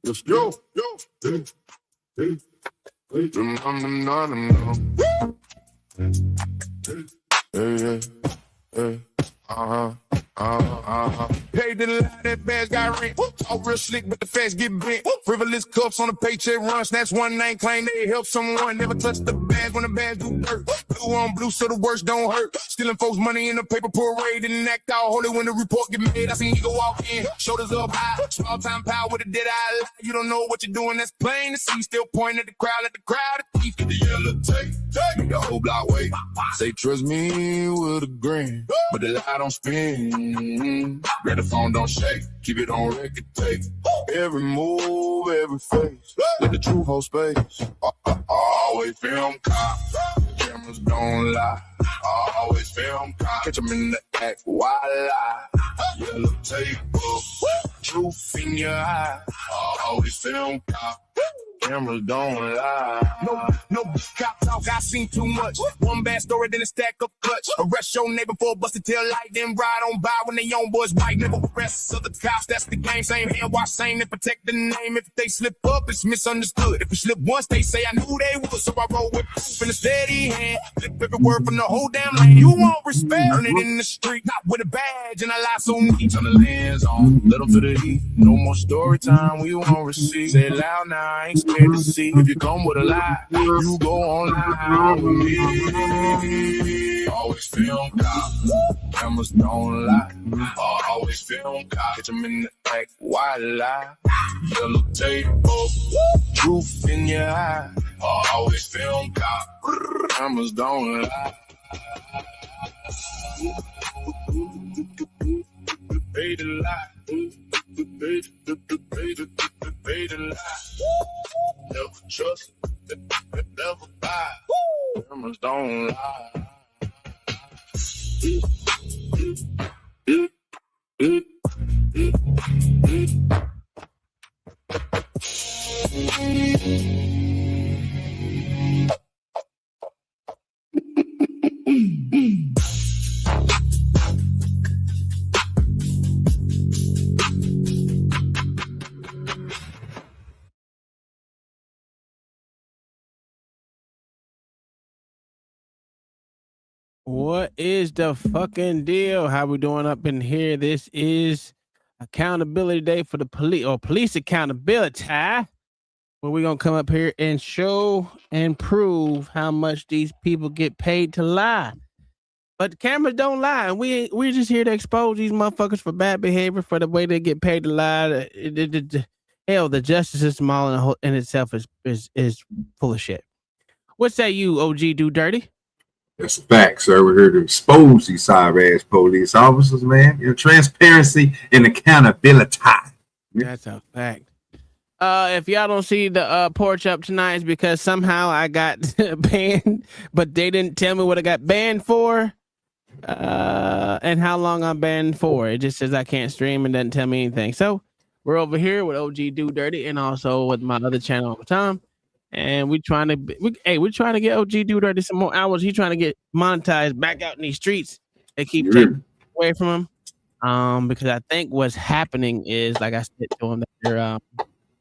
Let's go. Paid the line, that bags got rent. All real slick, but the facts get bent. Frivolous cuffs on the paycheck run. Snatch one name, claim they help someone. Never touch the bag when the bags do dirt. Blue on blue, so the worst don't hurt. Stealing folks' money in the paper parade. And act all holy when the report get made. I seen you go walk in, shoulders up high. Small time power with a dead eye. You don't know what you're doing, that's plain to see. Still pointing at the crowd, Keep the yellow tape. Make the whole block wait. Say trust me with a grin, but the lie don't spin. Grab the phone, don't shake. Keep it on record tape. Every move, every face. Let the truth hold space. Always film cop. Cameras don't lie. Always film cop. Catch 'em in the act. Why lie? Yellow tape. Truth in your eye. Always film cop. Cameras don't lie. No cop talk, I seen too much. One bad story, then a stack of clutch. Arrest your neighbor for a busted tail light, then ride on by when they own boys white. Never arrest other cops, that's the game. Same hand wash, same to protect the name. If they slip up, it's misunderstood. If you slip once, they say I knew they would. So I roll with proof in a steady hand. Flip every word from the whole damn lane. You want respect, earn it in the street. Not with a badge and a lie so neat. Turn the lens on, let them feel the heat. No more story time, we won't receive. Say it loud now, I ain't scared to see. If you come with a lie, you go online with me. Always film cop. Cameras don't lie. Always film cop. Catch 'em in the act. Why lie? Yellow tape. Truth in your eye. Always film cop. Cameras don't lie. Pay the lie. Pay the lie. Never trust, never buy. Cameras don't lie. What is the fucking deal? How we doing up in here? This is accountability day for the police, or police accountability, where we're gonna come up here and show and prove how much these people get paid to lie. But the cameras don't lie, and we're just here to expose these motherfuckers for bad behavior, for the way they get paid to lie. Hell, the justice system all in itself is full of shit. What say you, OG Do Dirty? That's a fact, sir. We're here to expose these cyber-ass police officers, man. Transparency and accountability. That's a fact. If y'all don't see the porch up tonight, it's because somehow I got banned, but they didn't tell me what I got banned for, and how long I'm banned for. It just says I can't stream and doesn't tell me anything. So we're over here with OG Do Dirty and also with my other channel all the time. And we're trying to get OG Do Dirty some more hours. He's trying to get monetized back out in these streets. They keep taking away from him. Because I think what's happening is, like I said to him, that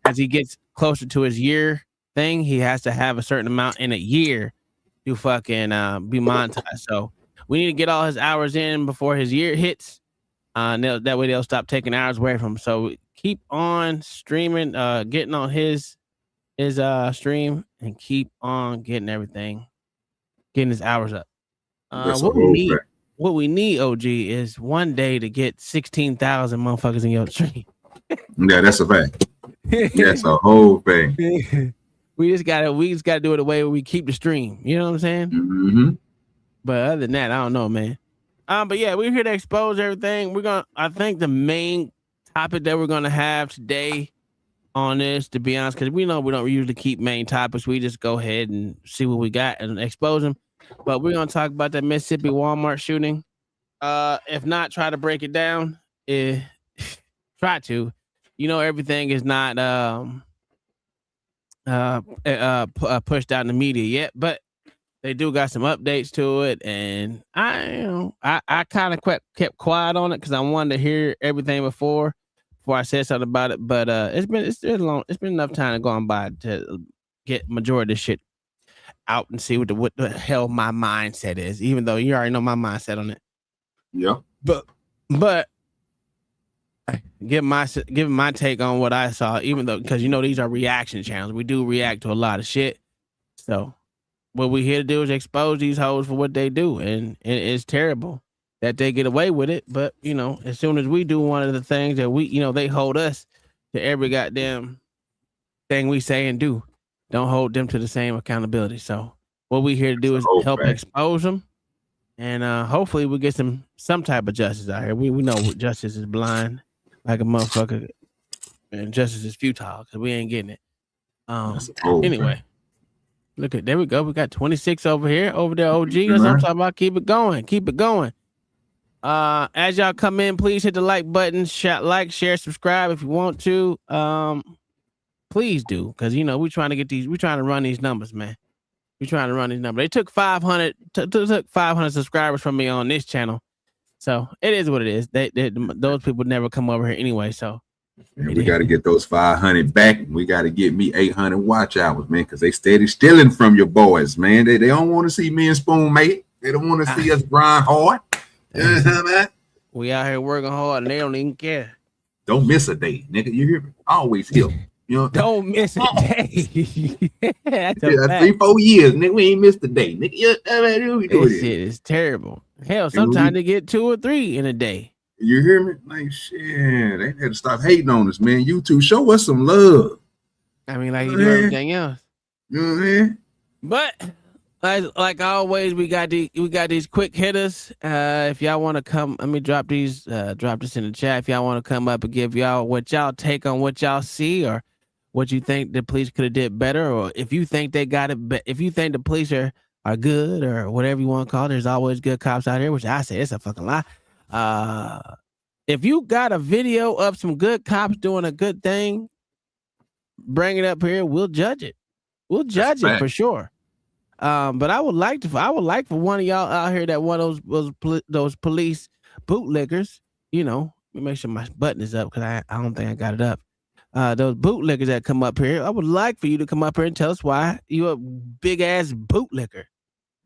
as he gets closer to his year thing, he has to have a certain amount in a year to fucking be monetized. So we need to get all his hours in before his year hits. That way they'll stop taking hours away from him. So keep on streaming, getting on his stream, and keep on getting his hours up. What we need, OG, is one day to get 16,000 motherfuckers in your stream. Yeah, that's a fact. That's a whole thing. We just gotta do it the way we keep the stream. You know what I'm saying? Mm-hmm. But other than that, I don't know, man. But yeah, we're here to expose everything. I think the main topic that we're gonna have today on this, to be honest, because we know we don't usually keep main topics. We just go ahead and see what we got and expose them. But we're gonna talk about that Mississippi Walmart shooting. If not, try to break it down. Try to. Everything is not pushed out in the media yet, but They do got some updates to it, and I kind of kept quiet on it because I wanted to hear everything before I said something about it. But it's been enough time to go on by to get majority of this shit out and see what the hell my mindset is. Even though you already know my mindset on it. Yeah. But give my take on what I saw. Even though because these are reaction channels, we do react to a lot of shit. So what we here to do is expose these hoes for what they do, and it's terrible that they get away with it. But as soon as we do one of the things that they hold us to every goddamn thing we say and do. Don't hold them to the same accountability. So what we here to do is help expose them, and hopefully we get some type of justice out here. We know justice is blind like a motherfucker, and justice is futile because we ain't getting it. Anyway. Look there we go. We got 26 over here. Over there, OG. That's what I'm talking about. Keep it going. Keep it going. As y'all come in, please hit the like button. Like, share, subscribe if you want to. Please do, because we're trying to run these numbers, man. We're trying to run these numbers. They took 500 subscribers from me on this channel. So it is what it is. Those people never come over here anyway. So and we got to get those 500 back. We got to get me 800 watch hours, man, because they steady stealing from your boys, man. They don't want to see me and Spoon make it. They don't want to see us grind hard. We out here working hard, and they don't even care. Don't miss a day, nigga. You hear me? Always here. Don't miss a day. That's 3-4 years, nigga. We ain't missed a day, nigga. This shit is terrible. Hell, sometimes they get 2 or 3 in a day. You hear me? Like, shit, they had to stop hating on us, man. YouTube, show us some love. I mean, like you do everything else. You know what I mean? But like always, we got these quick hitters. If y'all want to come, let me drop this in the chat. If y'all want to come up and give y'all what y'all take on what y'all see, or what you think the police could have did better, or if you think they got it, if you think the police are good, or whatever you want to call it, there's always good cops out here, which I say it's a fucking lie. If you got a video of some good cops doing a good thing, bring it up here. We'll judge it. We'll judge it for sure. But I would like for one of y'all out here that one of those police bootlickers, let me make sure my button is up because I don't think I got it up. Those bootlickers that come up here, I would like for you to come up here and tell us why you a big ass bootlicker.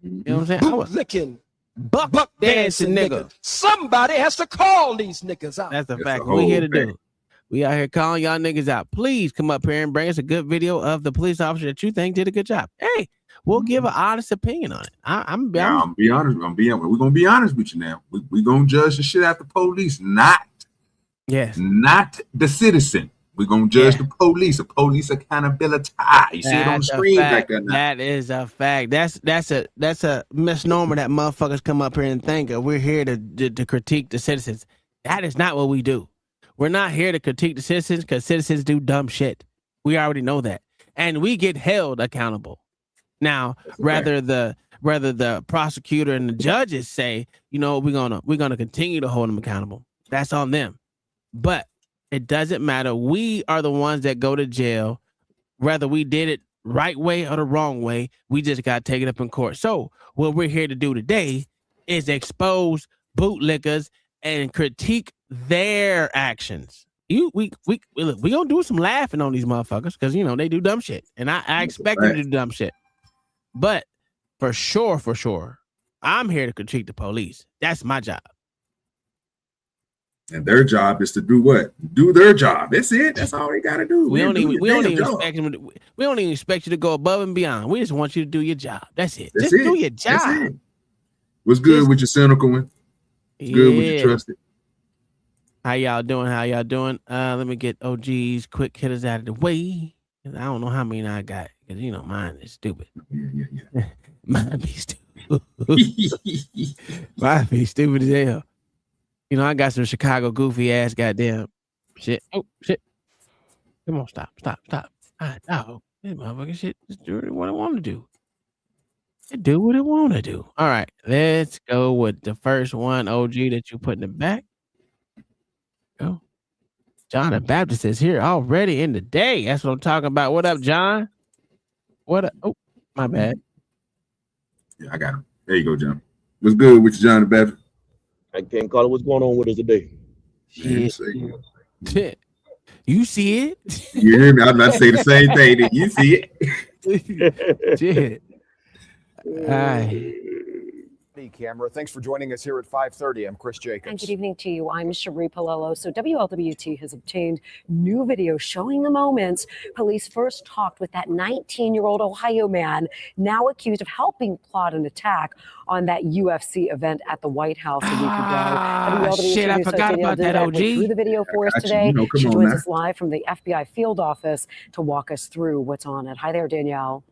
You know what I'm saying? Bootlicking. Buck dancing nigga. Somebody has to call these niggas out. That's the fact. We here to do. We out here calling y'all niggas out. Please come up here and bring us a good video of the police officer that you think did a good job. Hey, we'll give an honest opinion on it. I'm gonna be honest. We're gonna be honest with you now. We're gonna judge the shit out the police, not the citizen. We're gonna judge the police, a police accountability. You see it on the screen back there now. That is a fact. That's a misnomer that motherfuckers come up here and think of. We're here to critique the citizens. That is not what we do. We're not here to critique the citizens because citizens do dumb shit. We already know that, and we get held accountable. Now, whether the prosecutor and the judges say, we're gonna continue to hold them accountable, that's on them. But it doesn't matter. We are the ones that go to jail, whether we did it right way or the wrong way. We just got to take it up in court. So what we're here to do today is expose bootlickers and critique their actions. We gonna do some laughing on these motherfuckers because they do dumb shit, and I expect them to do dumb shit. But for sure, I'm here to critique the police. That's my job. And their job is to do what? Do their job. That's it. That's all they gotta do. We don't even expect you to go above and beyond. We just want you to do your job. That's it. Just do your job. What's good with your cynical one? Good with your trusted. How y'all doing? Let me get OG's quick hitters out of the way. I don't know how many I got because mine is stupid. Yeah. Mine be stupid. Mine be stupid as hell. I got some Chicago goofy ass goddamn shit. Oh shit! Come on, stop! Oh, this motherfucking shit. Just do what I want to do. Do what I want to do. All right, let's go with the first one, OG, that you put in the back. Go. John the Baptist is here already in the day. That's what I'm talking about. What up, John? What up? Oh, my bad. Yeah, I got him. There you go, John. What's good with you, John the Baptist? I can't call it. What's going on with us today? Shit. You see it? You hear me? I'm about to say the same thing. That you see it. Shit. Aye. Camera. Thanks for joining us here at 5:30. I'm Chris Jacobs. And good evening to you. I'm Cherie Palello. So WLWT has obtained new video showing the moments police first talked with that 19-year-old Ohio man now accused of helping plot an attack on that UFC event at the White House a week ago. WLWT Shit, I News forgot Danielle about that, Dindak OG. went through the video for us today. She joins us live from the FBI field office to walk us through what's on it. Hi there, Danielle.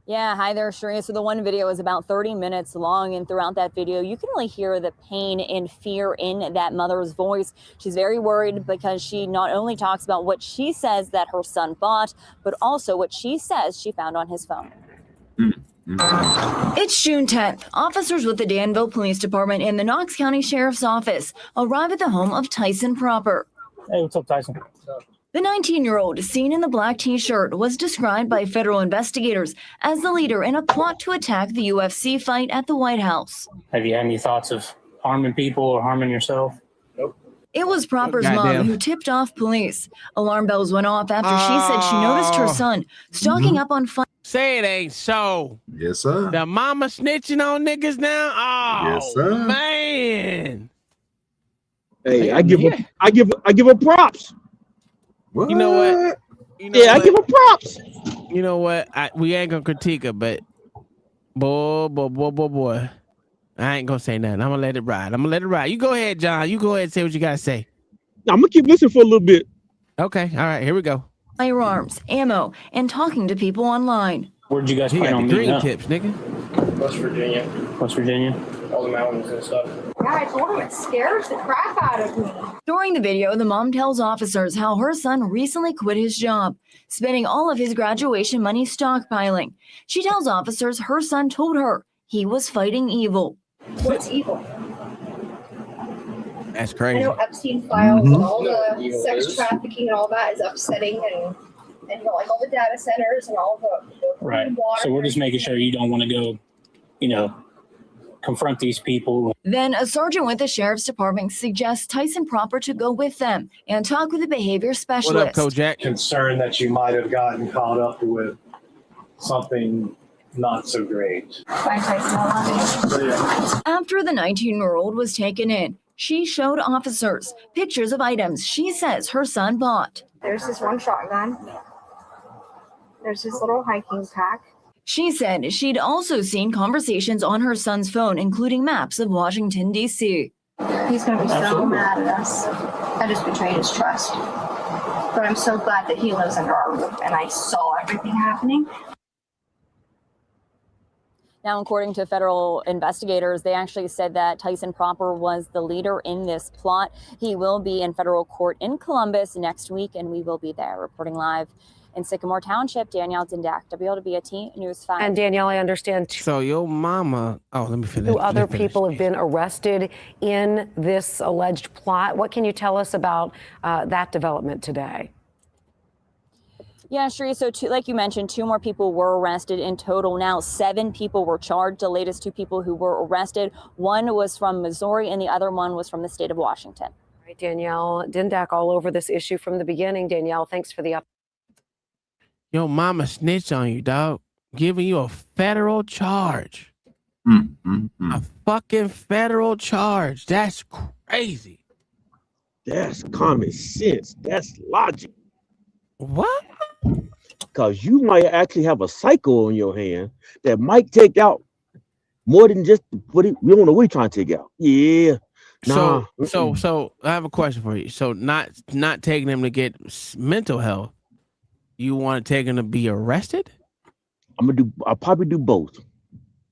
Yeah, hi there, Cherie. So the one video is about 30 minutes long, and throughout that video, you can really hear the pain and fear in that mother's voice. She's very worried because she not only talks about what she says that her son bought, but also what she says she found on his phone. It's June 10th. Officers with the Danville Police Department and the Knox County Sheriff's Office arrive at the home of Tyson Proper. Hey, what's up, Tyson? The 19-year-old, seen in the black T-shirt, was described by federal investigators as the leader in a plot to attack the UFC fight at the White House. Have you had any thoughts of harming people or harming yourself? Nope. It was Proper's mom who tipped off police. Alarm bells went off after she said she noticed her son stalking up on fire. Say it ain't so. Yes, sir. The mama snitching on niggas now? Oh, yes, sir. Man. Hey, I give her props. What? You know what? I give her props. You know what? We ain't gonna critique her, but boy. I ain't gonna say nothing. I'm gonna let it ride. You go ahead, John. You go ahead and say what you gotta say. I'm gonna keep listening for a little bit. Okay. All right. Here we go. Firearms, ammo, and talking to people online. Where'd you guys plan on meeting up? Tips, nigga. West Virginia. West Virginia. All the mountains and stuff. Yeah, I told him it scares the crap out of me. During the video, the mom tells officers how her son recently quit his job, spending all of his graduation money stockpiling. She tells officers her son told her he was fighting evil. What's evil? That's crazy. I know Epstein files and all the sex trafficking and all that is upsetting, and you know, like all the data centers and all the right. water. So we're just making sure you don't want to go, confront these people. Then a sergeant with the sheriff's department suggests Tyson Proper to go with them and talk with a behavior specialist. What up, Kojak? Concerned that you might have gotten caught up with something not so great. After the 19-year-old was taken in, she showed officers pictures of items she says her son bought. There's this one shotgun. There's this little hiking pack. She said she'd also seen conversations on her son's phone, including maps of Washington, D.C. He's going to be so mad at us. I just betrayed his trust. But I'm so glad that he lives under our roof and I saw everything happening. Now, according to federal investigators, they actually said that Tyson Proper was the leader in this plot. He will be in federal court in Columbus next week, and we will be there. Reporting live in Sycamore Township, Danielle Dindak, WLWT News 5. And Danielle, I understand So your mama, let me finish. two other people have been arrested in this alleged plot. What can you tell us about that development today? Yeah, Cherie, so like you mentioned, 2 more people were arrested in total. Now 7 people were charged. The latest 2 people who were arrested, one was from Missouri and the other one was from the state of Washington. All right, Danielle Dindak all over this issue from the beginning. Danielle, thanks for the update. Your mama snitched on you, dog. Giving you a federal charge. A fucking federal charge. That's crazy. That's common sense. That's logic. What? Because you might actually have a psycho on your hand that might take out more than just what we don't know what he's trying to take out. Yeah. Nah. So I have a question for you. So not taking him to get mental health. You want to take him to be arrested? I'll probably do both.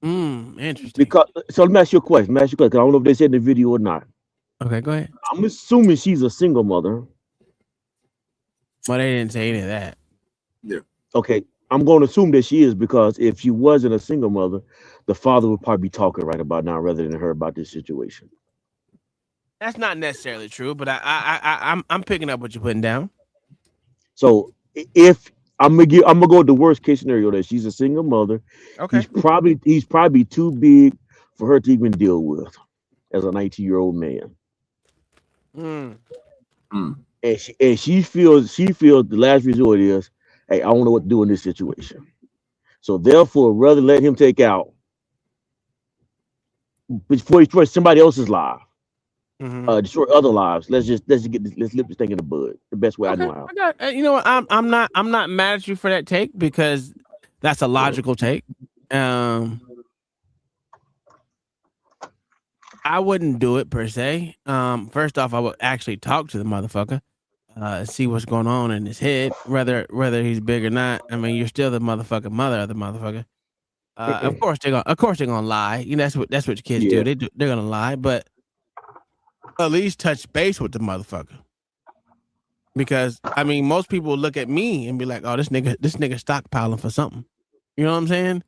Interesting. Because let me ask you a question. I don't know if they said in the video or not. Okay, go ahead. I'm assuming she's a single mother. Well, they didn't say any of that. Yeah. Okay, I'm going to assume that she is, because if she wasn't a single mother, the father would probably be talking right about now rather than her about this situation. That's not necessarily true, but I'm picking up what you're putting down. So if I'm gonna go with the worst case scenario that she's a single mother. Okay. He's probably too big for her to even deal with as a 19-year-old man. Mm. And she feels the last resort is, hey, I don't know what to do in this situation. So therefore, rather let him take out before he destroys somebody else's life, destroy other lives. Let's nip this thing in the bud the best way I know how. I got, you know what? I'm not mad at you for that take because that's a logical take. I wouldn't do it per se. First off, I would actually talk to the motherfucker, see what's going on in his head, whether he's big or not. I mean, you're still the motherfucking mother of the motherfucker. Of course they're gonna lie. You know, that's what kids do. They're gonna lie, but at least touch base with the motherfucker. Because I mean, most people look at me and be like, "Oh, this nigga stockpiling for something." You know what I'm saying?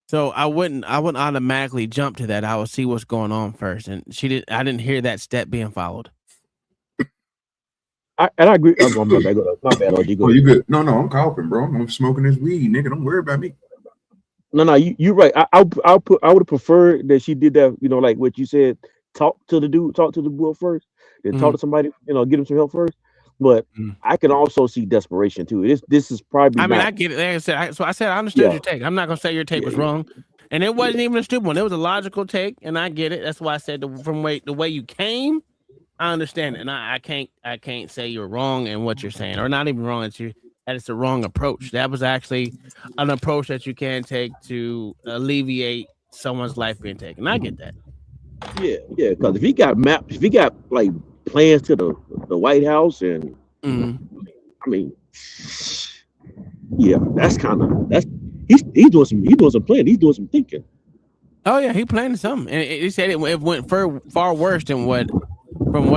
So I wouldn't automatically jump to that. I would see what's going on first. And I didn't hear that step being followed. I agree. My bad, OG. Oh, you good? No, I'm coughing, bro. I'm smoking this weed, nigga. Don't worry about me. No, you're right. I would have preferred that she did that, you know, like what you said, talk to the boy first, then talk to somebody, you know, get him some help first. But I can also see desperation too. This is probably. I mean, I get it. Like I said, I understood your take. I'm not gonna say your take was wrong, and it wasn't even a stupid one. It was a logical take, and I get it. That's why I said the way you came, I understand it, and I can't say you're wrong in what you're saying, or not even wrong. It's the wrong approach. That was actually an approach that you can take to alleviate someone's life being taken. I get that. Yeah. Because if he got like plans to the White House, and I mean, yeah, that's he's doing some planning. He's doing some thinking. Oh yeah, he planned something, and he said it went far worse than what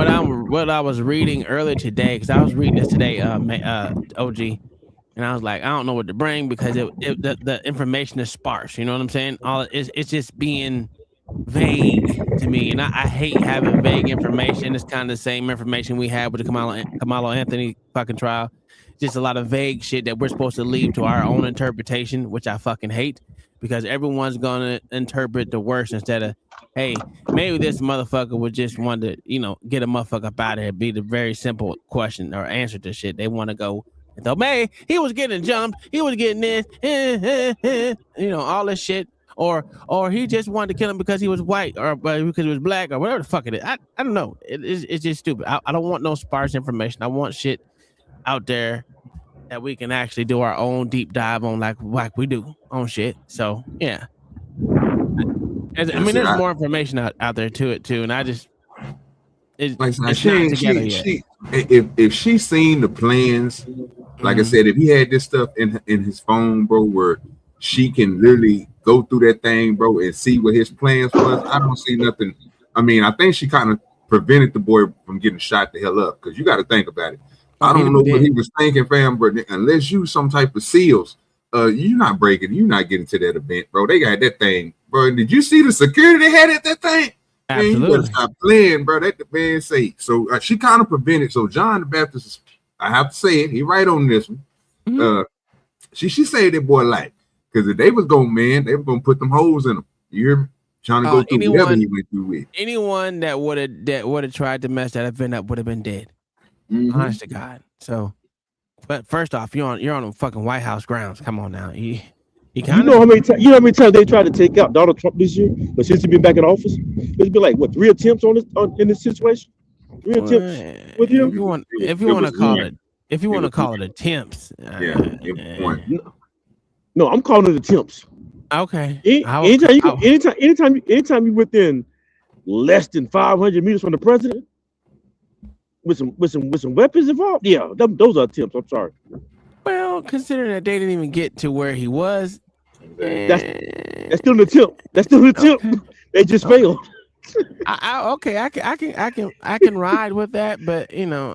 I was reading earlier today. Because I was reading this today, OG, and I was like, I don't know what to bring because the information is sparse. You know what I'm saying? It's just being vague to me, and I hate having vague information. It's kind of the same information we had with the Kamala Anthony fucking trial. Just a lot of vague shit that we're supposed to leave to our own interpretation, which I fucking hate, because everyone's gonna interpret the worst instead of, hey, maybe this motherfucker would just want to, you know, get a motherfucker up out of here. Be the very simple question or answer to shit. They want to go, so, man, he was getting jumped, he was getting this, you know, all this shit. Or he just wanted to kill him because he was white or because he was black or whatever the fuck it is. I don't know. It's just stupid. I don't want no sparse information. I want shit out there that we can actually do our own deep dive on, like we do on shit. So yeah. I mean, there's more information out there to it too, and I just it's not together yet. If she's seen the plans, like I said, if he had this stuff in his phone, bro, where she can literally go through that thing, bro, and see what his plans was, I don't see nothing. I mean, I think she kind of prevented the boy from getting shot the hell up, because you got to think about it. I don't know what he was thinking, fam, but unless you some type of SEALs, you're not getting to that event, bro. They got that thing, bro. Did you see the security they had at that thing? Absolutely. Man, you better stop playing, bro. That the man say. So she kind of prevented. So John the Baptist, I have to say it, he right on this one. She saved that boy life, because if they was going, man, they were gonna put them holes in him. You hear me? Trying to go through whatever he went through with. Anyone that would have tried to mess that event up would have been dead. Honest to God. So, but first off, you're on the fucking White House grounds. Come on now. You know how many times they tried to take out Donald Trump this year, but since he's been back in office, it's been like what, 3 attempts in this situation? 3 attempts with him. If you want to call it attempts, no, I'm calling it attempts. Okay. Anytime you within less than 500 meters from the president, with some weapons involved, yeah, those are attempts. I'm sorry. Well, considering that they didn't even get to where he was, that's still an attempt. Okay. They just failed. I can ride with that, but you know,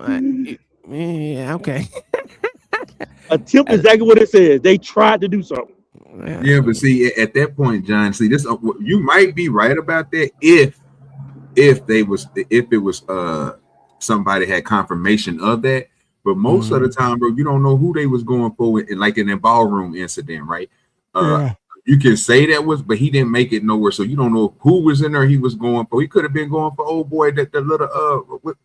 yeah, okay. Attempt is exactly what it says. They tried to do something. Yeah, but see, at that point, John, see this, you might be right about that if it was somebody had confirmation of that. But most of the time, bro, you don't know who they was going for in like in that ballroom incident, right? You can say that was, but he didn't make it nowhere, so you don't know who was in there. He was going for. He could have been going for old boy that the little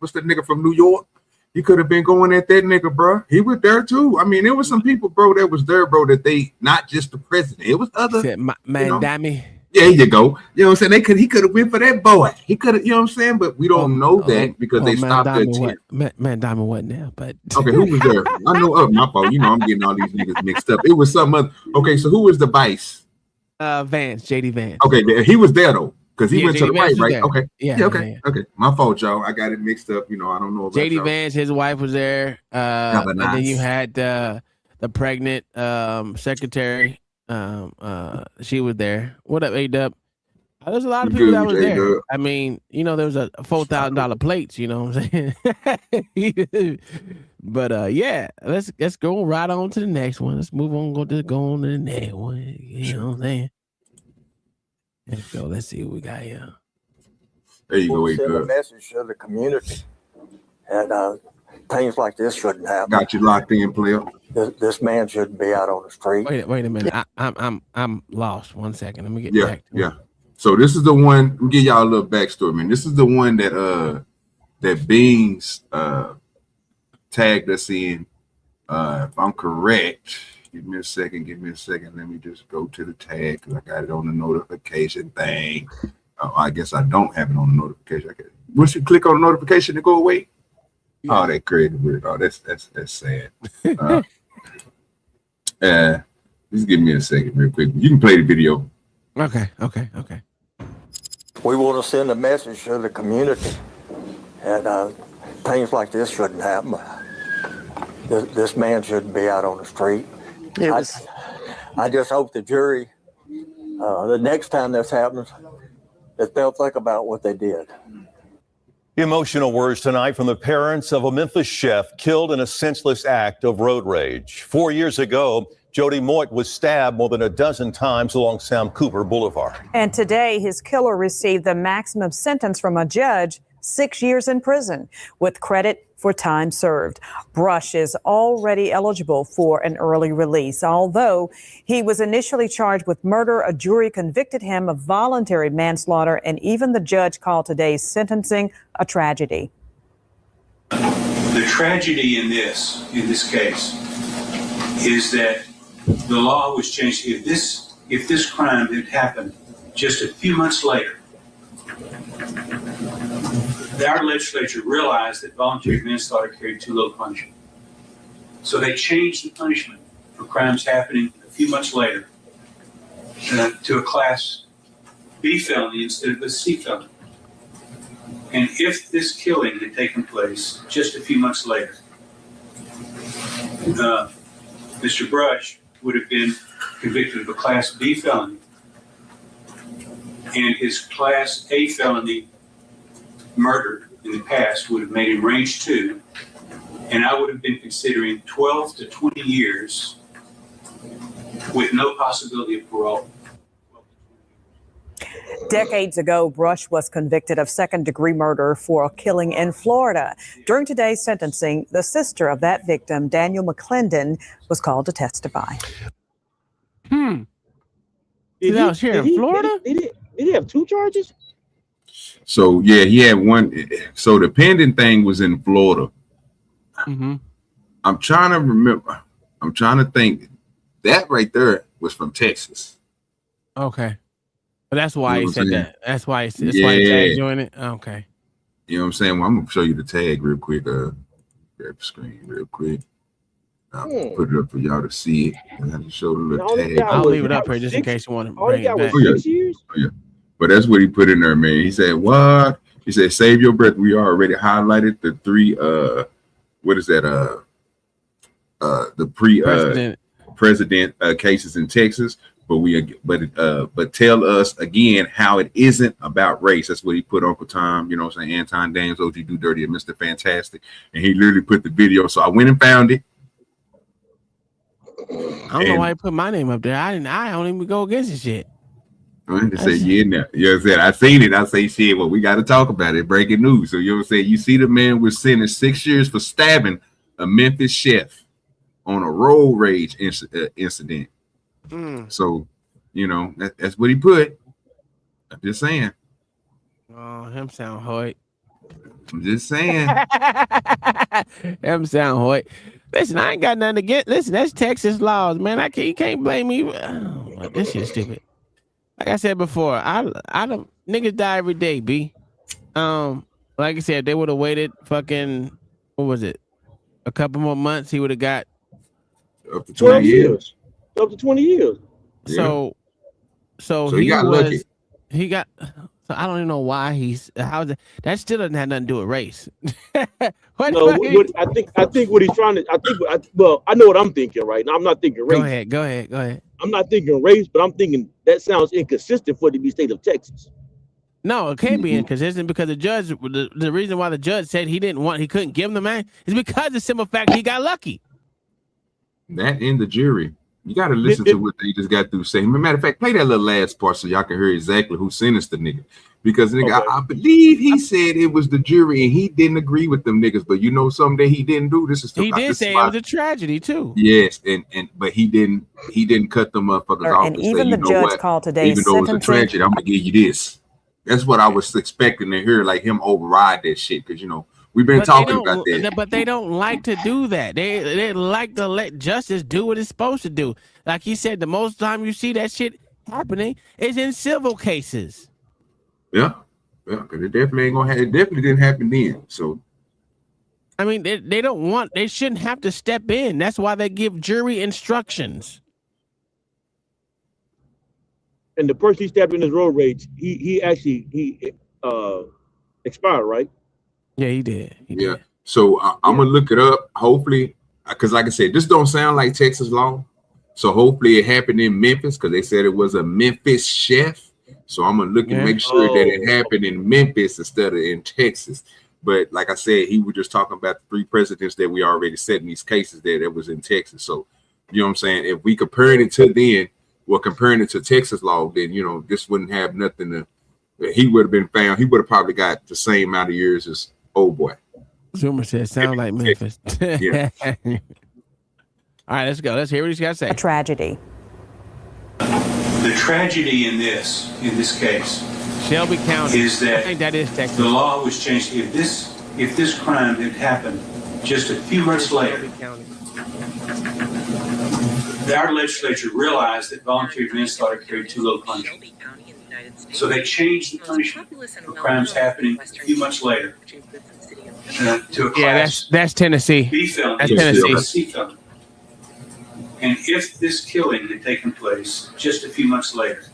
what's the nigga from New York? He could have been going at that nigga, bro. He was there too. I mean, there was some people, bro, that was there, bro. That they not just the president. It was other man, Dammy. Yeah, you go. You know what I'm saying? He could have went for that boy. He could have, you know what I'm saying? But we don't know that because they stopped their attempt. Man, Diamond wasn't there, but okay, who was there? I know my fault. You know, I'm getting all these niggas mixed up. It was some other. Okay, so who was the vice? Vance, JD Vance. Okay, he was there though, because he went to the right, right? There. Okay, yeah. Okay. My fault, y'all. I got it mixed up. You know, I don't know about JD y'all. Vance, his wife was there. And then you had the pregnant secretary. She was there. What up, A-Dub? There's a lot of people that was there. I mean, you know, there was a $4,000 plates. You know what I'm saying? But yeah, let's go right on to the next one. Let's move on. Go on to the next one. You know what I'm saying? Let's go. Let's see what we got here. There you go. Send a message to the community, and things like this shouldn't happen. Got you locked in, player. This man shouldn't be out on the street. Wait a minute. I'm lost. 1 second. Let me get back to it. So this is the one. Let me give y'all a little backstory, man. This is the one that that Beans tagged us in. If I'm correct, give me a second. Let me just go to the tag because I got it on the notification thing. I guess I don't have it on the notification. Once you click on the notification to go away. Oh, that crazy weird. Oh, that's sad. Just give me a second, real quick. You can play the video. Okay. We want to send a message to the community, and things like this shouldn't happen. This man shouldn't be out on the street. I just hope the jury, the next time this happens, that they'll think about what they did. Emotional words tonight from the parents of a Memphis chef killed in a senseless act of road rage. 4 years ago, Jody Moit was stabbed more than a dozen times along Sam Cooper Boulevard. And today, his killer received the maximum sentence from a judge, 6 years in prison, with credit for time served. Brush is already eligible for an early release. Although he was initially charged with murder, a jury convicted him of voluntary manslaughter, and even the judge called today's sentencing a tragedy. The tragedy in this case is that the law was changed. If this crime had happened just a few months later, our legislature realized that voluntary manslaughter carried too little punishment. So they changed the punishment for crimes happening a few months later to a class B felony instead of a C felony. And if this killing had taken place just a few months later, Mr. Brush would have been convicted of a Class B felony, and his Class A felony murder in the past would have made him range 2, and I would have been considering 12 to 20 years with no possibility of parole. Decades ago, Brush was convicted of second-degree murder for a killing in Florida. During today's sentencing, the sister of that victim, Daniel McClendon, was called to testify. Did he was here in Florida? Did he have 2 charges? So yeah, he had one. So the pending thing was in Florida. Mm-hmm. I'm trying to remember. I'm trying to think. That right there was from Texas. Okay. But that's why he said that. That's why he tagged you in it. Okay. You know what I'm saying? Well, I'm gonna show you the tag real quick. Grab the screen real quick. I'll put it up for y'all to see it. And I just show the little tag. I'll leave it up here just in case you want to bring it back. 6 years? Oh, yeah. But that's what he put in there, man. He said, "What?" He said, "Save your breath. We already highlighted the 3. What is that? The president cases in Texas." But tell us again how it isn't about race. That's what he put Uncle Tom, you know what I'm saying, Anton Dames, OG Do Dirty, and Mr. Fantastic. And he literally put the video. So I went and found it. I don't know why he put my name up there. I don't even go against this shit. I just say, yeah, now. You know what I'm saying? I seen it. I say, shit, well, we got to talk about it. Breaking news. So you know what I'm saying? You see the man was sentenced 6 years for stabbing a Memphis chef on a road rage incident. So, you know, that's what he put. I'm just saying. Oh, him sound Hoyt. I'm just saying. Him sound Hoyt. Listen, I ain't got nothing to get. Listen, that's Texas laws, man. You can't blame me. Oh, this shit's stupid. Like I said before, I don't niggas die every day, B. Like I said, they would have waited fucking, what was it? A couple more months, he would have got up to 20 years. Up to 20 years. So he got lucky. He got. So I don't even know why that still doesn't have nothing to do with race. I think what he's trying to. I know what I'm thinking right now. I'm not thinking race. Go ahead. I'm not thinking race, but I'm thinking that sounds inconsistent for it to be state of Texas. No, it can't be inconsistent because the judge. The reason why the judge said he couldn't give him the man is because of the simple fact he got lucky. That and the jury. You got to listen to what they just got through saying. Matter of fact, play that little last part so y'all can hear exactly who sentenced the nigga. Because nigga, I believe he said it was the jury and he didn't agree with them niggas. But you know something that he didn't do. He did say it was a tragedy too. Yes, but he didn't cut them motherfuckers off. And even the judge called today, even though it was a tragedy, I'm gonna give you this. That's what I was expecting to hear, like him override that shit. Because you know we've been talking about that. But they don't like to do that. They like to let justice do what it's supposed to do. Like he said, the most time you see that shit happening is in civil cases. Yeah, because it definitely ain't gonna happen. It definitely didn't happen then. So, I mean, they shouldn't have to step in. That's why they give jury instructions. And the person he stabbed in his road rage, he expired, right? Yeah, he did. Yeah. So I'm gonna look it up. Hopefully, because like I said, this don't sound like Texas law. So hopefully it happened in Memphis because they said it was a Memphis chef. So I'm gonna look and make sure that it happened in Memphis instead of in Texas. But like I said, he was just talking about the 3 precedents that we already set in these cases that was in Texas. So you know what I'm saying? If we comparing it to then, comparing it to Texas law, then you know this wouldn't have nothing to. He would have been found. He would have probably got the same amount of years as old boy. Zoomer said, "Sound like Memphis." Yeah. All right, let's go. Let's hear what he's got to say. A tragedy. The tragedy in this case, Shelby County, is that I think that is Texas. The law was changed. If this crime had happened just a few months later, our legislature realized that voluntary manslaughter carried too little punishment. So they changed the punishment for crimes happening a few months later to a class. That's Tennessee. B felony. That's Tennessee. C felony. And if this killing had taken place just a few months later,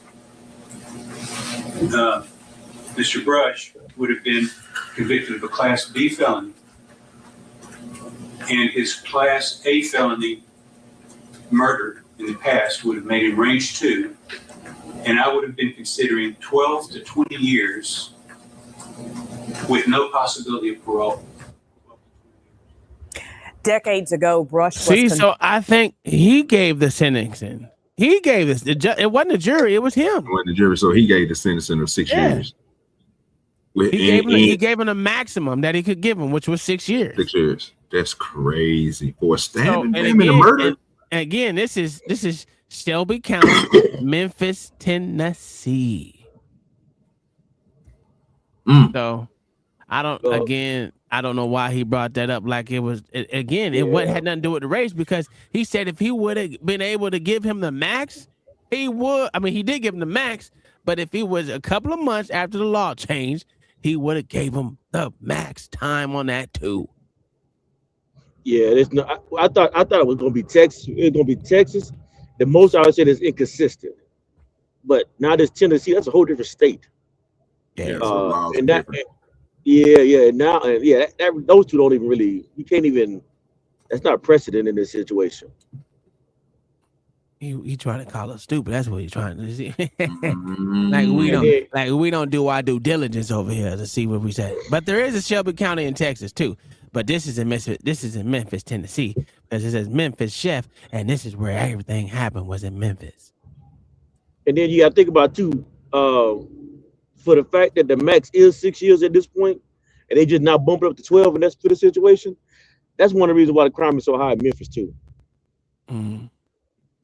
Mr. Brush would have been convicted of a Class B felony, and his Class A felony murder in the past would have made him range 2, and I would have been considering 12 to 20 years with no possibility of parole. Decades ago, Brush was... So I think he gave the sentencing. He gave this. It wasn't the jury. It was him. It wasn't the jury, so he gave the sentencing of 6 years. He gave him a maximum that he could give him, which was 6 years. 6 years. That's crazy for stabbing him in a murder. And again, this is Shelby County, Memphis, Tennessee. So I don't know why he brought that up. Like it was it had nothing to do with the race, because he said if he would have been able to give him the max, he would. I mean, he did give him the max, but if he was a couple of months after the law changed, he would have gave him the max time on that too. Yeah, there's no. I thought it was gonna be Texas. It's gonna be Texas. The most I would say is inconsistent, but now there's Tennessee. That's a whole different state. Yeah, and that. Yeah. Now, those two don't even really. You can't even. That's not precedent in this situation. He trying to call us stupid. That's what he's trying to see. we don't do our due diligence over here to see what we say. But there is a Shelby County in Texas too. But this is in Memphis, Tennessee, because it says Memphis chef, and this is where everything happened, was in Memphis. And then you got to think about too, for the fact that the max is 6 years at this point, and they just now bump it up to 12, and that's for the situation. That's one of the reasons why the crime is so high in Memphis too.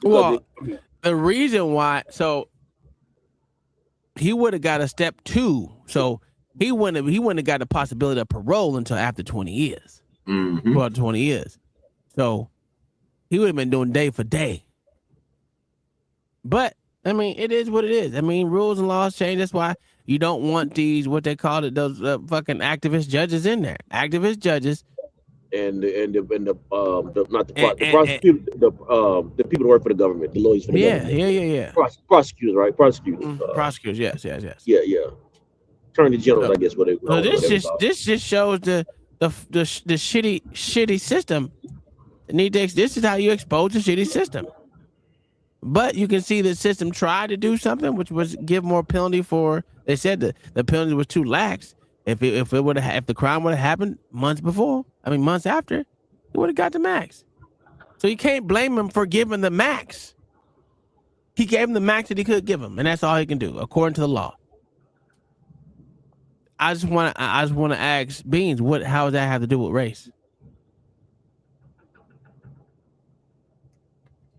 Well, the reason why, so he would have got a step 2, so he wouldn't have got the possibility of parole until after 20 years. 20 years. So he would have been doing day for day. But I mean, it is what it is. I mean, rules and laws change. That's why you don't want these, what they call it, those fucking activist judges in there. Activist judges. And the prosecutor, the people that work for the government, the lawyers for the government. Yeah. Prosecutors, right? Prosecutors. Prosecutors, yes. Yeah. Attorney generals, I guess what they. So this just shows the shitty system. This is how you expose the shitty system. But you can see the system tried to do something, which was give more penalty for. They said the penalty was too lax. If the crime would have happened months after, he would have got the max. So you can't blame him for giving the max. He gave him the max that he could give him, and that's all he can do according to the law. I just want to ask Beans, how does that have to do with race?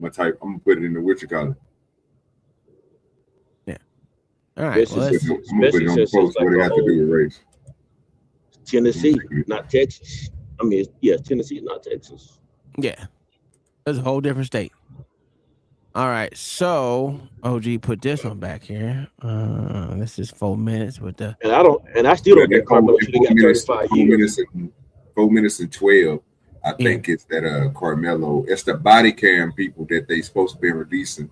I'm gonna put it in the what you call it. Yeah. All right. I'm gonna put it on the post. What it have to do with race? Tennessee, not Texas. I mean, yeah, Tennessee, not Texas. Yeah, that's a whole different state. All right, so OG put this one back here. This is 4 minutes with the. And I still don't think Carmelo should have got 35 years. 4 minutes and 12. I think it's that Carmelo. It's the body cam people that they supposed to be releasing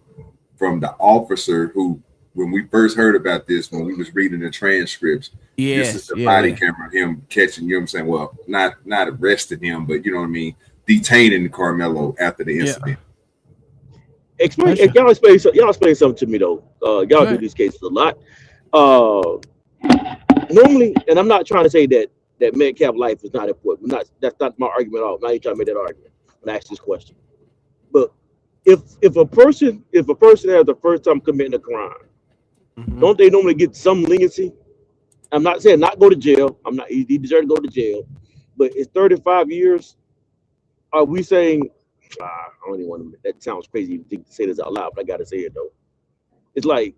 from the officer who, when we first heard about this, when we was reading the transcripts, this is the body camera, him catching, you know what I'm saying? Well, not arresting him, but you know what I mean, detaining Carmelo after the incident. Y'all explain something to me though. Y'all do these cases a lot. Normally, and I'm not trying to say that Metcalf life is not important. That's not my argument at all. I'm not even trying to make that argument. I'm gonna ask this question. But if a person has the first time committing a crime, don't they normally get some leniency? I'm not saying not go to jail. He deserves to go to jail, but it's 35 years. Are we saying? I don't even want to. That sounds crazy to say this out loud, but I gotta say it though. It's like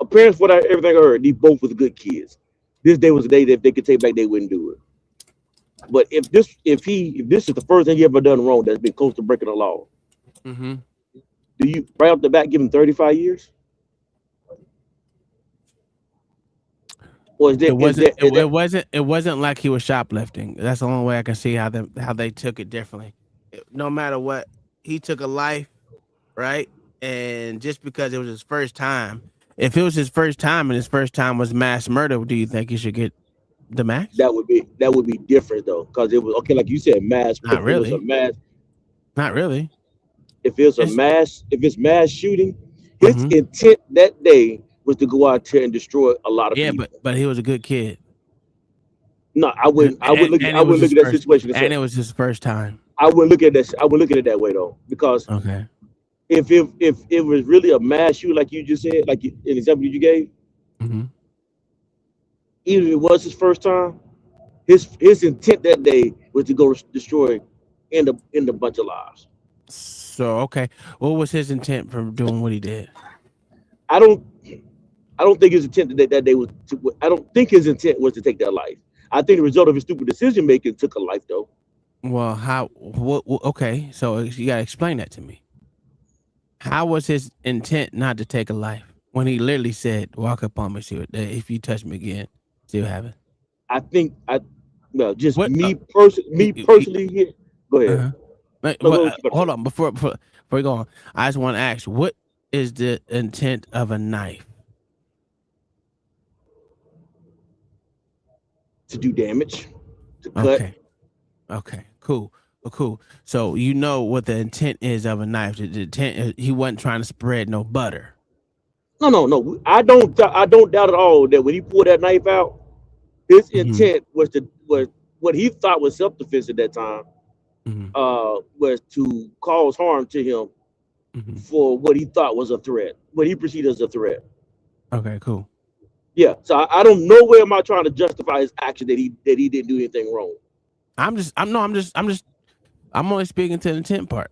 parents, everything I heard, these both was good kids. This day was the day that if they could take back, they wouldn't do it. But if this is the first thing he ever done wrong that's been close to breaking the law, do you right off the bat give him 35 years? Or is it wasn't like he was shoplifting. That's the only way I can see how they took it differently. No matter what, he took a life, right? And just because it was his first time, if it was his first time and his first time was mass murder, do you think he should get the max? That would be different though, because it was like you said, mass. Not really. Not really. If it's mass shooting, his intent that day was to go out there and destroy a lot of people. Yeah, but he was a good kid. No, I wouldn't look at that situation. And it was his first time. I wouldn't look at that. I would look at it that way though, because if it was really a mass shooting, like you just said, like an example you gave, even if it was his first time, his intent that day was to go destroy end a bunch of lives. So what was his intent for doing what he did? I don't think his intent that day was. I don't think his intent was to take that life. I think the result of his stupid decision making took a life though. Well, okay, so you gotta explain that to me. How was his intent not to take a life when he literally said, "Walk up on me, see what if you touch me again, see what happens"? I think me personally. Go ahead. Hold on, before we go on, I just want to ask, what is the intent of a knife? To do damage, to cut. Okay, cool. So you know what the intent is of a knife. The intent is he wasn't trying to spread no butter. No. I don't doubt at all that when he pulled that knife out, his intent was what he thought was self-defense at that time. Was to cause harm to him for what he thought was a threat, what he perceived as a threat. Okay, cool. Yeah, so I don't know where am I trying to justify his action that he didn't do anything wrong. I'm just I'm only speaking to the intent part.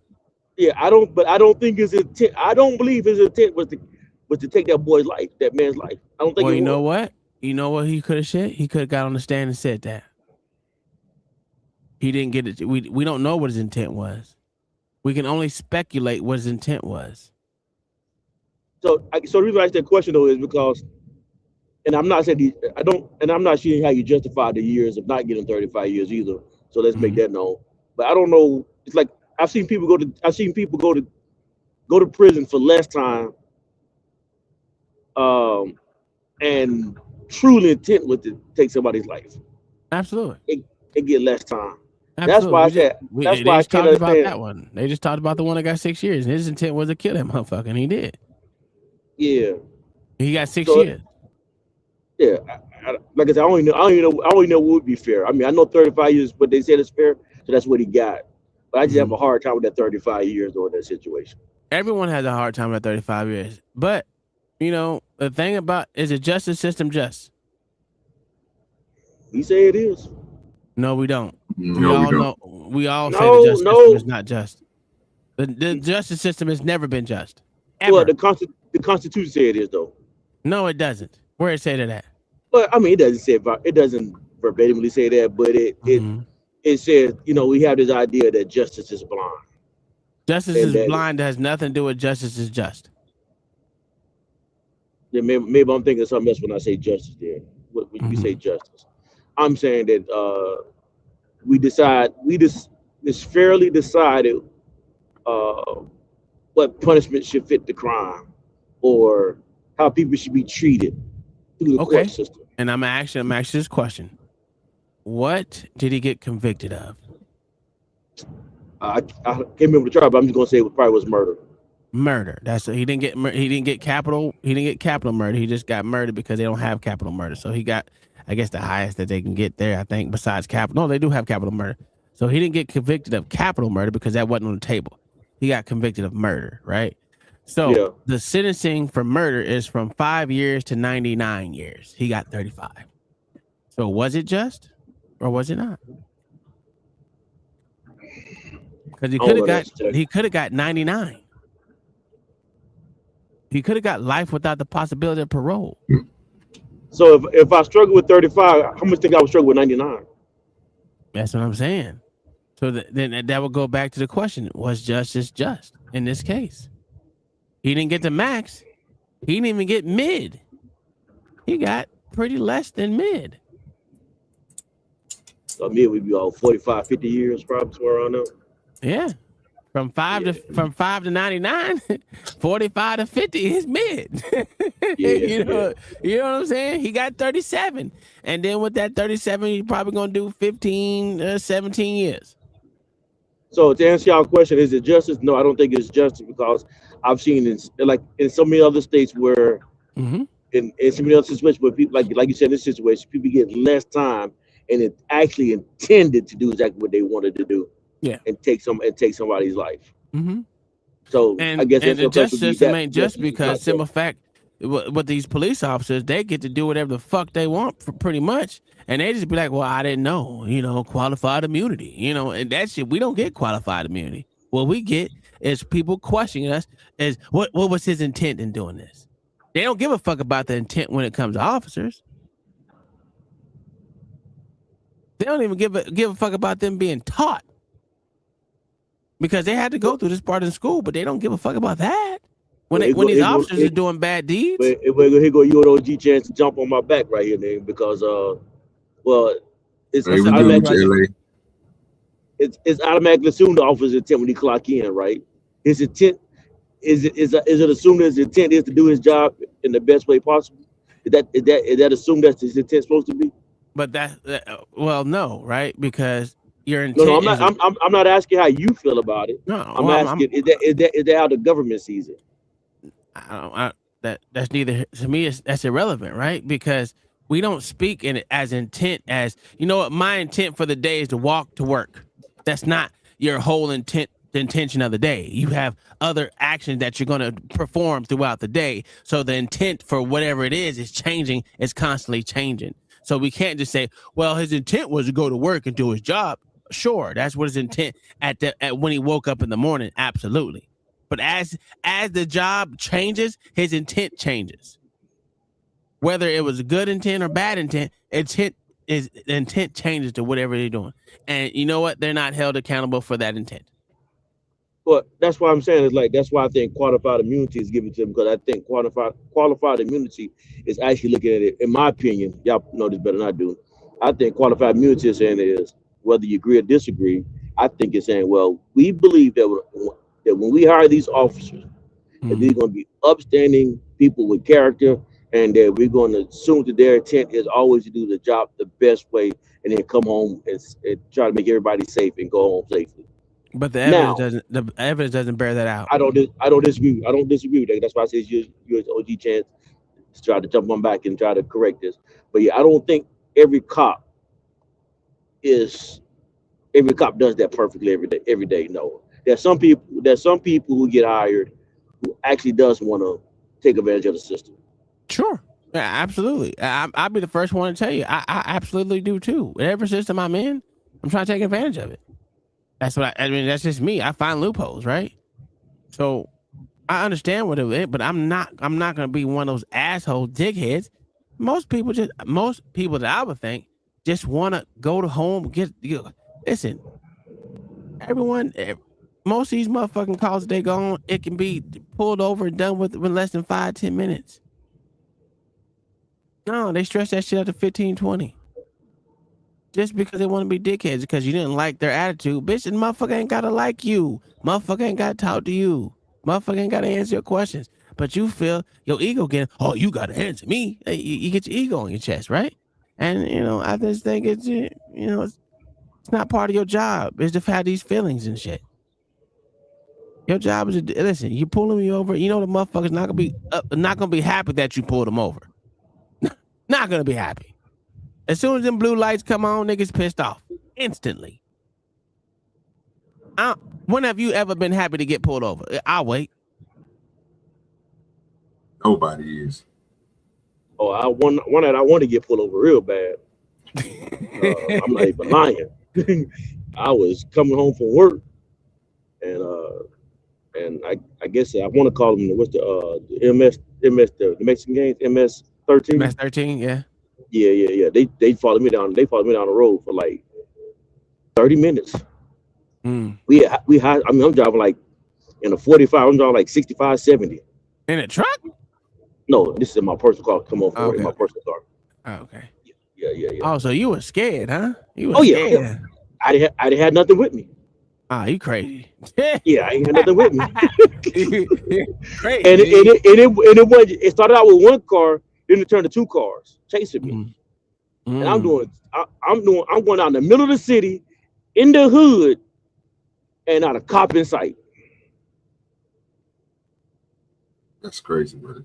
Yeah, I don't think his intent. I don't believe his intent was to take that boy's life, that man's life. I don't think. Well, it you know was. what? You know what he could have said? He could have got on the stand and said that. He didn't get it. We don't know what his intent was. We can only speculate what his intent was. So the reason I asked that question though is because, and I'm not saying I'm not seeing how you justify the years of not getting 35 years either. So let's make that known. But I don't know. It's like I've seen people go to prison for less time, and truly intent with to take somebody's life. Absolutely. It get less time. Absolutely. That's why I said. That's why I can't talked about understand that one. They just talked about the one that got 6 years, and his intent was to kill that motherfucker, and he did. Yeah. He got 6 years. Yeah. Like I said, I don't even know what would be fair. I mean, I know 35 years, but they said it's fair, so that's what he got. But I just have a hard time with that 35 years though in that situation. Everyone has a hard time with 35 years, but you know the thing about is the justice system just? You say it is. No, we don't. No, we all say the justice system is not just. The justice system has never been just. Ever. Well, the Constitution say it is though. No, it doesn't. Where it say that? Well, I mean, it doesn't verbatimly say that, but it says, you know, we have this idea that justice is blind. Justice is blind. That has nothing to do with justice is just. Yeah, maybe I'm thinking something else when I say justice there. When you say justice, I'm saying that it's fairly decided what punishment should fit the crime or how people should be treated through the court system. And I'm asking this question. What did he get convicted of? I can't remember the trial, but I'm just gonna say it probably was murder. Murder. He didn't get capital murder. He just got murdered because they don't have capital murder. So he got, I guess, the highest that they can get there, I think, besides capital. No, they do have capital murder. So he didn't get convicted of capital murder because that wasn't on the table. He got convicted of murder, right? So the sentencing for murder is from 5 years to 99 years. He got 35. So was it just or was it not? Because he could have got 99. He could have got life without the possibility of parole. So if I struggle with 35, how much think I would struggle with 99? That's what I'm saying. So then that would go back to the question: was justice just in this case? He didn't get the max. He didn't even get mid. He got pretty less than mid. So mid would be all 45, 50 years, probably somewhere around there. Yeah. From 5 to 99, 45 to 50 is mid. You know what I'm saying? He got 37. And then with that 37, you're probably going to do 15, 17 years. So to answer y'all question, is it justice? No, I don't think it's justice because I've seen in so many other states where in so many other situations where people like you said in this situation, people get less time and it actually intended to do exactly what they wanted to do. Yeah, and take somebody's life. So I guess the justice system ain't just because simple fact with these police officers, they get to do whatever the fuck they want pretty much, and they just be like, well, I didn't know, qualified immunity, and that shit, we don't get qualified immunity. What we get is people questioning us as what was his intent in doing this. They don't give a fuck about the intent when it comes to officers. They don't even give a fuck about them being taught. Because they had to go through this part in school, but they don't give a fuck about that. When these officers are doing bad deeds. Here go you and OG chance to jump on my back right here, man, because it's automatically assumed the officer's intent when he clock in, right? His intent is it assumed his intent is to do his job in the best way possible? Is that assumed that's his intent supposed to be? But no, right? Because your intent. No, I'm not asking how you feel about it. No, I'm asking is that how the government sees it? That's neither to me. That's irrelevant, right? Because we don't speak in it as intent as what my intent for the day is to walk to work. That's not your whole intent. The intention of the day. You have other actions that you're going to perform throughout the day. So the intent for whatever it is changing. It's constantly changing. So we can't just say, well, his intent was to go to work and do his job. Sure, that's what his intent at when he woke up in the morning. Absolutely. But as the job changes, his intent changes. Whether it was a good intent or bad intent, his intent changes to whatever they're doing. And you know what? They're not held accountable for that intent. But that's why I'm saying it's like that's why I think qualified immunity is given to him, because I think qualified immunity is actually looking at it. In my opinion, y'all know this better than I do. I think qualified immunity is saying is whether you agree or disagree. I think it's saying, well, we believe that when we hire these officers, that they're going to be upstanding people with character, and that we're going to assume that their intent is always to do the job the best way, and then come home and try to make everybody safe and go home safely. But the evidence doesn't bear that out. I don't disagree. I don't disagree with that. That's why I say you're OG chance to try to jump on back and try to correct this. But yeah, I don't think every cop does that perfectly every day. No. There's some people who get hired who actually does want to take advantage of the system. Sure. Yeah, absolutely. I'll be the first one to tell you. I absolutely do too. Whatever system I'm in, I'm trying to take advantage of it. That's what I mean. That's just me. I find loopholes, right? So I understand what it is, but I'm not going to be one of those asshole dickheads. Most people that I would think just want to go to home, listen, most of these motherfucking calls they go on, it can be pulled over and done with less than 5-10 minutes. No, they stretch that shit out to 15-20. Just because they want to be dickheads because you didn't like their attitude. Bitch, and motherfucker ain't got to like you. Motherfucker ain't got to talk to you. Motherfucker ain't got to answer your questions. But you feel your ego getting, oh, you got to answer me. You get your ego on your chest, right? And, I just think it's not part of your job. It's to have these feelings and shit. Your job is to, listen, you pulling me over. The motherfucker's not going to be happy that you pulled him over. Not going to be happy. As soon as them blue lights come on, niggas pissed off instantly. When have you ever been happy to get pulled over? I'll wait. Nobody is. Oh, one night I want to get pulled over real bad. I'm not even lying. I was coming home from work, and I guess I want to call them what's the MS the Mexican games MS-13. MS-13, yeah. Yeah. They followed me down. They followed me down the road for like 30 minutes. I'm driving like in a 45. I'm driving like 65, 70. In a truck? No, this is my personal car. Come on, in my personal car. Oh, okay. Yeah. Oh, so you were scared, huh? You were scared. Yeah. I didn't have nothing with me. Ah, you crazy. Yeah, I ain't had nothing with me. Crazy. And it started out with one car, then it turned to two cars chasing me. And I'm going out in the middle of the city, in the hood, and not a cop in sight. That's crazy, brother.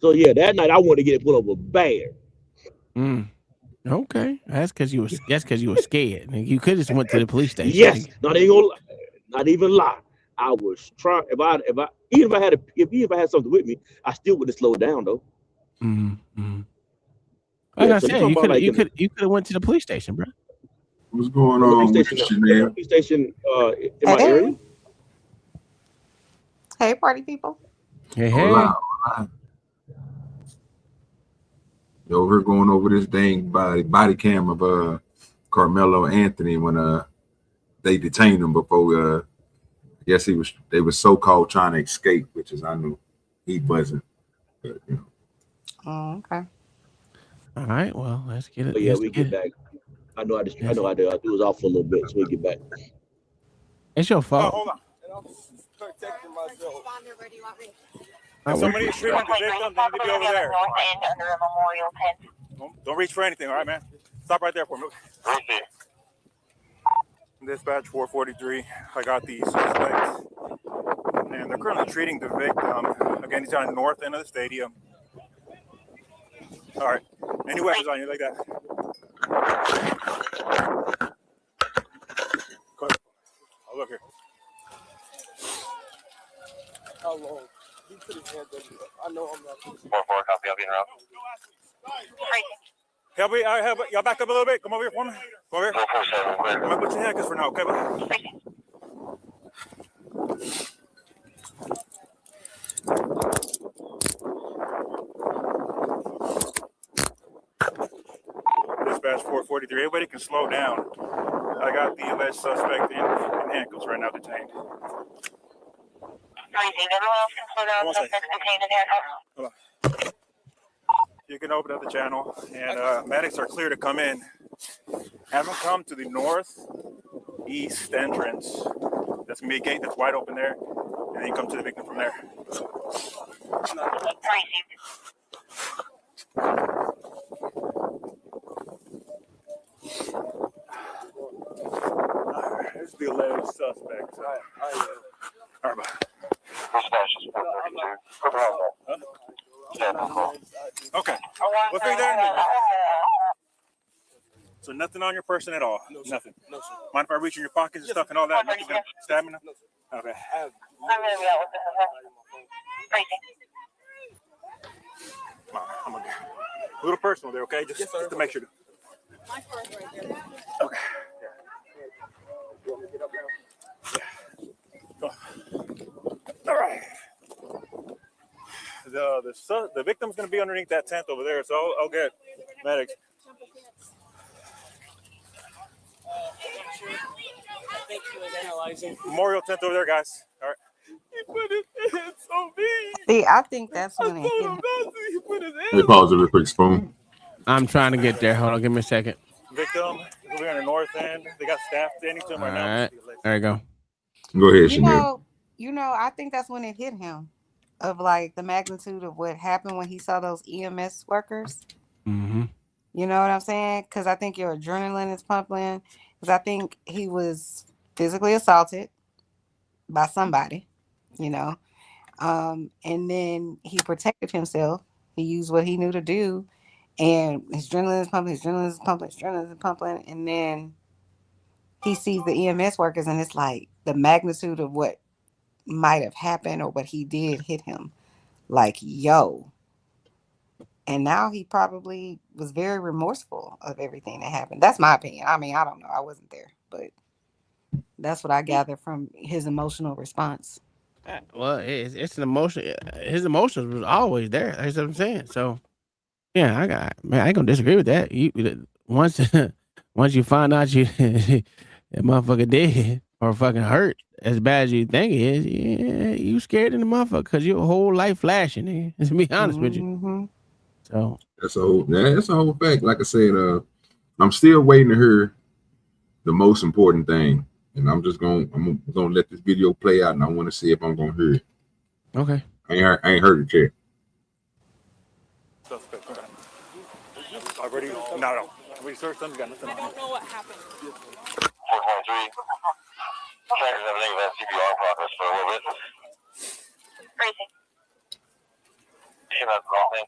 So yeah, that night I wanted to get pulled over bad. Okay, that's because you were scared. You could have just went to the police station. Yes, not even lie. I was trying. If I had something with me, I still would have slowed down though. Like I said, you could have went to the police station, bro. What's going on with you, man? Police station in my area. Hey, party people. Hey. Hola. Yo, we're going over this dang body cam of Carmelo Anthony when they detained him before I guess they were so-called trying to escape, which is I knew he wasn't. But, Oh, okay. All right, well, let's get it. But yeah, we get back. I do was off for a little bit, so we get back. It's your fault. Hold on. I'm protecting myself. Somebody extremely the victim, they need to be over there. Don't reach for anything, all right, man? Stop right there for me. Dispatch 443. I got these suspects, and they're currently treating the victim. Again, he's on the north end of the stadium. All right. Any weapons on you like that? I'll look here. How long? He put his hands up. I know I'm not. 4-4, copy. I'll be in route. Help me. Y'all back up a little bit. Come over here for me. Come over here. I'm gonna put your handcuffs for now, okay? Dispatch 443. Everybody can slow down. I got the alleged suspect in handcuffs right now detained. Hold on. You can open up the channel, and medics are clear to come in. Have them come to the northeast entrance. That's gonna be a gate that's wide open there, and then you come to the victim from there. Here's the alleged suspect. All right, bye. Okay. What's there? So nothing on your person at all? Nothing? No, sir. Mind if I reach in your pockets and stuff and all that? Nothing gonna stab me? Okay. I'm gonna get a little personal there, okay? Just to make sure. Okay. All right. The victim's going to be underneath that tent over there, so I'll get medics. Memorial tent over there, guys. All right. He put his hands on me. See, I think that's when it hit him. He put his hands. Hey, pause it real quick, Spoon. I'm trying to get there. Hold on, give me a second. Victim is over on the north end. They got staff standing to him right now. All right, there you go. Go ahead, Chanel. I think that's when it hit him, of like the magnitude of what happened when he saw those EMS workers. Mm-hmm. You know what I'm saying? Because I think your adrenaline is pumping. Because I think he was physically assaulted by somebody, and then he protected himself. He used what he knew to do, and his adrenaline is pumping, and then he sees the EMS workers, and it's like the magnitude of what might have happened or what he did hit him. Like, yo. And now he probably was very remorseful of everything that happened. That's my opinion. I mean, I don't know. I wasn't there, but that's what I gather from his emotional response. Well, it's an emotion. His emotions was always there. That's what I'm saying. So, yeah, I ain't gonna disagree with that. Once you find out that motherfucker dead or fucking hurt as bad as you think it is, yeah, you scared in the motherfucker because your whole life flashing. Man. To be honest with you. So that's a whole fact. Like I said, I'm still waiting to hear the most important thing, and I'm gonna let this video play out, and I want to see if I'm gonna hear it. Okay. I ain't heard it yet. Already? No. We searched them. Got nothing. I don't know what happened. 4.3. Checkers everything about CPR progress for a little bit. Crazy. That's the wrong thing.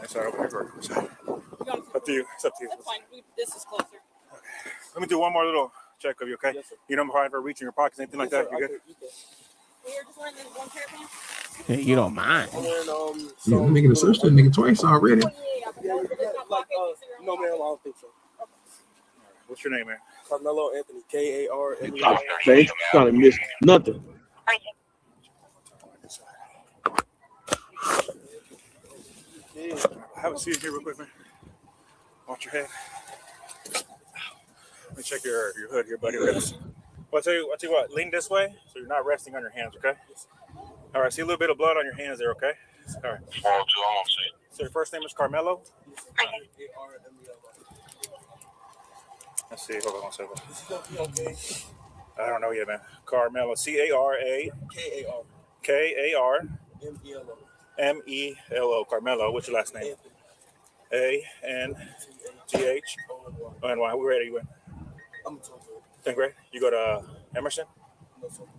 Sorry, over here. Up to you. It's up to you. That's fine. This is closer. Okay. Let me do one more little check of you, okay? Yes, you don't mind for reaching your pockets, anything like that? You good? We're just wearing this one pair of pants. Yeah, you don't mind. I'm making a search that nigga twice already. No, ma'am, I don't think so. What's your name, man? Carmelo Anthony. K-A-R-M-E. Thanks. Trying to miss nothing. Have a seat here real quick, man. Watch your head. Let me check your hood here, buddy. Well, I'll tell you what, lean this way so you're not resting on your hands, okay? All right, see a little bit of blood on your hands there, okay? All right. So your first name is Carmelo? Let's see, hold on one second. I don't know yet, man. Carmelo, C-A-R-A. K-A-R-M-E-L-O. Carmelo, what's your last name? A-N-T-H. N-Y, where are you in? I'm 10th grade? You go to Emerson?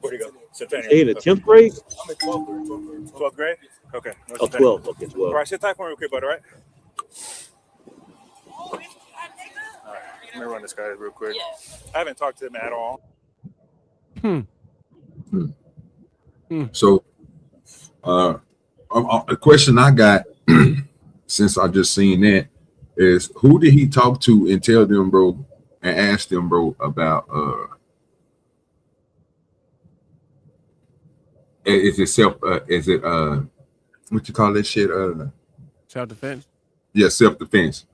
Where do you go? Centennial. Hey, in the 10th grade? I'm in 12th grade. 12th grade? Okay. No, Oh, 12. Okay, 12. All right, sit tight for me real quick, bud, all right? All right. Let me run this guy real quick. I haven't talked to him at all. So, A question I got since I just seen that is, who did he talk to and tell them, bro, and ask them, bro, about is it what you call that shit? Self-defense? Yeah, self-defense.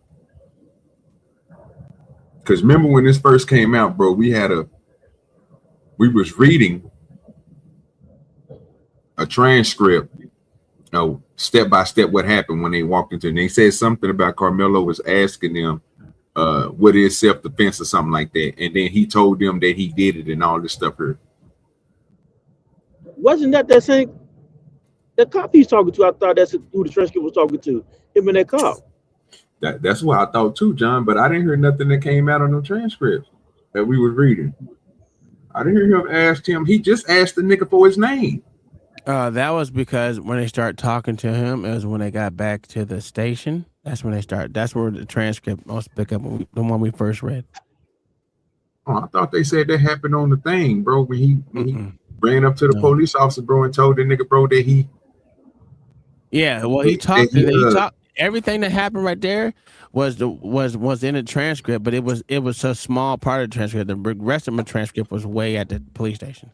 Because remember when this first came out, bro, we was reading a transcript, step by step what happened when they walked into, and they said something about Carmelo was asking them what is self-defense or something like that, and then he told them that he did it and all this stuff here. Wasn't that same the cop he's talking to? I thought that's who the transcript was talking to. Him and that cop. That's what I thought too, John. But I didn't hear nothing that came out on the transcripts that we was reading. I didn't hear him ask him. He just asked the nigga for his name. That was because when they start talking to him, it was when they got back to the station. That's when they start. That's where the transcript must pick up the one we first read. Oh, I thought they said that happened on the thing, bro. When he ran up to the police officer, bro, and told the nigga, bro, that he. Yeah, well, he talked. He talked. Everything that happened right there was in the transcript, but it was a small part of the transcript. The rest of the transcript was way at the police station.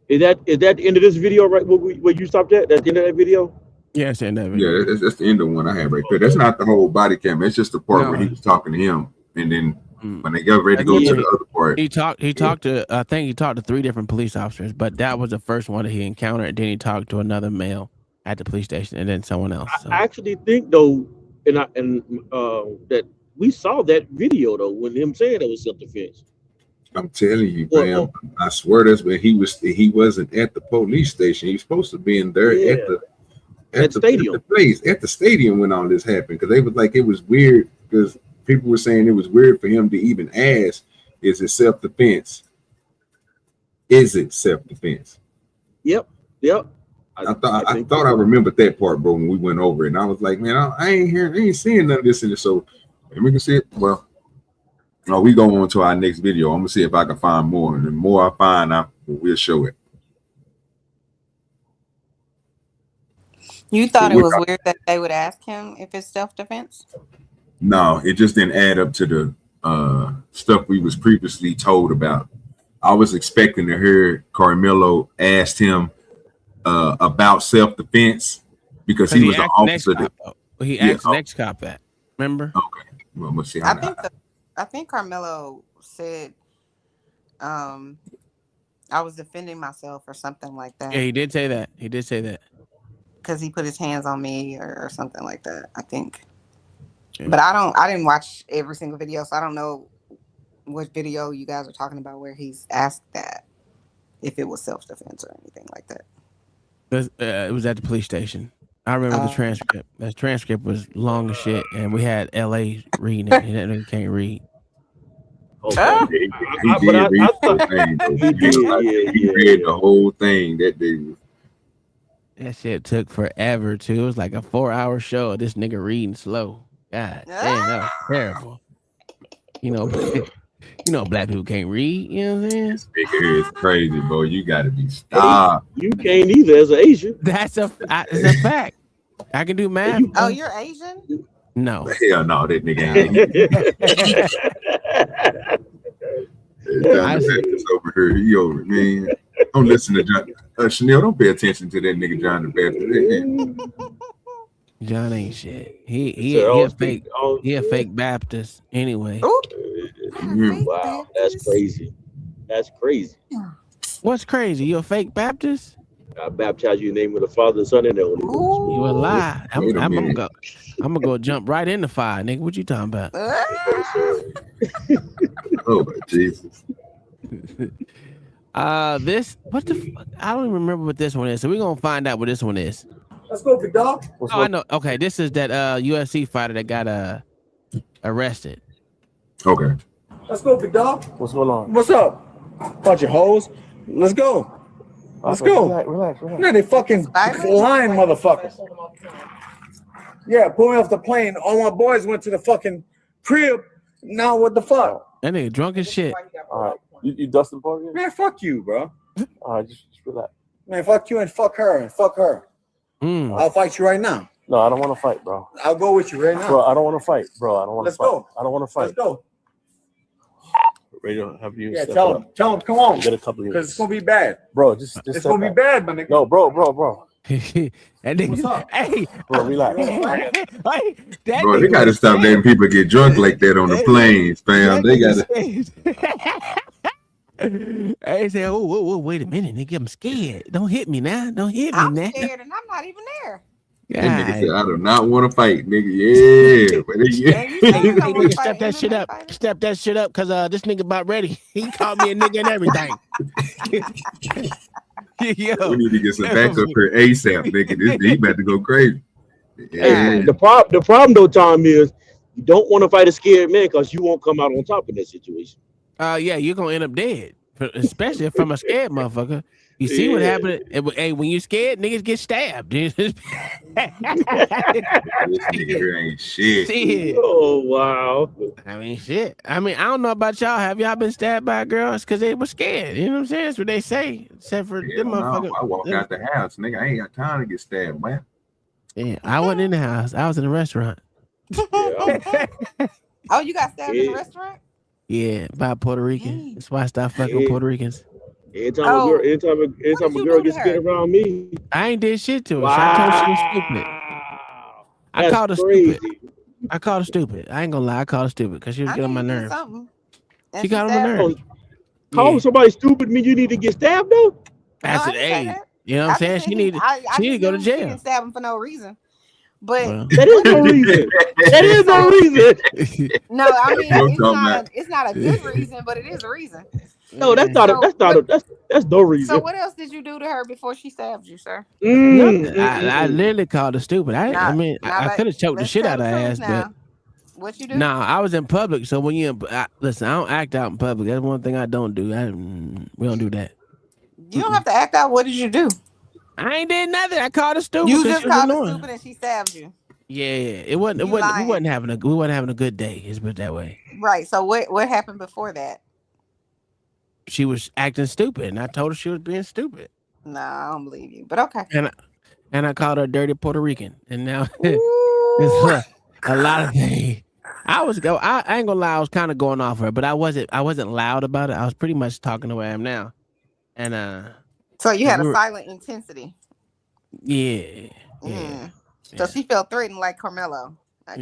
Is that the end of this video, right? Where you stopped at? That's the end of that video? Yeah, it's the end of it. Yeah, that's the end of one I have right there. That's not the whole body cam. It's just the part where he was talking to him, and then when they got ready to go to the other part, he talked to. I think he talked to 3 different police officers, but that was the first one that he encountered. And then he talked to another male at the police station, and then someone else. So. I actually think though, that we saw that video though when him saying it was self-defense. I'm telling you, man. I swear that's where he was. He wasn't at the police station. He was supposed to be in there at the stadium. At the stadium when all this happened, because they was like, it was weird because people were saying it was weird for him to even ask, "Is it self-defense? Is it self-defense?" Yep. I thought I remembered that part, bro, when we went over it, and I was like, man, I ain't seeing none of this in it. So, and we can see it. Well, we go on to our next video. I'm gonna see if I can find more, and the more I find, we'll show it. You thought it was weird that they would ask him if it's self-defense? No, it just didn't add up to the stuff we was previously told about. I was expecting to hear Carmelo asked him about self-defense because he was the officer. He asked next cop that. Remember? Okay. Well, we'll see. I think Carmelo said, "I was defending myself" or something like that. Yeah, he did say that. Because he put his hands on me or something like that, I think. Yeah. But I didn't watch every single video, so I don't know what video you guys are talking about where he's asked that, if it was self-defense or anything like that. It was at the police station. I remember the transcript. That transcript was long as shit, and we had LA reading it. He can't read. Okay. He read the whole thing that day. That shit took forever too. It was like a 4-hour show. This nigga reading slow. God damn, that was terrible. You know, black people can't read. You know what I'm saying? This nigga is crazy, bro. You gotta be stopped. You can't either as an Asian. It's a fact. I can do math. Oh, you're Asian? No. Hell no, that nigga ain't. Over here, he over, man. Don't listen to John. Chanel, don't pay attention to that nigga John the Baptist. John ain't shit. He a fake. He a fake Baptist anyway. Wow, that's crazy. That's crazy. What's crazy? You a fake Baptist? I baptize you in the name of the Father, the Son, and the Holy Ghost. You a lie. I'm gonna go jump right in the fire, nigga. What you talking about? Oh Jesus. What the fuck? I don't even remember what this one is. So we're gonna find out what this one is. Let's go, big dog. I know. Okay, this is that UFC fighter that got arrested. Okay. Let's go, big dog. What's going on? What's up? Bunch of hoes. Let's go. Let's go. Relax. No, they fucking lying motherfuckers. Yeah, pull me off the plane. All my boys went to the fucking crib. Now what the fuck? That nigga drunk as shit. All right. You dusting the party? Man, fuck you, bro. All right, just relax. Man, fuck you and fuck her and fuck her. I'll fight you right now. No, I don't want to fight, bro. I'll go with you right now. Bro, I don't want to fight, bro. I don't want to Let's fight. go. I don't want to fight. Let's go. Radio, have you? Yeah, tell him, come on. Get a couple of Because it's gonna be bad. Bro, just it's gonna be bad, my nigga. No, bro. And then, What's up? Hey, bro, relax. Bro, they gotta stop letting people get drunk like that on the planes, fam. They gotta. Hey, say, oh, wait a minute, nigga, I'm scared. Don't hit me now. Don't hit me now. I'm scared and I'm not even there. That nigga said, I do not want to fight, nigga. Yeah. But Nigga, step that shit up. Step that shit up, cause this nigga about ready. He called me a nigga and everything. Yo. We need to get some backup here ASAP, nigga. He about to go crazy. Yeah. The problem though, Tom, is you don't want to fight a scared man because you won't come out on top in that situation. Yeah, you're gonna end up dead, especially from a scared motherfucker. You see what happened? Hey, when you scared, niggas get stabbed, dude. This nigga here ain't shit. Shit. Oh wow. I mean, shit. I don't know about y'all. Have y'all been stabbed by girls because they were scared? You know what I'm saying? That's what they say. Except for them motherfuckers. I walk out the house, nigga. I ain't got time to get stabbed, man. Yeah, I wasn't in the house. I was in the restaurant. Oh, you got stabbed in the restaurant? Yeah, by Puerto Rican. That's why I stopped fucking with Puerto Ricans. Anytime a girl gets scared around me, I ain't did shit to her. Wow. So I told her she was stupid. I That's called her crazy. stupid. I called her stupid. I ain't gonna lie. I called her stupid because she was getting on my nerves. And She got on my nerves. Calling somebody stupid mean you need to get stabbed though? That's it. Hey, you know what I'm saying? She need to go to She jail. didn't stab him for no reason. But That is no reason. That is no reason. no, I mean it's not a good reason, but it is a reason. No, that's no reason. So what else did you do to her before she stabbed you, sir? I literally called her stupid. I could have choked the shit out of her ass, but what you do? nah, I was in public. So when you listen, I don't act out in public. That's one thing I don't do. We don't do that. You don't have to act out. What did you do? I ain't did nothing. I called her stupid. You just called her stupid and she stabbed you. Yeah, it wasn't. We wasn't having a good day. Let's put it that way. Right. So what happened before that? She was acting stupid, and I told her she was being stupid. Nah, I don't believe you. But okay. And I called her a dirty Puerto Rican, and now it's a lot of things. I ain't gonna lie. I was kind of going off her, but I wasn't loud about it. I was pretty much talking the way I am now. And so you had a silent intensity. Yeah. So she felt threatened like Carmelo. I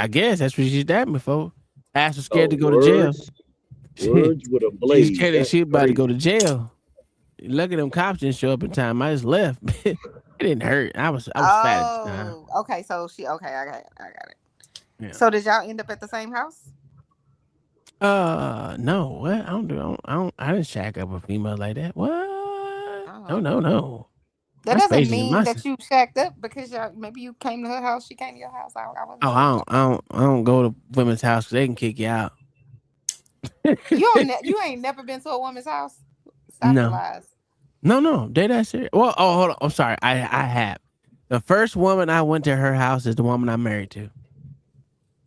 guess that's what she stabbed me for. Ass was scared to go to jail. Words with a blade. She's scared that she about to go to jail. Look at them cops didn't show up in time. I just left. It didn't hurt. I was fat at the time. Okay. So I got it. Yeah. So did y'all end up at the same house? No. What? I didn't shack up with females like that. What? No. That doesn't mean that you shacked up because maybe you came to her house, she came to your house. I don't go to women's house because they can kick you out. You ain't never been to a woman's house? Stop the lies. No. Did I serious? Well, hold on. I'm sorry. I have. The first woman I went to her house is the woman I'm married to.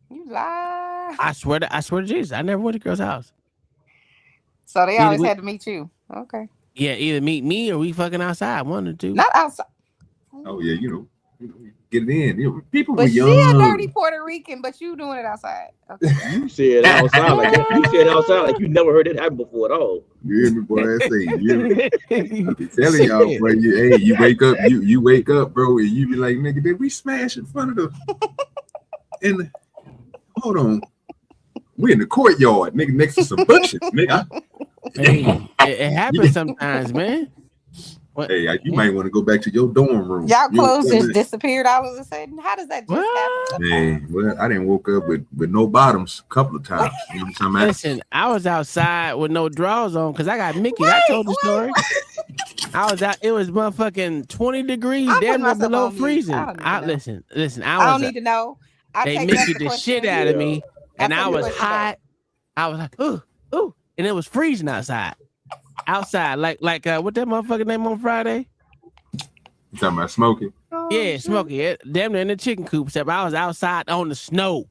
You lie. I swear to Jesus, I never went to a girl's house. So they always had to meet you. Okay. Yeah, either meet me or we fucking outside. One or two. Not outside. Oh yeah, get it in. People but were young. She a dirty Puerto Rican, but you doing it outside. Okay. You said outside like you never heard it happen before at all. You hear me, boy? I be telling y'all, bro. You wake up, you wake up, bro, and you be like, nigga, did we smash in front of the? Hold on, we in the courtyard, nigga, next to some bushes, nigga. Hey, it happens sometimes, man. What? Hey, you might want to go back to your dorm room. Y'all clothes just disappeared all of a sudden. How does that just happen? Hey, well, I didn't woke up with no bottoms a couple of times. You know what I'm talking about? Listen, I was outside with no drawers on because I got Mickey. I told the story. I was out. It was motherfucking 20 degrees, damn near below freezing. Listen. I don't need to know. They Mickey the shit out of me, and I was hot. I was like, ooh, and it was freezing outside. Outside, like what that motherfucker name on Friday? You talking about Smokey? Yeah, Smokey. Damn near in the chicken coop. Except I was outside on the snow.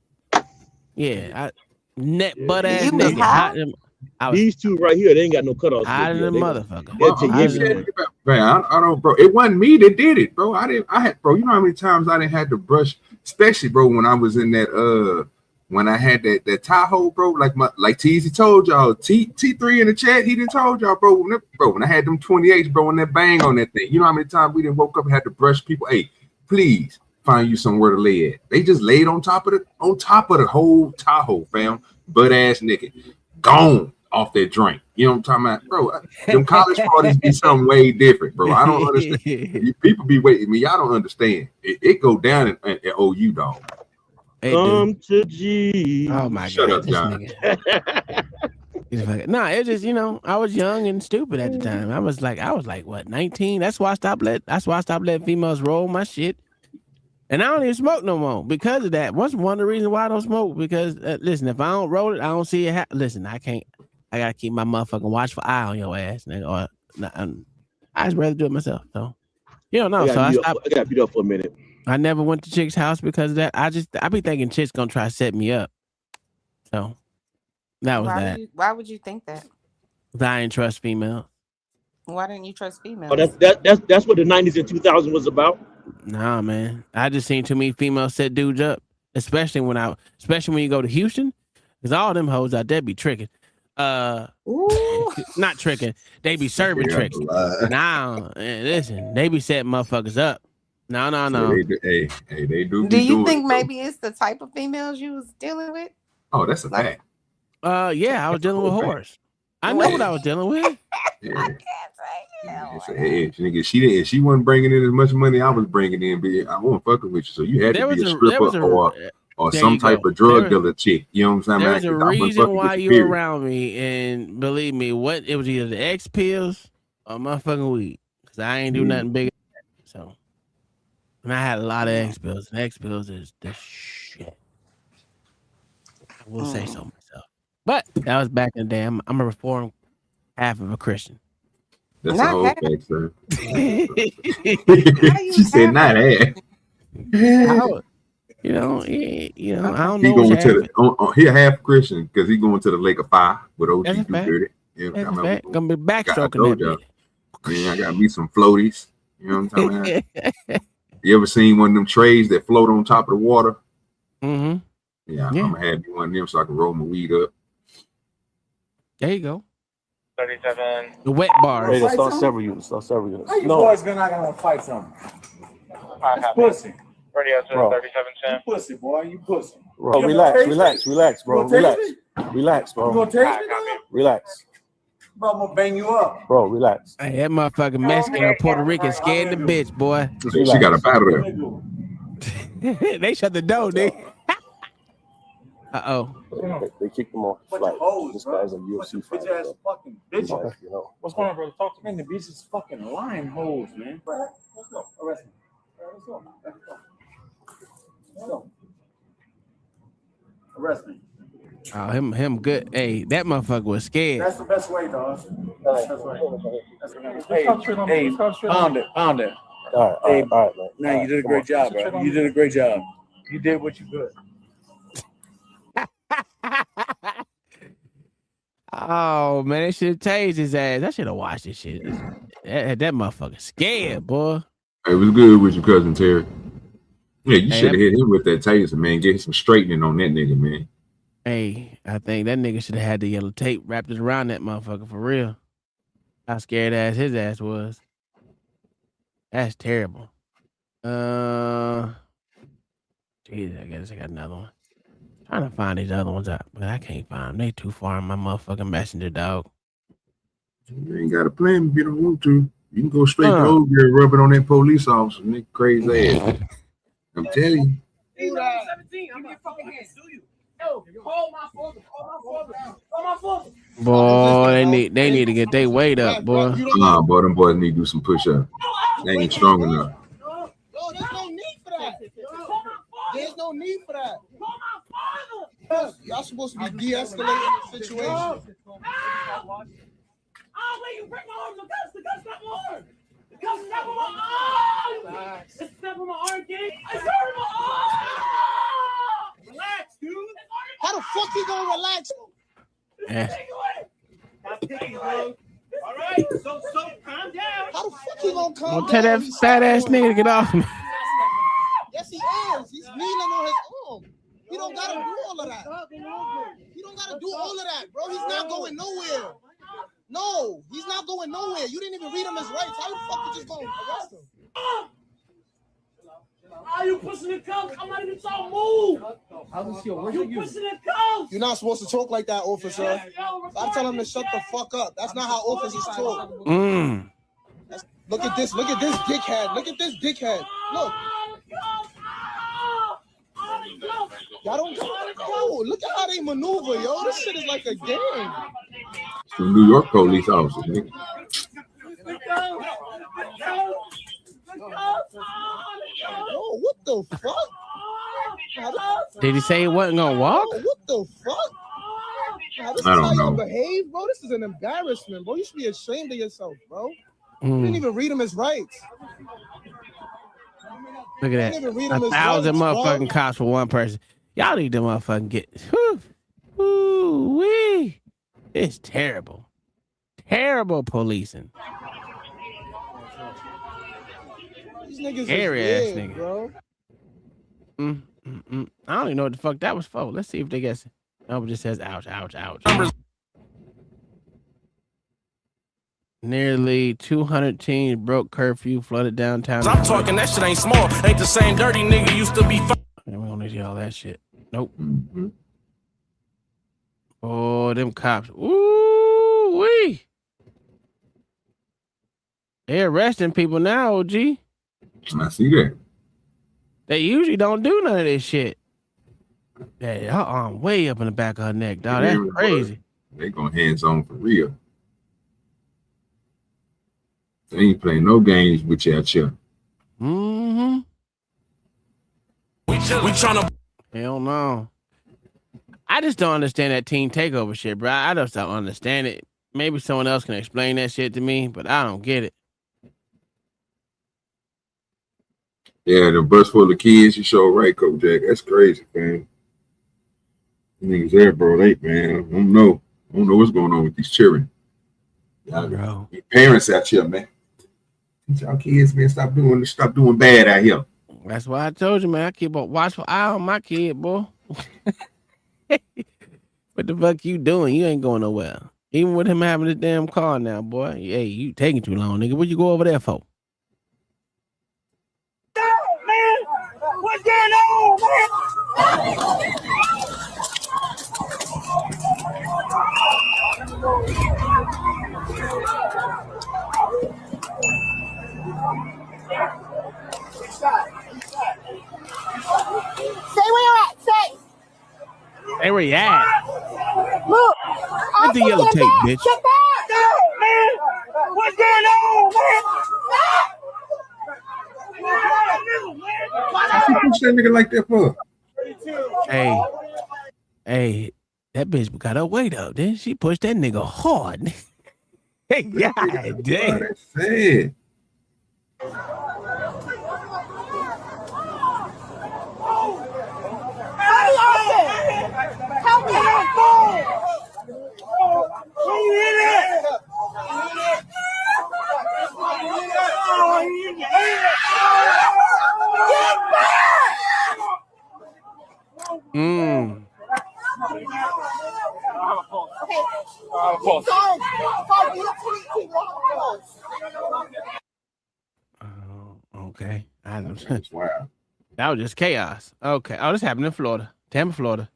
Yeah, butt ass nigga. These two right here, they ain't got no cutoffs. Hot as a motherfucker. Man, I don't, bro. It wasn't me that did it, bro. I had, bro. You know how many times I didn't have to brush, especially, bro, when I was in that, when I had that Tahoe, bro. Like Teasy told y'all, T3 in the chat, he didn't told y'all, bro. When I had them 28s, bro, and that bang on that thing. You know how many times we didn't woke up and had to brush people? Hey, please find you somewhere to lay at. They just laid on top of the whole Tahoe, fam. Butt ass naked, gone off that drink. You know what I'm talking about, bro? Them college parties be something way different, bro. I don't understand. You people be waiting me. Y'all don't understand. It go down at OU, dog. To G. Oh my Shut God, up, this John. nigga. No, it's just, you know, I was young and stupid at the time. I was like what, 19? That's why I stopped letting females roll my shit. And I don't even smoke no more because of that. What's one of the reasons why I don't smoke? Because listen, if I don't roll it, I don't see it happen. Listen, I can't. I gotta keep my motherfucking watchful eye on your ass, nigga. Or I just rather do it myself. So you don't know. I got beat up for a minute. I never went to chick's house because of that. I be thinking chicks gonna try to set me up. So that was that. Why would you think that? I ain't trust females. Why didn't you trust females? Oh, that's what the 90s and 2000s was about. Nah, man. I just seen too many females set dudes up, especially when you go to Houston, because all them hoes out there be tricking. Not tricking. They be serving tricks. Nah, listen, they be setting motherfuckers up. No. Hey, they do. Do you think maybe it's the type of females you was dealing with? Oh, that's a fact. Yeah, I was dealing with whores. I know what I was dealing with. Yeah. She wasn't bringing in as much money I was bringing in, but I wasn't fucking with you. So you had to be a stripper or some type of drug dealer chick. You know what I'm saying? There's a reason why you around me, and believe me, it was either the X pills or motherfucking weed, because I ain't do nothing big. So, and I had a lot of X pills, and X pills is the shit. I will say so myself. But that was back in the day. I'm a reformed half of a Christian. That's a whole fact, sir. She said not half. You know, I don't he know. Going to he a half Christian because he going to the lake of fire with OG That's a fact. Yeah, That's a fact. Gonna be backstroking that bitch. Yeah, I got me some floaties. You know what I'm talking about? You ever seen one of them trays that float on top of the water? Mm-hmm. Yeah, I'm gonna have you one of them so I can roll my weed up. There you go. 37. The wet bars. Hey, start several units. How you boys gonna fight something? Pussy. Radio to Bro. 3710. You pussy, boy. You pussy. Bro, relax, bro. Relax, bro. You gonna taste me, dog? Relax. Bro, I'm gonna bang you up. Bro, relax. Hey, that motherfucking Mexican or Puerto Rican scared the bitch, boy. She got a battle there. They shut the door, nigga. Uh-oh. They kicked him off the flight. This guy's a UFC fighter. Bitch ass fucking bitch. You know. What's going on, brother? Talk to me. The bitch is fucking lying hoes, man. Let's go. Arrest me. Let's go. Let's go. Arrest me. Oh, him good. Hey, that motherfucker was scared. That's the best way, dog. That's the best way. That's the best way. Hey, pound it. All right, man. Man, you did a great job, bro. You did a great job. You did what you could. Oh man, they should have tased his ass. I should have watched this shit. That motherfucker scared, boy. It was good with your cousin Terry. Yeah, you should have hit him with that taser, man. Get some straightening on that nigga, man. Hey, I think that nigga should have had the yellow tape wrapped around that motherfucker for real. How scared ass his ass was. That's terrible. Jesus, I guess I got another one. Trying to find these other ones out, but I can't find them. They too far in my motherfucking messenger, dog. You ain't got a plan if you don't want to. You can go straight to over here and rub it on that police officer, nigga, crazy ass. I'm telling you. 17. I'm your fucking hands. Do you? Yo, call my father. Call my father. Boy, they need to get their weight up, boy. Nah, boy, them boys need to do some push-ups. They ain't strong enough. No, there's no need for that. There's no need for that. Y'all supposed to be de-escalating the situation. Oh, wait, you break my arm. The guy's got my arm. The guy's got my arm. It's not my arm, gang. It's hurting my arm. Relax, dude. How the fuck you gonna relax? Yeah. So calm down. How the fuck he gonna calm Don't tell down? that fat ass nigga to get off me. Yes, he is. He's kneeling on his arm. He don't gotta do all of that. He don't gotta do all of that, bro. He's not going nowhere. No, he's not going nowhere. You didn't even read him his rights. How the fuck you just gonna arrest him? Are you pushing the cuffs? I'm not even trying to move. You pushing the cuffs. You're not supposed to talk like that, officer. I'm telling him to shut the fuck up. That's not how officers talk. Look at this. Look at this dickhead. Look at this dickhead. Look. Y'all don't go. Look at how they maneuver, yo. This shit is like a game. Some New York police officers, nigga. Yo, what the fuck? Did he say he wasn't gonna walk? Yo, what the fuck? Now, this I is don't how know. you behave, bro. This is an embarrassment, bro. You should be ashamed of yourself, bro. You Mm. didn't even read him his rights. Look at Didn't even read that. him his 1,000 rights, motherfucking bro. cops for one person. Y'all need to motherfucking get. Woo-wee. It's terrible. Terrible policing. These niggas Scary is ass weird, nigga. bro. I don't even know what the fuck that was for. Let's see if they guess. No, it just says ouch, ouch, ouch. Nearly 200 teens broke curfew, flooded downtown. I'm talking that shit ain't small. Ain't the same dirty nigga used to be. We don't need to hear all that shit. Nope. Oh, them cops. Ooh wee. They arresting people now, OG. I see that. They usually don't do none of this shit. Hey, her arm way up in the back of her neck, dog. That's crazy. They going hands on for real. They ain't playing no games with you out here. Mm-hmm. We trying to. Hell no. I just don't understand that teen takeover shit, bro. I just don't understand it. Maybe someone else can explain that shit to me, but I don't get it. Yeah, the bus full of kids, you show right, Coach Jack. That's crazy, man. Niggas there, bro. Late, man. I don't know what's going on with these children. Bro. Parents out here, man. Teach y'all kids, man, stop doing bad out here. That's why I told you, man. I keep a watchful eye on my kid, boy. What the fuck you doing? You ain't going nowhere. Even with him having this damn car now, boy. Hey, you taking too long, nigga. What you go over there for? Man, what's going on, man? Stay where you're at. Stay. Hey, where you at? Look. Get the yellow tape, bitch. Get back. No, man. What's going on, man? Why you push that nigga like that for? Hey, that bitch got her weight up. Then she pushed that nigga hard. Hey, God damn. That's sad. Help me. Where you in at? Get back. Okay. I don't. Wow. That was just chaos. Okay. Oh, this happened in Florida. Tampa, Florida.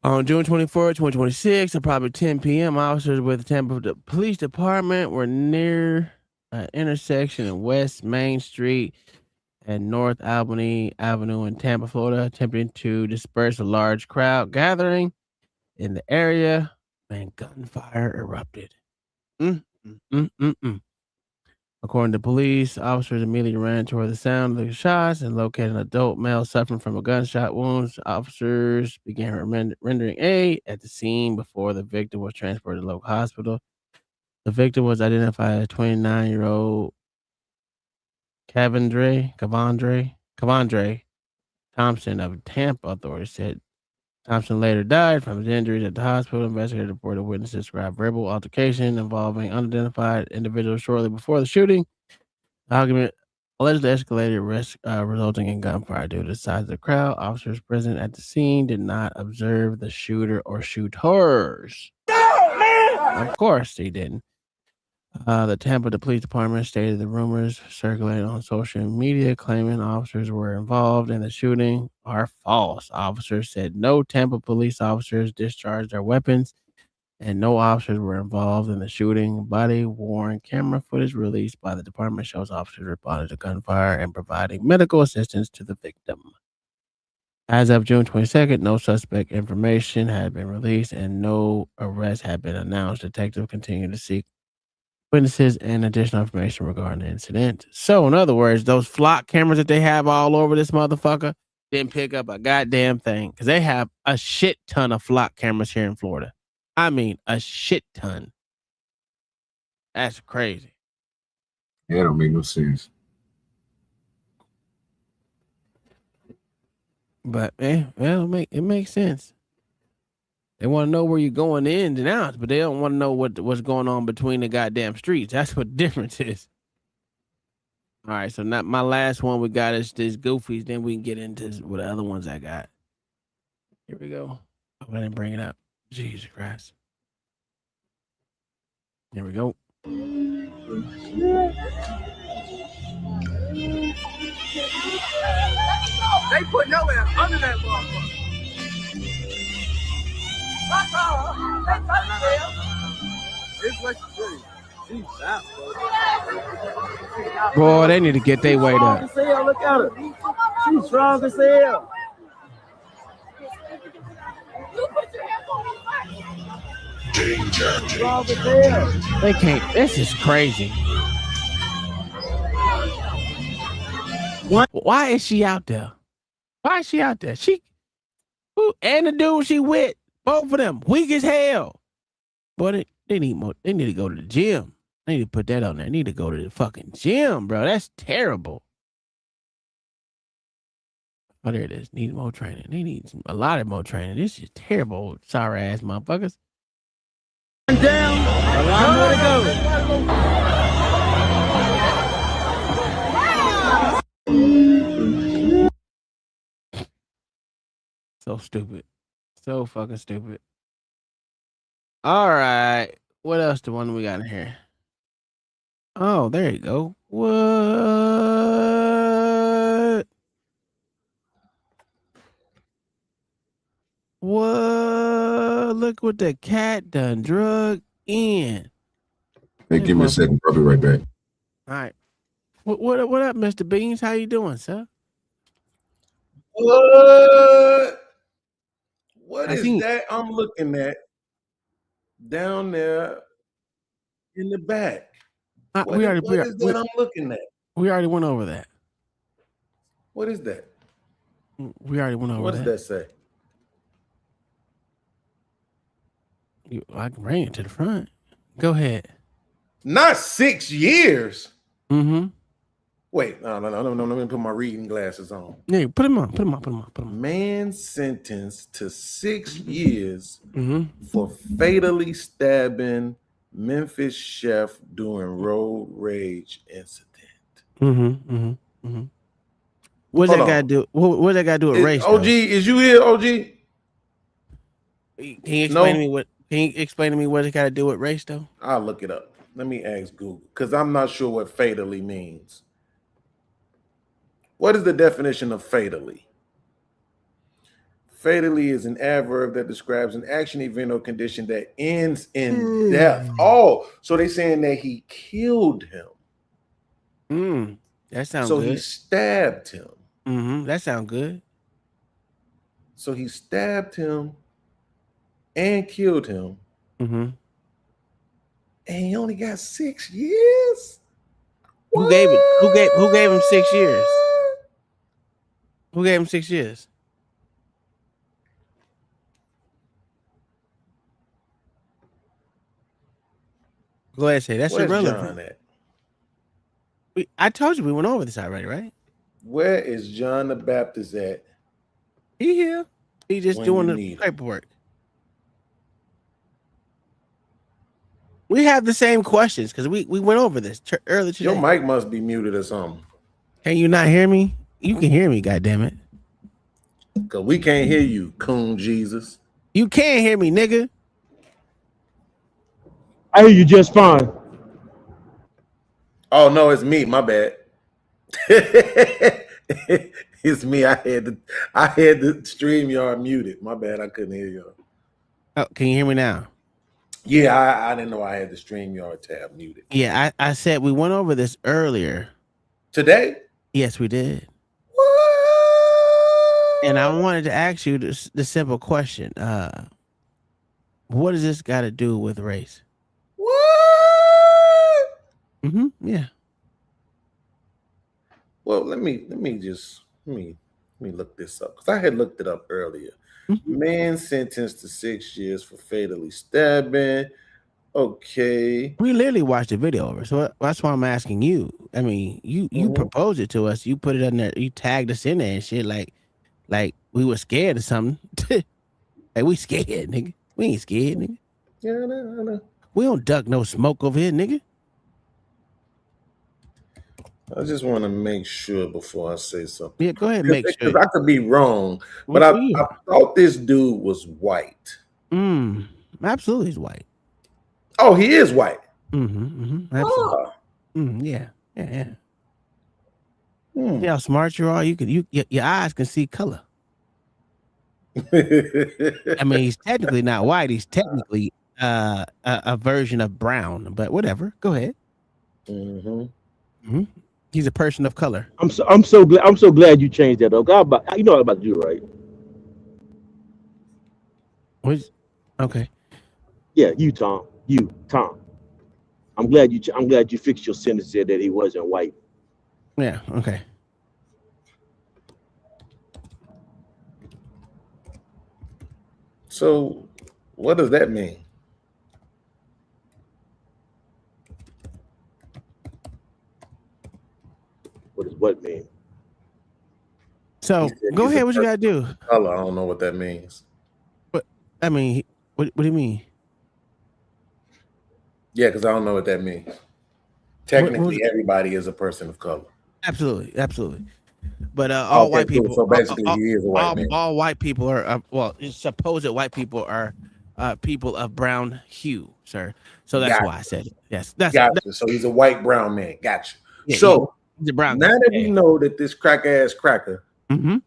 On June 24th, 2026, at probably 10 p.m., officers with the Tampa Police Department were near an intersection in West Main Street and North Albany Avenue in Tampa, Florida, attempting to disperse a large crowd gathering in the area. Man, gunfire erupted. According to police, officers immediately ran toward the sound of the shots and located an adult male suffering from a gunshot wounds. Officers began rendering aid at the scene before the victim was transported to the local hospital. The victim was identified as 29-year-old Cavandre Thompson of Tampa, authorities said. Thompson later died from his injuries at the hospital. Investigators reported witnesses described verbal altercation involving unidentified individuals shortly before the shooting. The argument allegedly escalated, resulting in gunfire. Due to the size of the crowd, officers present at the scene did not observe the shooter or shooters. Of course, they didn't. The Tampa Police Department stated the rumors circulating on social media claiming officers were involved in the shooting are false. Officers said no Tampa police officers discharged their weapons and no officers were involved in the shooting. Body-worn camera footage released by the department shows officers responding to gunfire and providing medical assistance to the victim. As of June 22nd, no suspect information had been released and no arrest had been announced. Detectives continue to seek witnesses and additional information regarding the incident. So, in other words, those flock cameras that they have all over this motherfucker didn't pick up a goddamn thing because they have a shit ton of flock cameras here in Florida. I mean, a shit ton. That's crazy. That don't make no sense. But well, it makes sense. They want to know where you're going in and out, but they don't want to know what's going on between the goddamn streets. That's what the difference is. All right, so not my last one we got is this Goofies. Then we can get into what the other ones I got. Here we go. Oh, I didn't bring it up. Jesus Christ. Here we go. They put no ass under that motherfucker. It's what you say. Boy, they need to get their weight up. Look at her. She's strong as hell. They can't. This is crazy. Why is she out there? Why is she out there? And the dude she with, both of them, weak as hell. Boy, they need more. They need to go to the gym. They need to put that on there. They need to go to the fucking gym, bro. That's terrible. Oh, there it is. Need more training. They need a lot of more training. This is terrible, sorry ass motherfuckers. Down. A lot more to go. So stupid. So fucking stupid. All right. What else the one we got in here? Oh, there you go. What? What? Look what the cat done drug in. Hey, give me a second. I'll be right back. All right. What up, Mr. Beans? How you doing, sir? What is that I'm looking at down there in the back? What is that I'm looking at? We already went over that. What is that? We already went over What that. does that say? I can bring it to the front. Go ahead. Not 6 years. Mm-hmm. Wait, no. Let me put my reading glasses on. Yeah, put them on. Man sentenced to 6 years for fatally stabbing Memphis chef during road rage incident. What's that got to do? What that got to do with race? OG, is you here, OG? Can you explain to me what? Can you explain to me what it got to do with race, though? I'll look it up. Let me ask Google because I'm not sure what fatally means. What is the definition of fatally? Fatally is an adverb that describes an action, event, or condition that ends in death. Oh, so they're saying that he killed him. That sounds good. So good. he stabbed him. That sounds good. So he stabbed him and killed him. And he only got 6 years? Who gave it? Who gave him 6 years? Who gave him 6 years? Go ahead, say that's Where's irrelevant. John at? I told you we went over this already, right? Where is John the Baptist at? He here. He's just when doing you the need 'em. paperwork. We have the same questions because we went over this earlier today. Your mic must be muted or something. Can you not hear me? You can hear me, goddammit. Because we can't hear you, coon Jesus. You can't hear me, nigga. I hear you just fine. Oh no, it's me. My bad. It's me. I had the StreamYard muted. My bad. I couldn't hear you. Oh, can you hear me now? Yeah, I didn't know I had the StreamYard tab muted. Yeah, I said we went over this earlier. Today? Yes, we did. And I wanted to ask you the simple question. What does this got to do with race? What? Yeah. Well, let me look this up because I had looked it up earlier. Man sentenced to 6 years for fatally stabbing. Okay. We literally watched the video over, so that's why I'm asking you. I mean, you proposed it to us. You put it in there. You tagged us in there and shit like we were scared or something. Like we scared, nigga. We ain't scared, nigga. Yeah, I know. We don't duck no smoke over here, nigga. I just want to make sure before I say something. Yeah, go ahead and make sure. Because I could be wrong, but I thought this dude was white. Absolutely, he's white. Oh, he is white. Absolutely. Yeah. See how smart you are. Your eyes can see color. I mean, he's technically not white. He's technically a version of brown, but whatever. Go ahead. He's a person of color. I'm so glad you changed that though. God, you know what I'm about to do, right? Okay. Yeah, Tom. I'm glad you fixed your sentence there that he wasn't white. Yeah. Okay. So, what does that mean? What does what mean? So go ahead. What you gotta do? Color. I don't know what that means. But I mean, what do you mean? Yeah, because I don't know what that means. Technically, everybody is a person of color. Absolutely. But all white people. So basically, he is a white man. All white people are supposed white people are people of brown hue, sir. So that's why I said it. Yes, gotcha. So he's a white brown man. Gotcha. Yeah, so he's a brown now guy. that we know that this crack ass cracker. Now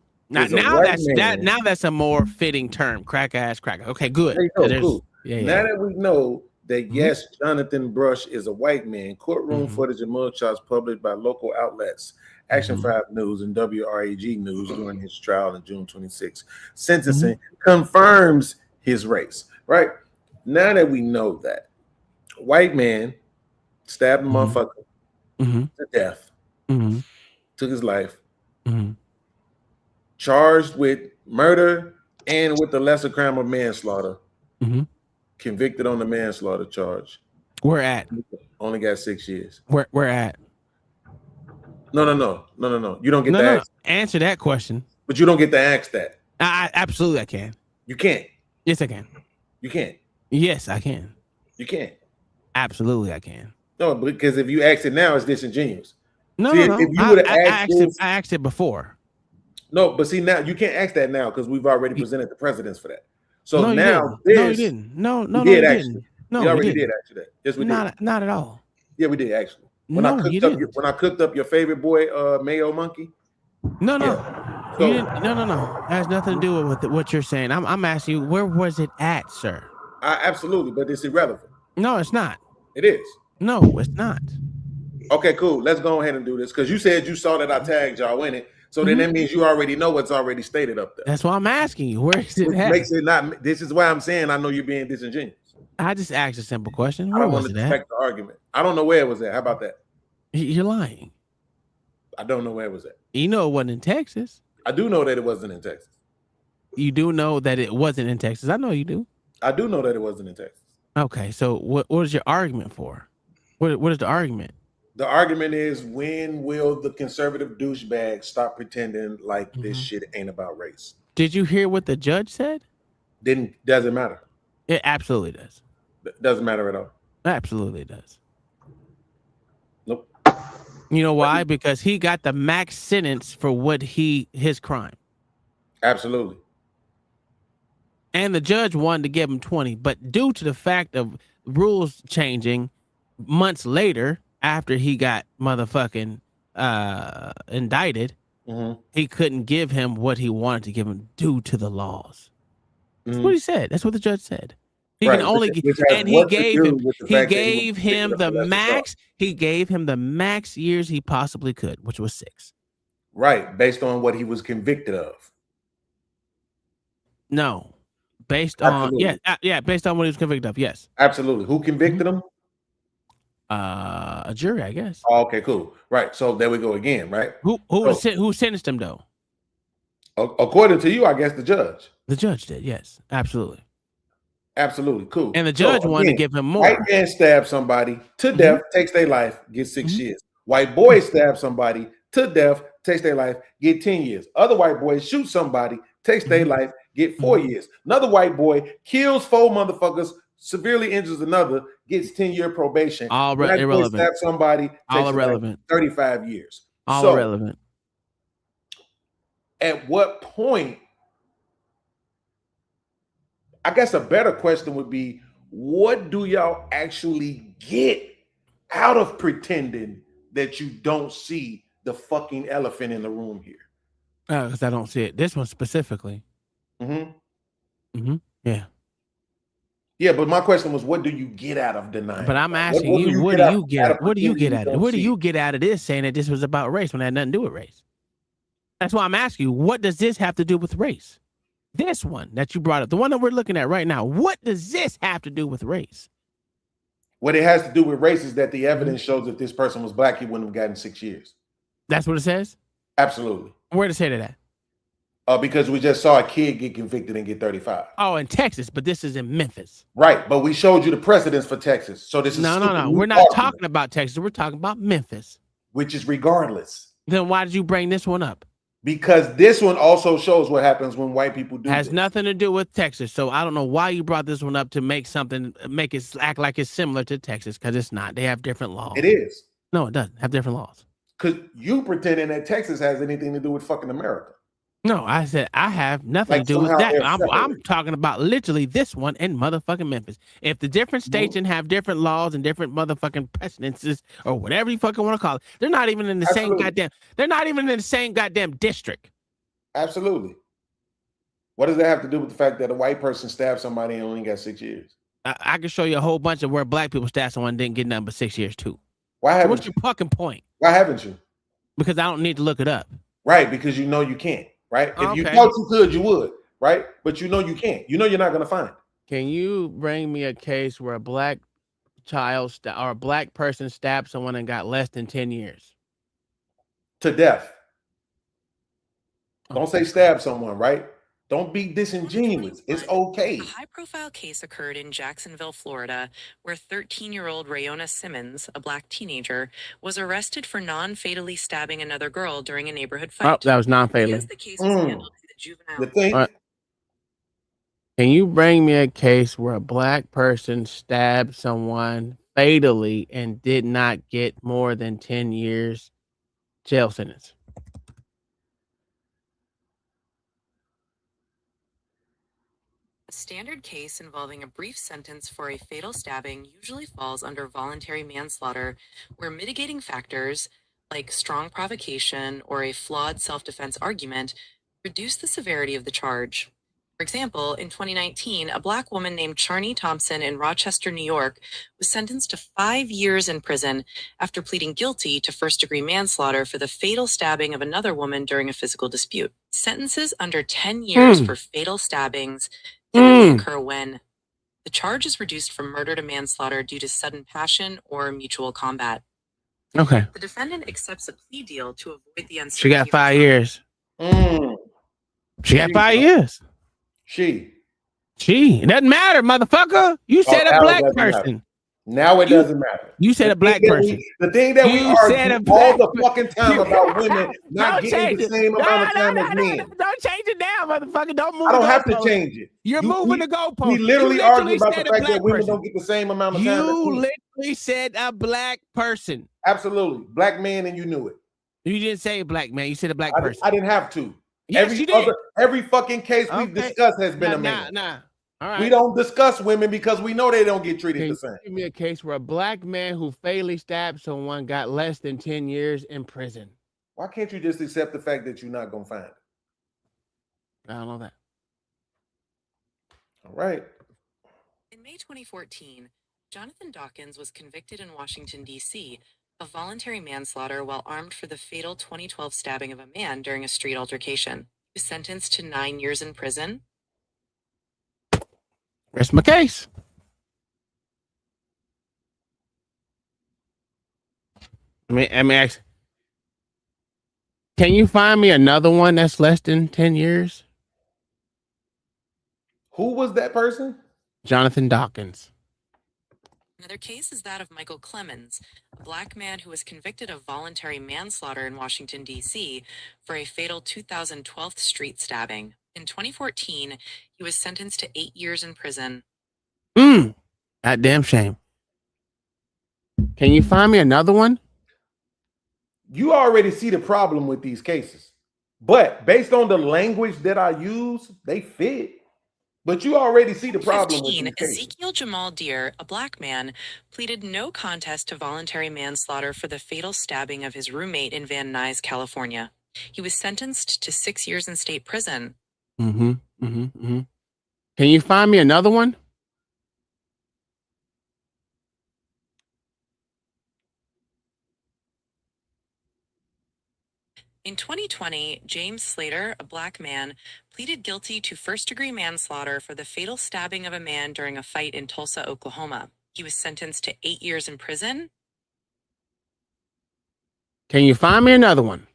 that's a more fitting term. Crack ass cracker. Okay, good. Cool. Now that we know that yes, Jonathan Brush is a white man, courtroom footage and mugshots published by local outlets, Action 5 News and WRAG News during his trial on June 26. Sentencing confirms his race. Right now that we know that white man stabbed a motherfucker to death, took his life, charged with murder and with the lesser crime of manslaughter, convicted on the manslaughter charge. Where at? Only got 6 years. Where at? No. You don't get to ask. Answer that question. But you don't get to ask that. I absolutely I can. You can't. Yes, I can. You can't. Yes, I can. You can't. Absolutely, I can. No, because if you ask it now, it's disingenuous. No. If you would have I asked it before. No, but see now you can't ask that now because we've already presented the precedents for that. So no, now you didn't. No, you did actually. No, we already did actually that. Yes, we did. Not at all. Yeah, we did actually. When No, I cooked up your favorite boy, Mayo Monkey. No. Yeah. You didn't, no. That has nothing to do with what you're saying. I'm asking you, where was it at, sir? Absolutely, but it's irrelevant. No, it's not. It is. No, it's not. Okay, cool. Let's go ahead and do this because you said you saw that I tagged y'all in it. So then that means you already know what's already stated up there. That's why I'm asking you. Where is it Which at? makes it not. This is why I'm saying I know you're being disingenuous. I just asked a simple question. I Where don't was want it to at? deflect the argument. I don't know where it was at. How about that? You're lying. I don't know where it was at. You know it wasn't in Texas. I do know that it wasn't in Texas. You do know that it wasn't in Texas. I know you do. I do know that it wasn't in Texas. Okay, so what is your argument for? What is the argument? The argument is, when will the conservative douchebag stop pretending like this shit ain't about race? Did you hear what the judge said? Doesn't matter. It absolutely does. Doesn't matter at all. Absolutely does. Nope. You know why? Because he got the max sentence for what his crime. Absolutely. And the judge wanted to give him 20, but due to the fact of rules changing months later, after he got motherfucking indicted, he couldn't give him what he wanted to give him due to the laws. That's what he said. That's what the judge said. He can only, and he gave him the max. He gave him the max years he possibly could, which was 6. Right, based on what he was convicted of. No, based on based on what he was convicted of. Yes, absolutely. Who convicted him? A jury, I guess. Oh, okay, cool. Right, so there we go again. Right. Who sentenced him though? According to you, I guess the judge. The judge did. Yes, absolutely. Absolutely, cool. And the judge wanted to give him more. White man stabs somebody to death, takes their life, gets 6 years. White boy stabs somebody to death, takes their life, get 10 years. Other white boys shoot somebody, takes their life, get 4 years. Another white boy kills 4 motherfuckers, severely injures another, gets 10-year probation. All irrelevant. Stab somebody, all irrelevant. 35 years. All irrelevant. At what point? I guess a better question would be, what do y'all actually get out of pretending that you don't see the fucking elephant in the room here? Because I don't see it. This one specifically. Yeah. Yeah, but my question was, what do you get out of denying? But I'm asking you, what do you get? What do you get out of it? What do you get out of this saying that this was about race when it had nothing to do with race? That's why I'm asking you, what does this have to do with race? This one that you brought up, the one that we're looking at right now, what does this have to do with race? What it has to do with race is that the evidence shows if this person was black, he wouldn't have gotten 6 years. That's what it says? Absolutely. Where to say that? Because we just saw a kid get convicted and get 35. Oh, in Texas, but this is in Memphis. Right, but we showed you the precedents for Texas. So this is no. We're not talking about Texas. We're talking about Memphis. Which is regardless. Then why did you bring this one up? Because this one also shows what happens when white people do has nothing to do with Texas. So I don't know why you brought this one up to make it act like it's similar to Texas, because it's not. They have different laws. It is. No, it doesn't have different laws. Because you pretending that Texas has anything to do with fucking America. No, I said I have nothing to do with that. I'm talking about literally this one in motherfucking Memphis. If the different states and have different laws and different motherfucking precedences or whatever you fucking want to call it, they're not even in the same goddamn. They're not even in the same goddamn district. Absolutely. What does that have to do with the fact that a white person stabbed somebody and only got 6 years? I can show you a whole bunch of where black people stabbed someone and didn't get nothing but 6 years too. Why haven't what's your fucking point? Why haven't you? Because I don't need to look it up. Right, because you know you can't. Right? If you thought you could, you would. Right? But you know you can't. You know you're not going to find it. Can you bring me a case where a black child or a black person stabbed someone and got less than 10 years? To death. Don't say stab someone, right? Don't be disingenuous. It's okay. A high-profile case occurred in Jacksonville, Florida, where 13-year-old Rayona Simmons, a black teenager, was arrested for non-fatally stabbing another girl during a neighborhood fight. Oh, that was non-fatally. Because the case was handled in the juvenile. Can you bring me a case where a black person stabbed someone fatally and did not get more than 10 years jail sentence? A standard case involving a brief sentence for a fatal stabbing usually falls under voluntary manslaughter, where mitigating factors like strong provocation or a flawed self-defense argument reduce the severity of the charge. For example, in 2019, a black woman named Charney Thompson in Rochester, New York, was sentenced to 5 years in prison after pleading guilty to first-degree manslaughter for the fatal stabbing of another woman during a physical dispute. Sentences under 10 years for fatal stabbings typically occur when the charge is reduced from murder to manslaughter due to sudden passion or mutual combat. Okay. The defendant accepts a plea deal to avoid the uncertainty. She got 5 years. She got 5 years. She. It doesn't matter, motherfucker. You said a black person. Now it doesn't matter. You said a black person. The thing that we You said argue a all black the fucking time about women not Don't getting change the it. same No, amount of no, time no, as no, men. no, don't change it now, motherfucker. Don't move I don't the have to goalpost. change it. You're moving the goalpost. We literally You argue about the said a fact that black women person. don't get the same amount of time as You men. literally said a black person. Absolutely. Black man, and you knew it. You didn't say a black man. You said a black person. I didn't have to. Yes, you did. Every fucking case we've discussed has been a man. Nah. All right. We don't discuss women because we know they don't get treated Can the you same. give me a case where a black man who fatally stabbed someone got less than 10 years in prison? Why can't you just accept the fact that you're not going to find it? I don't know that. All right. In May 2014, Jonathan Dawkins was convicted in Washington, D.C. of voluntary manslaughter while armed for the fatal 2012 stabbing of a man during a street altercation. He was sentenced to 9 years in prison. Rest my case. I mean, ask, can you find me another one that's less than 10 years? Who was that person? Jonathan Dawkins. Another case is that of Michael Clemens, a black man who was convicted of voluntary manslaughter in Washington, D.C. for a fatal 2012 street stabbing. In 2014, he was sentenced to 8 years in prison. Goddamn shame. Can you find me another one? You already see the problem with these cases. But based on the language that I use, they fit. But you already see the problem with these cases. Ezekiel Jamal Deere, a black man, pleaded no contest to voluntary manslaughter for the fatal stabbing of his roommate in Van Nuys, California. He was sentenced to 6 years in state prison. Can you find me another one? In 2020, James Slater, a black man, pleaded guilty to first-degree manslaughter for the fatal stabbing of a man during a fight in Tulsa, Oklahoma. He was sentenced to 8 years in prison. Can you find me another one?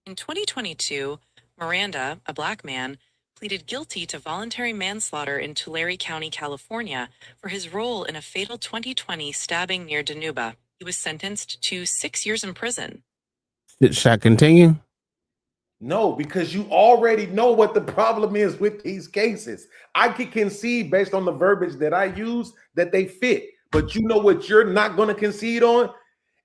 In 2022, Miranda, a black man, pleaded guilty to voluntary manslaughter in Tulare County, California, for his role in a fatal 2020 stabbing near Danuba. He was sentenced to 6 years in prison. Should I continue? No, because you already know what the problem is with these cases. I can concede based on the verbiage that I use that they fit. But you know what you're not going to concede on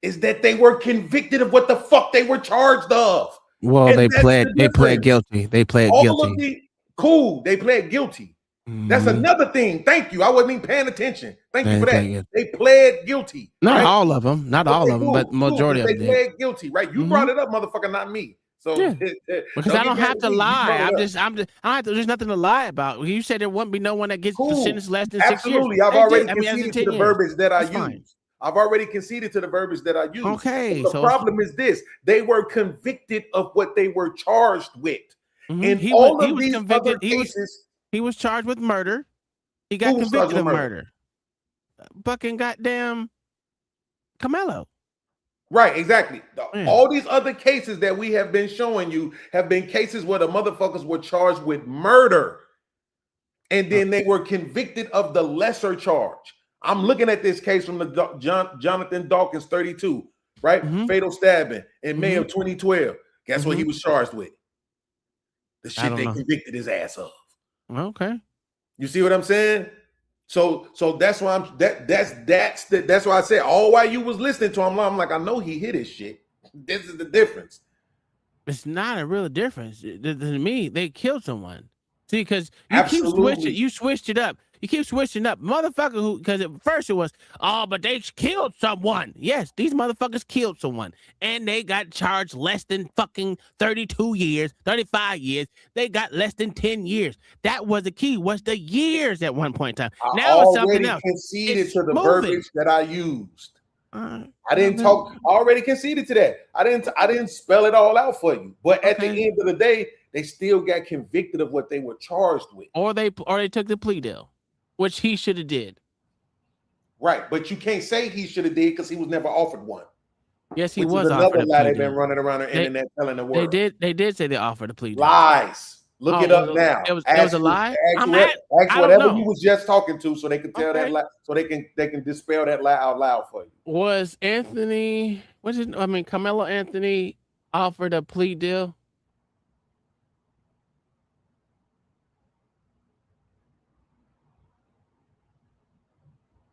is that they were convicted of what the fuck they were charged of. Well, And they that's pled the guilty. They pled All guilty. of the cool, they pled guilty. That's another thing. Thank you. I wasn't even paying attention. Thank you for that. They pled guilty. Not right? all of them. Not all of them, but majority of They them. pled guilty, right? You brought it up, motherfucker, not me. So Because I don't have to lie. There's nothing to lie about. You said there won't be no one that gets the sentence less than 6 years. Absolutely. I've already conceded to the verbiage that I use. I've already conceded to the verbiage that I use. Okay. But the problem is this: they were convicted of what they were charged with. And He all was of these convicted. other cases, he was charged with murder. He got convicted of murder. Fucking goddamn Camelo. right, exactly. All these other cases that we have been showing you have been cases where the motherfuckers were charged with murder. And then they were convicted of the lesser charge. I'm looking at this case from the Jonathan Dawkins 32, right? Fatal stabbing in May of 2012. Guess what he was charged with? The shit they convicted his ass of. Okay. You see what I'm saying? So that's why that's why I said all while you was listening to him, I'm like, I know he hit his shit. This is the difference. It's not a real difference. To me, they killed someone. See, because you switched it up. You keep switching up. Motherfucker because at first it was, but they killed someone. Yes, these motherfuckers killed someone. And they got charged less than fucking 32 years, 35 years. They got less than 10 years. That was the key, was the years at one point in time. Now it's something else. Conceded to the verbiage that I used. I didn't talk. I already conceded to that. I didn't spell it all out for you. But at the end of the day, they still got convicted of what they were charged with. Or they took the plea deal, which he should have did. Right, but you can't say he should have did because he was never offered one. Yes, he which was is another offered a lie plea they've been deal. running around the internet telling the world. They did say they offered a plea deal. Lies. Look it up now. It was a lie. Ask I don't whatever know. you was just talking to, so they can tell that lie, so they can dispel that lie out loud for you. Was Anthony? Carmelo Anthony offered a plea deal.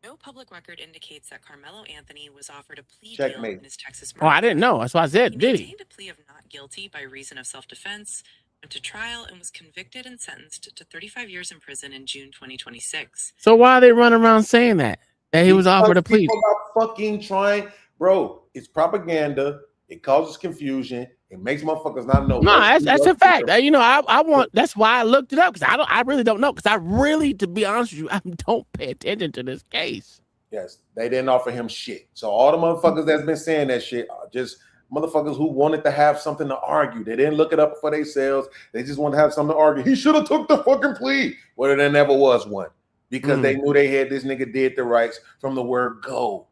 No public record indicates that Carmelo Anthony was offered a plea Checkmate. deal in his Texas Oh, I murder. didn't know. That's why I said, He did he? maintained a plea of not guilty by reason of self-defense, went to trial, and was convicted and sentenced to 35 years in prison in June 2026. So why are they running around saying that he was offered a plea? People are fucking trying, bro. It's propaganda. It causes confusion. It makes motherfuckers not know. No, that's a fact. You know, I want. That's why I looked it up, because I really don't know, because I really, to be honest with you, I don't pay attention to this case. Yes, they didn't offer him shit. So all the motherfuckers that's been saying that shit are just motherfuckers who wanted to have something to argue. They didn't look it up for themselves. They just want to have something to argue. He should have took the fucking plea. Well, there never was one, because they knew they had this nigga did the rights from the word go.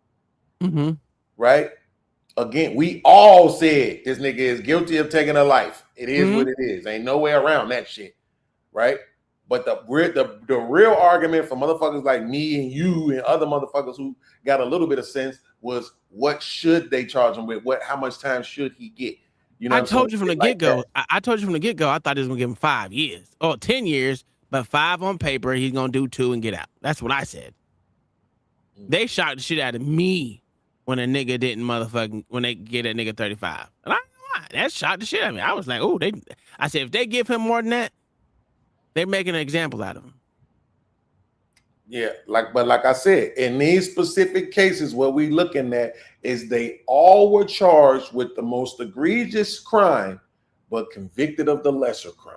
Right? Again, we all said this nigga is guilty of taking a life. It is what it is. Ain't no way around that shit. Right? But the real argument for motherfuckers like me and you and other motherfuckers who got a little bit of sense was, what should they charge him with? How much time should he get? You know, I told you from the get-go. I told you from the get-go, I thought he was gonna give him 5 years or 10 years, but 5 on paper. He's gonna do 2 and get out. That's what I said. They shot the shit out of me when a nigga didn't when they get that nigga 35. And that shot the shit out of me. I was like, oh, I said, if they give him more than that, they're making an example out of him. Yeah, like I said, in these specific cases, what we looking at is they all were charged with the most egregious crime, but convicted of the lesser crime.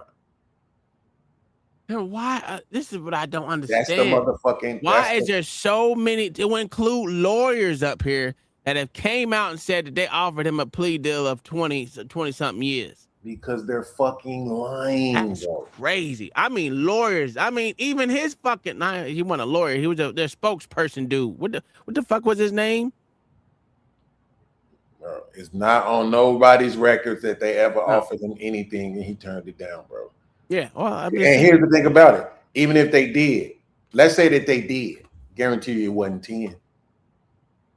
And why? This is what I don't understand. That's the motherfucking. Why is there so many? It will include lawyers up here that have came out and said that they offered him a plea deal of 20 something years. Because they're fucking lying. That's crazy. I mean, lawyers. I mean, even his fucking. Nah, he wasn't a lawyer. He was their spokesperson dude. What the fuck was his name? Bro, it's not on nobody's records that they ever offered him anything and he turned it down, bro. Yeah. Well, and here's the thing about it. Even if they did, let's say that they did, guarantee you it wasn't 10.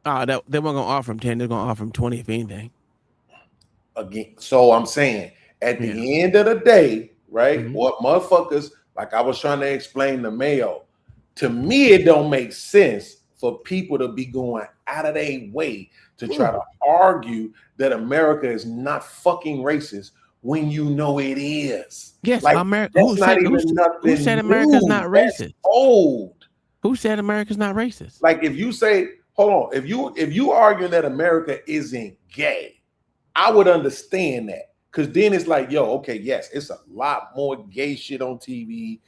They weren't gonna offer him 10. They're gonna offer him 20 if anything. Again, so I'm saying at the end of the day, right? What motherfuckers, like I was trying to explain to Mayo, to me it don't make sense for people to be going out of their way to try to argue that America is not fucking racist when you know it is. Yes, like, America. Who said America's not racist? That's old. Who said America's not racist? Like if you say, hold on, if you arguing that America isn't gay, I would understand that, because then it's like, yo, okay, yes, it's a lot more gay shit on TV,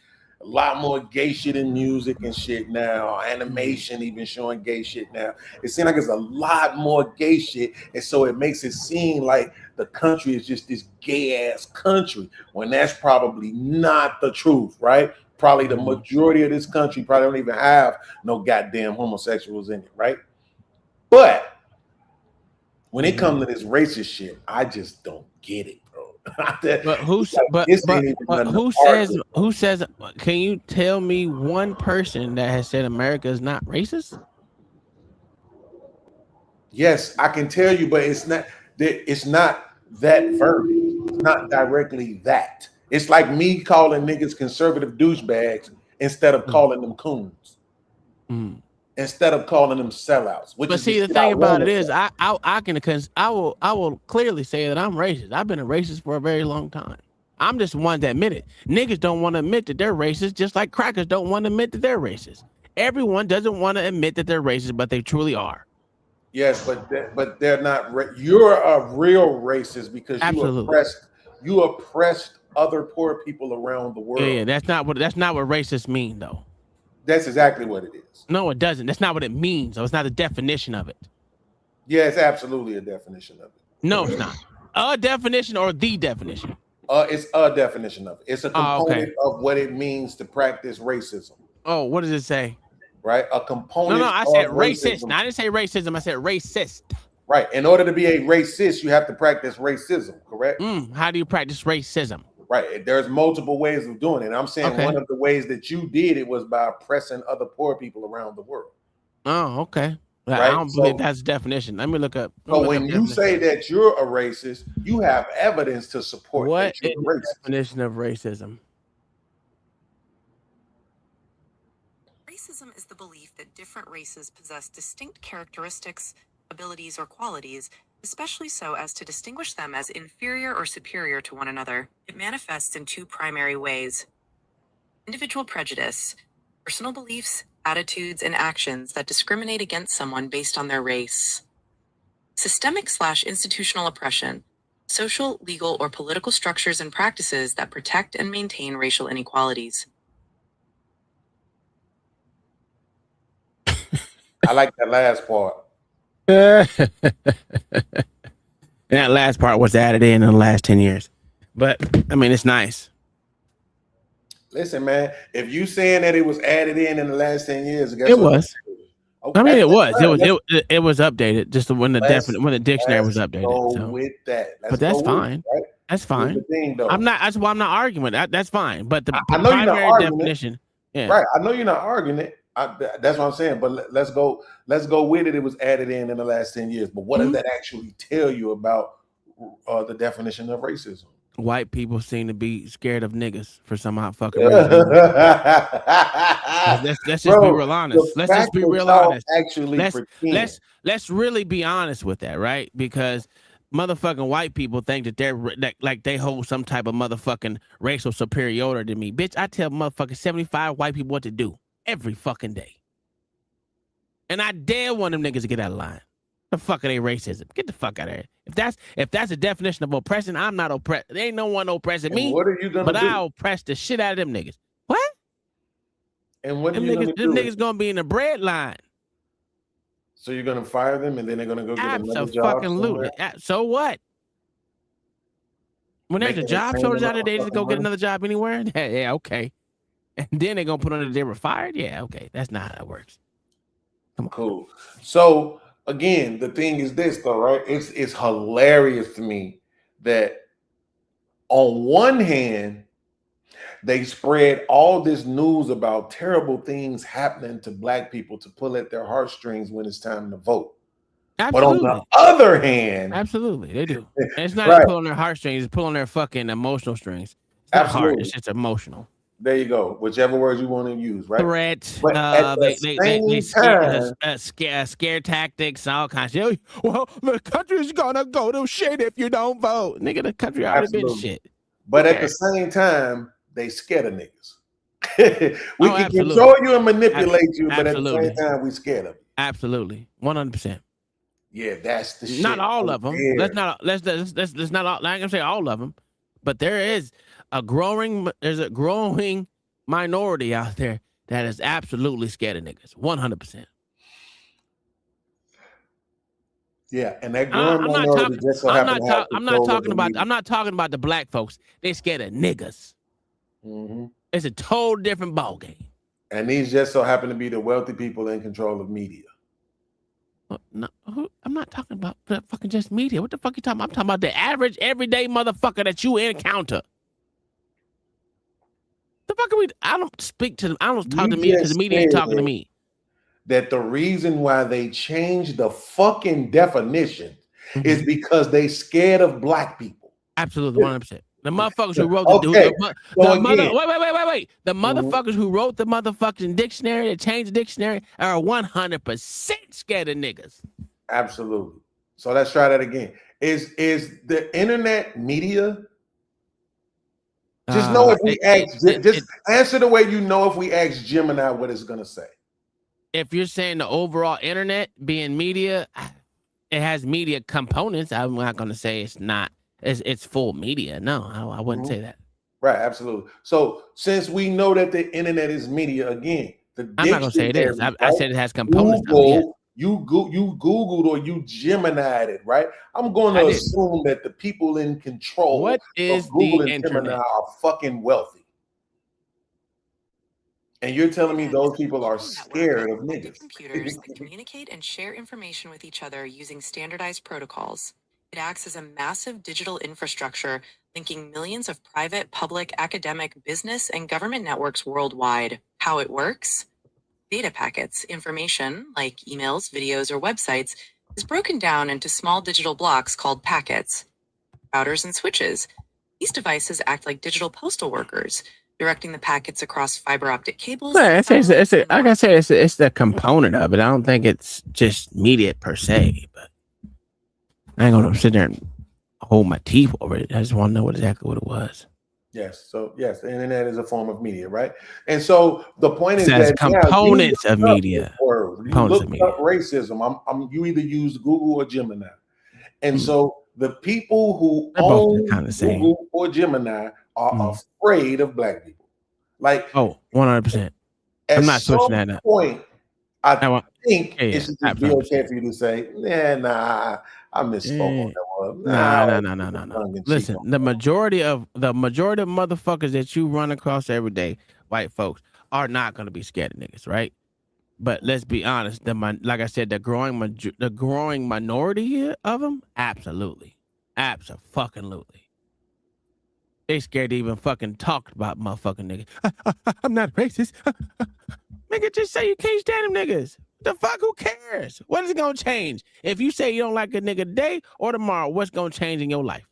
a lot more gay shit in music and shit now, animation even showing gay shit now. It seems like it's a lot more gay shit, and so it makes it seem like the country is just this gay ass country, when that's probably not the truth, right? Probably the majority of this country probably don't even have no goddamn homosexuals in it, right? But when it comes to this racist shit, I just don't get it, bro. But who says? Can you tell me one person that has said America is not racist? Yes, I can tell you, but it's not that verbiage. It's not directly that. It's like me calling niggas conservative douchebags instead of calling them coons. Instead of calling them sellouts. But see, the thing about it is, I will clearly say that I'm racist. I've been a racist for a very long time. I'm just one to admit it. Niggas don't want to admit that they're racist, just like crackers don't want to admit that they're racist. Everyone doesn't want to admit that they're racist, but they truly are. Yes, but they're not. You're a real racist because you oppressed other poor people around the world. Yeah, that's not what racist mean though. That's exactly what it is. No, it doesn't. That's not what it means. So it's not a definition of it. Yeah, it's absolutely a definition of it. No, it's not. A definition or the definition? It's a definition of it. It's a component of what it means to practice racism. Oh, what does it say? Right? A component. No, I said racist. No, I didn't say racism. I said racist. Right. In order to be a racist, you have to practice racism, correct? How do you practice racism? Right. There's multiple ways of doing it. I'm saying Okay. one of the ways that you did it was by oppressing other poor people around the world. Oh, okay. I Right. don't believe that's the definition. Let me look up. So when you say that you're a racist, you have evidence to support What that you're is a the racist. definition of racism? Racism is the belief that different races possess distinct characteristics, abilities, or qualities, especially so as to distinguish them as inferior or superior to one another. It manifests in two primary ways: individual prejudice, personal beliefs, attitudes, and actions that discriminate against someone based on their race; systemic/institutional oppression, social, legal, or political structures and practices that protect and maintain racial inequalities. I like that last part. That last part was added in the last 10 years. But I mean, it's nice. Listen, man, if you saying that it was added in the last 10 years, guess It what? was. Okay, I mean, it was. right. It was updated just when the dictionary was updated. Go So. with that. But that's go fine. With it, right? That's fine. Here's the thing, though. That's why I'm not arguing. That's fine. But the I know you're not primary arguing definition, yeah. Right. I know you're not arguing it. That's what I'm saying. But let's go with it. It was added in the last 10 years. But what does that actually tell you about the definition of racism? White people seem to be scared of niggas for some odd fucking reason. let's just be real honest. Let's just be real honest. Let's really be honest with that, right? Because motherfucking white people think that they're like they hold some type of motherfucking racial superiority to me. Bitch, I tell motherfucking 75 white people what to do every fucking day. And I dare one of them niggas to get out of line. The fuck are they racism? Get the fuck out of here. If that's a definition of oppression, I'm not oppressed. There ain't no one oppressing me. What are you gonna do? I oppress the shit out of them niggas. What? And what are them you niggas, gonna do? Them niggas gonna be in the bread line. So you're gonna fire them and then they're gonna go get another job? Absolutely. So what? When there's a job shortage out there, they just go get another job anywhere? Yeah, okay. And then they're gonna put on that they were fired? Yeah, okay. That's not how that works. Come on. Cool. So again, the thing is this though, right? It's hilarious to me that on one hand, they spread all this news about terrible things happening to black people to pull at their heartstrings when it's time to vote. Absolutely. But on the other hand, absolutely, they do. And it's not right. pulling their heartstrings; it's pulling their fucking emotional strings. It's not hard; it's just emotional. There you go. Whichever words you want to use, right? Threat. But at the scare tactics, all kinds of. Well, the country's gonna go to shit if you don't vote, nigga. The country already been shit. But at the same time, they scared of niggas. We can control you and manipulate you, but at the same time, we scared of you. Absolutely, 100%. Yeah, that's the shit. Not all of them. Let's not all. I'm gonna say all of them, but there's a growing minority out there that is absolutely scared of niggas. 100%. Yeah, and that growing minority just so happen to have I'm not talking about the black folks. They're scared of niggas. Mm-hmm. It's a total different ballgame. And these just so happen to be the wealthy people in control of media. No, I'm not talking about fucking just media. What the fuck you talking about? I'm talking about the average, everyday motherfucker that you encounter. The fuck are we? I don't talk to media because the media ain't talking to me. That the reason why they changed the fucking definition is because they scared of black people. Absolutely, 100%. The motherfuckers who wrote the motherfuckers who wrote the motherfucking dictionary that changed the dictionary are 100% scared of niggas. Absolutely. So let's try that again. Is the internet media? Just know if we answer the way you know if we ask Gemini what it's gonna say. If you're saying the overall internet being media, it has media components. I'm not gonna say it's not. It's full media. No, I wouldn't say that. Right, absolutely. So since we know that the internet is media, again, I'm not gonna say it is. I said it has components. You Googled or you Gemini'd it, right? I'm going to assume that the people in control of Google and Gemini are fucking wealthy. And you're telling me those people are scared of niggas. Computers that communicate and share information with each other using standardized protocols. It acts as a massive digital infrastructure linking millions of private, public, academic, business, and government networks worldwide. How it works? Data packets, information like emails, videos, or websites, is broken down into small digital blocks called packets. Routers and switches. These devices act like digital postal workers, directing the packets across fiber optic cables. Well, like I said, it's the component of it. I don't think it's just media per se, but I ain't gonna sit there and hold my teeth over it. I just want to know exactly what it was. Yes. So yes, the internet is a form of media, right? And so the point is Says that components of media. You look up racism. You either use Google or Gemini, and so the people who own Google or Gemini are afraid of black people. Like 100%. I'm not switching that up. Point, I think it should just be okay for you to say, nah, I misspoke on that one. No. Listen, the majority of motherfuckers that you run across every day, white folks, are not going to be scared of niggas, right? But let's be honest, like I said, the growing minority of them, absolutely. They scared to even fucking talk about motherfucking niggas. I'm not racist. Nigga, just say you can't stand them niggas. The fuck, who cares? What is it gonna change? If you say you don't like a nigga today or tomorrow, what's gonna change in your life?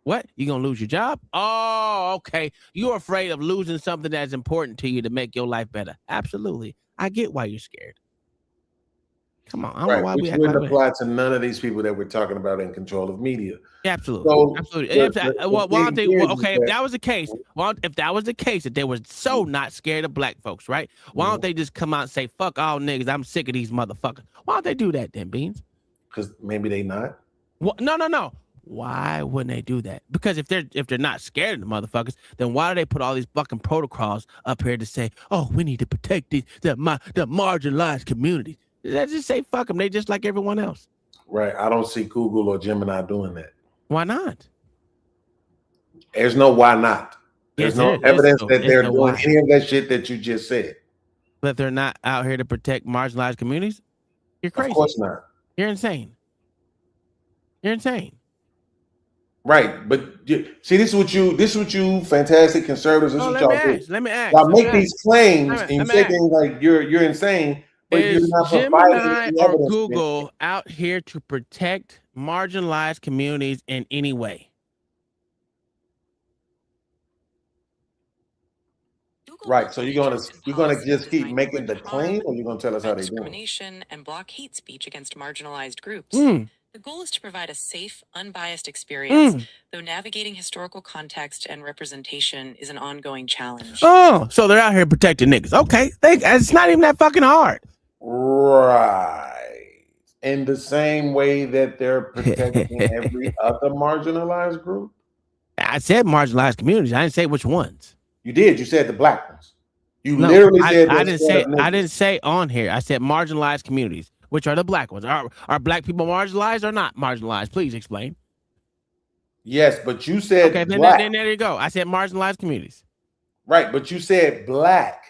What? You gonna lose your job? Oh, okay. You're afraid of losing something that's important to you to make your life better. Absolutely. I get why you're scared. Come on. I don't know why which wouldn't apply to none of these people that we're talking about in control of media. Yeah, absolutely. So, absolutely. If that was the case, if they were so not scared of black folks, right? Why don't they just come out and say, fuck all niggas, I'm sick of these motherfuckers? Why don't they do that then, Beans? Because maybe they not. No. Why wouldn't they do that? Because if they're not scared of the motherfuckers, then why do they put all these fucking protocols up here to say, oh, we need to protect the marginalized community? Let's just say fuck them. They just like everyone else. Right. I don't see Google or Gemini doing that. Why not? There's no why not. There's no evidence that they're doing any of that shit that you just said. But they're not out here to protect marginalized communities? You're crazy. Of course not. You're insane. Right, but see, this is what you fantastic conservatives. Let me ask. Y'all make these claims and you say things like you're insane. Is Gemini or Google out here to protect marginalized communities in any way? Right. So you're gonna just keep making the claim, or you're gonna tell us how they do it? Discrimination and block hate speech against marginalized groups. The goal is to provide a safe, unbiased experience, though navigating historical context and representation is an ongoing challenge. Oh, so they're out here protecting niggas. Okay, it's not even that fucking hard. Right. In the same way that they're protecting every other marginalized group? I said marginalized communities. I didn't say which ones. You did. You said the black ones. Literally said I didn't say on here. I said marginalized communities, which are the black ones. Are black people marginalized or not marginalized? Please explain. Yes, but you said okay. Black. Then there you go. I said marginalized communities. Right, but you said black.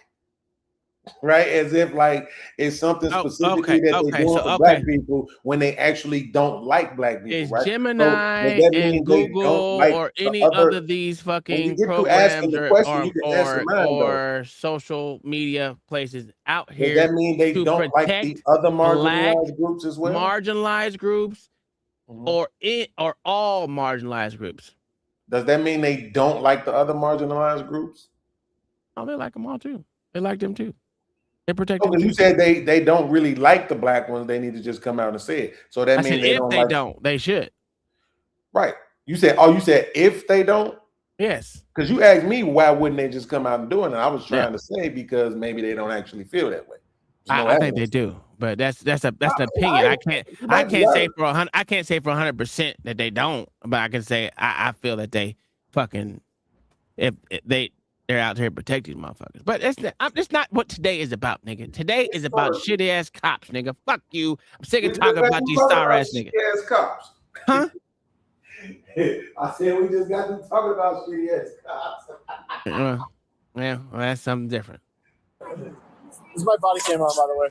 Right, as if like it's something specifically that they do for black people when they actually don't like black people. Is right? Gemini and Google like or any other of these fucking programs or social media places out here? Does that mean they don't like the other marginalized groups as well? Marginalized groups, or all marginalized groups? Does that mean they don't like the other marginalized groups? Oh, they like them all too. They like them too. They protect them. You said they don't really like the black ones. They need to just come out and say it. So that means they don't. They should. Right. You said if they don't. Yes. Because you asked me why wouldn't they just come out and do it? And I was trying to say because maybe they don't actually feel that way. I think they do, but that's an opinion. I can't say for 100. I can't say for 100% that they don't, but I can say I feel that they fucking if they're out here protecting motherfuckers. But it's not what today is about, nigga. Today is about shitty ass cops, nigga. Fuck you. I'm sick of talking about these star ass niggas. Shitty ass cops. Huh? I said we just got to talking about shitty ass cops. Well, that's something different. This is my body camera, by the way.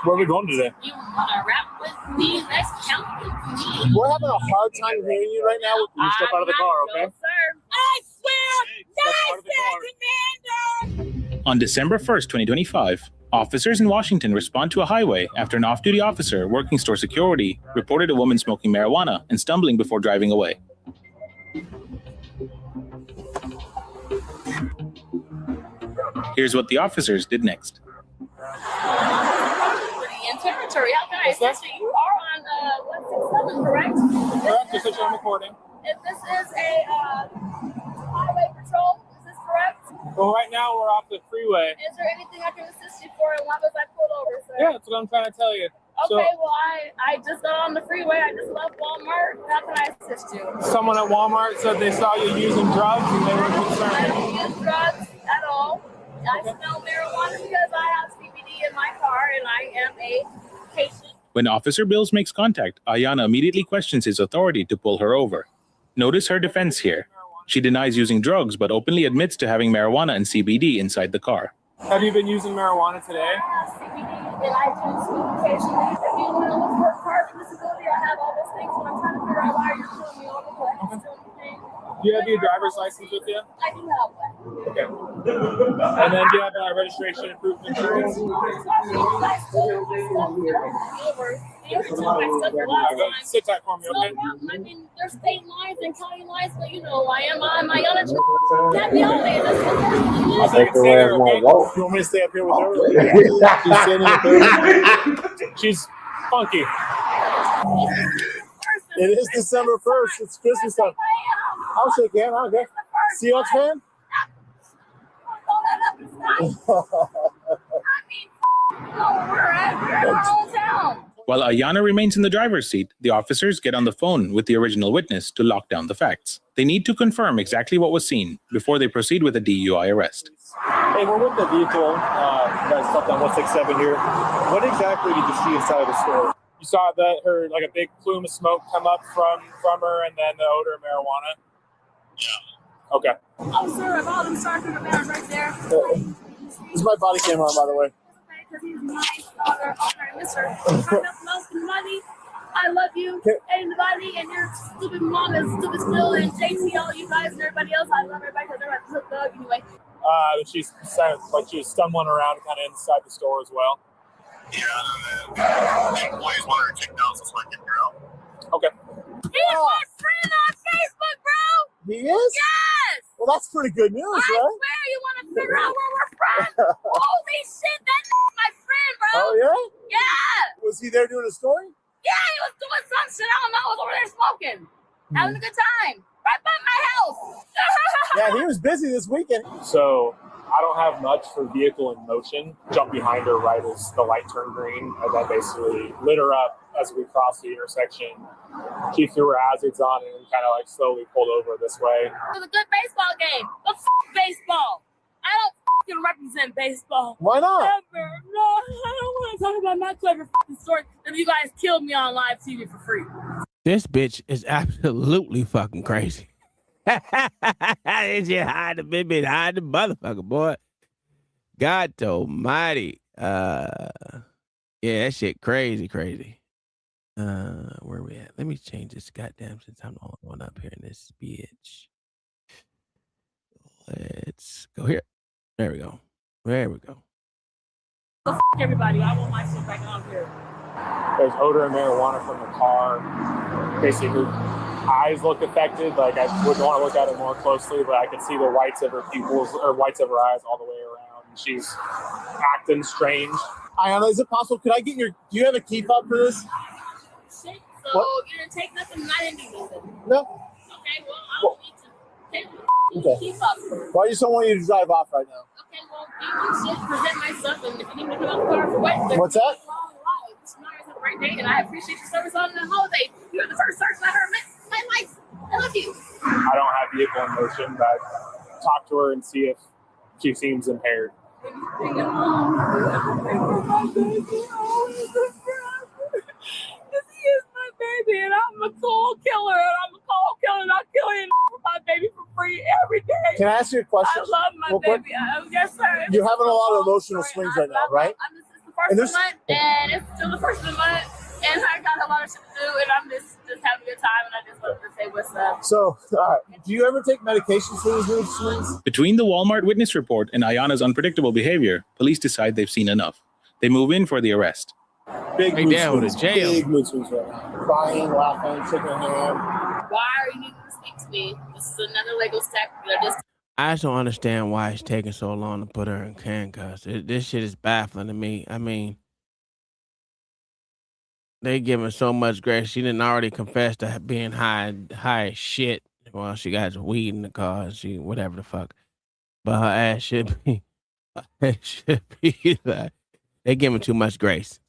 Where are we going today? You want to rap with me? Let's count with me. We're having a hard time hearing you right now. You step out of the car, okay? No, sir. On December 1st, 2025, officers in Washington respond to a highway after an off-duty officer working store security reported a woman smoking marijuana and stumbling before driving away. Here's what the officers did next. In territory, how can I assist you? You are on 167, correct? Correct, just I'm recording. If this is a highway patrol, is this correct? Well, right now we're off the freeway. Is there anything I can assist you for as long as I pulled over, sir? Yeah, that's what I'm trying to tell you. Okay, well, I just got on the freeway. I just left Walmart. How can I assist you? Someone at Walmart said they saw you using drugs and they were concerned. I don't use drugs at all. I smell marijuana because I have CBD in my car and I am a patient. When Officer Bills makes contact, Ayana immediately questions his authority to pull her over. Notice her defense here. She denies using drugs, but openly admits to having marijuana and CBD inside the car. Have you been using marijuana today? I have CBD and I do smoke occasionally. If you want to look for a car for disability, I have all those things, but I'm trying to figure out why you're pulling me over. But I can still do things. Do you have your driver's license with you? I do have one. Okay. And then do you have registration and proof of insurance? Sit tight for me, okay? I mean, there's state lines and county lines, but you know, I am on my other happy holiday. I'll take it stay there, okay? You want me to stay up here with her? She's sitting up here. She's funky. It is December 1st. It's Christmas time. I'll shake your hand. Okay. Seahawks fan? While Ayana remains in the driver's seat, the officers get on the phone with the original witness to lock down the facts. They need to confirm exactly what was seen before they proceed with a DUI arrest. Hey, we're with the vehicle. You guys stopped on 167 here. What exactly did you see inside of the store? You saw that her like a big plume of smoke come up from her, and then the odor of marijuana. Yeah. Okay. Oh, sir, I've all them sergeant man right there. This is my body camera on, by the way. Because he's nice, honor, mister. I have love and money. I love you, anybody, and your stupid mom is stupid still, and JT, all you guys and everybody else. I love everybody because they're a thug anyway. She's like she was stumbling around kind of inside the store as well. Yeah, and then the employees wanted her kicked out, so I kicked her out. Okay. He's my friend on Facebook, bro. He is? Yes. Well, that's pretty good news, I right? swear you want to figure out where we're from. Holy shit, that's my friend, bro. Oh, yeah? Yeah. Was he there doing a story? Yeah, he was doing some shit. I don't know. I was over there smoking, having a good time, right by my house. Yeah, he was busy this weekend. So I don't have much for vehicle in motion. Jump behind her right as the light turned green, and then basically lit her up as we crossed the intersection. She threw her hazards on and kind of like slowly pulled over this way. It was a good baseball game, but baseball. I don't represent baseball. Why not? Ever. No, I don't want to talk about my clever story that you guys killed me on live TV for free. This bitch is absolutely fucking crazy. It's just hide the bitch, hide the motherfucker, boy. God almighty. Yeah, that shit crazy. Where we at? Let me change this goddamn since I'm the only one up here in this bitch. Let's go here. There we go. Everybody, I want my shit back on here. There's odor of marijuana from the car. Basically, her eyes look affected. Like I would want to look at it more closely, but I could see the whites of her pupils or whites of her eyes all the way around. She's acting strange. Ayana, is it possible? Could I get do you have a key fob for this? Shit, so you didn't take nothing and I didn't do nothing. No. Okay, well, I don't need to take Okay. keep up. Well, I just don't want you to drive off right now. Okay, well, you should present myself, and if you need me to come out the car for what? What's that? Have a great day, and I appreciate your service on the holiday. You're the first person I ever met in my life. I love you. I don't have vehicle in motion, but talk to her and see if she seems impaired. He is my baby, and I'm a cold killer, and I'll kill you for my baby for free every day. Can I ask you a question? I love my baby. Yes, sir. You're having a lot of emotional swings right now, right? First of the month, and it's still the first of the month, and I got a lot of shit to do, and I'm just having a good time, and I just Say what's up. So, do you ever take medications for these mood swings? Between the Walmart witness report and Ayana's unpredictable behavior, police decide they've seen enough. They move in for the arrest. Big Hey, mood down swings. to jail. Big mood swings right now. Crying, laughing, shaking her hand. Why are you needing to speak to me? This is another legal step. I just don't understand why it's taking so long to put her in handcuffs. This shit is baffling to me. I mean, they giving so much grace. She didn't already confess to being high as shit. Well, she got weed in the car. She whatever the fuck. But her ass should be. It should be like they giving too much grace.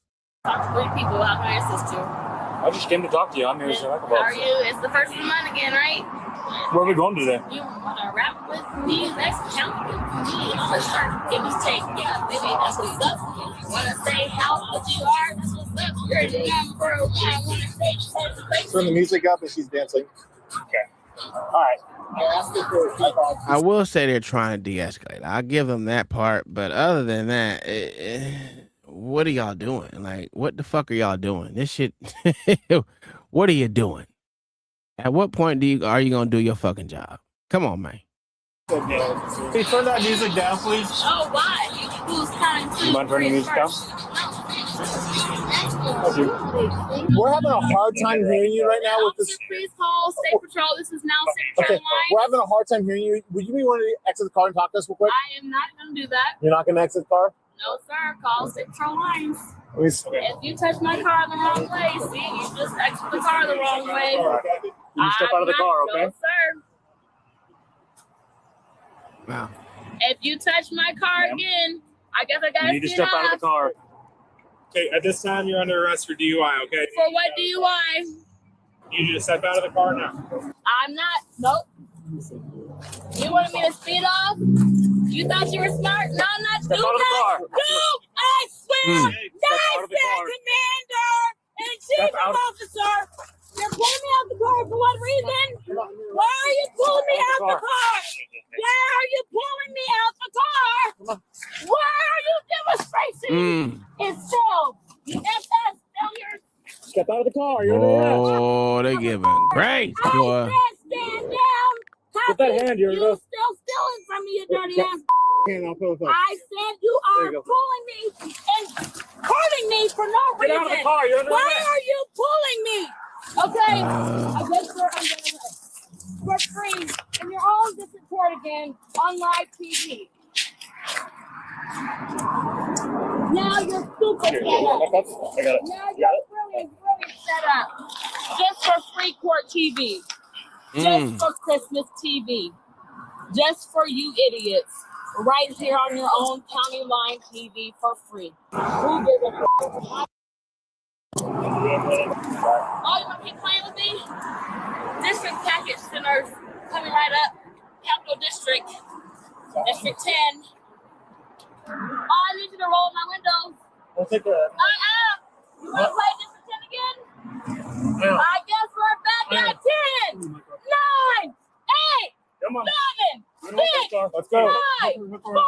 Talk to 3 people. How can I assist you? I just came to talk to you. I'm here to talk How about are you? It's the first of the month again, right? Where are we going today? You want to rap with me? Let's count with me. I'm a shark. Give me take. Yeah, baby, that's what's up. Want to say how old you are? That's what's up. You're the number one. I want to say. Turn the music up and she's dancing. Okay. All right. I will say they're trying to de-escalate. I'll give them that part, but other than that, what are y'all doing? Like, what the fuck are y'all doing? This shit. What are you doing? At what point are you gonna do your fucking job? Come on, man. Can you turn that music down, please? Oh, why? Who's counting 2, You mind turning the 3 music down? first? We're having a hard time hearing you right now with this. Please call State Patrol. This is now State Okay, Patrol line. we're having a hard time hearing you. Would you be willing to exit the car and talk to us real quick? I am not going to do that. You're not going to exit the car? No, sir. Call State Patrol lines. Let me see. If you touch my car in the wrong way, see, you just exit the car the wrong way. You step out of the car, okay? No, sir. Wow. If you touch my car again, I guess I got to You need to step out of the car. Okay, at this time, you're under arrest for DUI, okay? For what DUI? You need to step out of the car now. I'm not. Nope. You wanted me to speed off? You thought you were smart? No, I'm not. Step Do out of the not. car. Do, I swear. Step out of the car. Commander and Chief Officer. You're pulling me out the car for what reason? Why are you pulling me out the car? Why are you pulling me out the car? Why are you demonstrating? It's still FS failures. Step out of the car. You're under arrest. Oh, they giving grace, boy. Stand down. Put that hand. You're You still stealing from me, you dirty ass. I said you are pulling me and hurting me for no reason. Get out of the car. You're under Why arrest. are you pulling me? Okay, I guess we're under arrest. We're free, and you're all in this report again on live TV. Now you're stupid. I got it. Now you're really set up. Just for free court TV. Just for Christmas TV. Just for you idiots. Right here on your own county line TV for free. Who gives a fuck? Oh, you want to keep playing with me? District package centers coming right up. Capital District. District 10. Oh, I need you to roll my windows. We'll take the... You want to play District 10 again? Yeah. I guess we're back at 10, 9, 8, Come on. 7, 6, Let's go. 5, 4,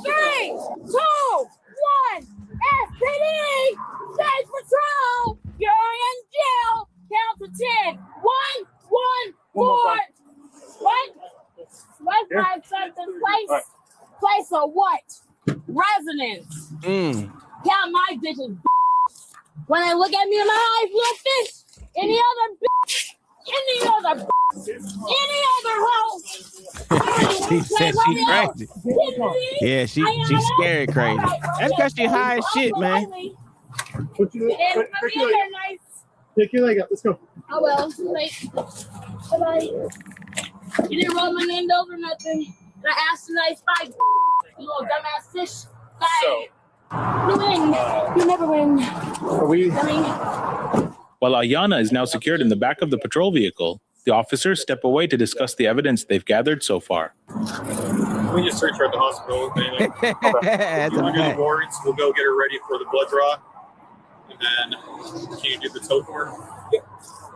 3, 2, 1. SPD, State Patrol, you're in jail. Count to 10. 1, 1, 4. What? What's my something place? Place of what? Residence. Count my digits. When they look at me in my eyes, little fish. Any other bitch. Any other bitch. Any other hoe. She said she crazy. Yeah, she's scary crazy. That's because she high as shit, man. Put your leg up. Let's go. Oh well, too late. Bye-bye. You didn't roll my windows or nothing. And I asked you nice fight. You little dumbass fish. Bye. You win. You never win. While Ayana is now secured in the back of the patrol vehicle, the officers step away to discuss the evidence they've gathered so far. We just search her at the hospital. Anyway. That's We'll a do the fact. warrants. We'll go get her ready for the blood draw. And then can you do the tow for her? Yeah.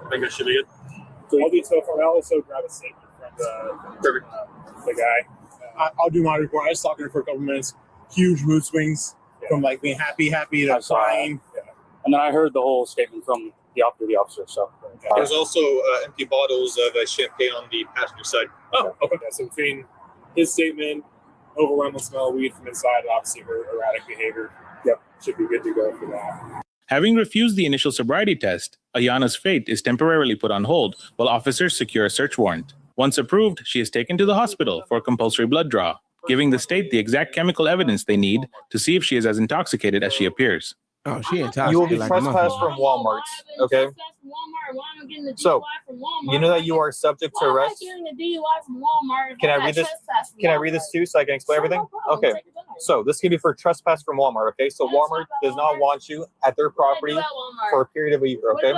I think that should be it. So I'll do so far. I'll also grab a statement from the guy. I'll do my report. I was talking to her for a couple minutes. Huge mood swings from like being happy to crying. And then I heard the whole statement from the officer. So There's also empty bottles of champagne on the passenger side. oh, okay. Yeah, so between his statement, overwhelming smell of weed from inside, and obviously her erratic behavior, yep, should be good to go for that. Having refused the initial sobriety test, Ayana's fate is temporarily put on hold while officers secure a search warrant. Once approved, she is taken to the hospital for a compulsory blood draw, giving the state the exact chemical evidence they need to see if she is as intoxicated as she appears. Oh, she intoxicated. You will be like trespassed from Walmart, okay? So, you know that you are subject to arrest? Can I read this? Can I read this too so I can explain everything? Okay. So, this can be for trespass from Walmart, okay? So, Walmart does not want you at their property for a period of a year, okay?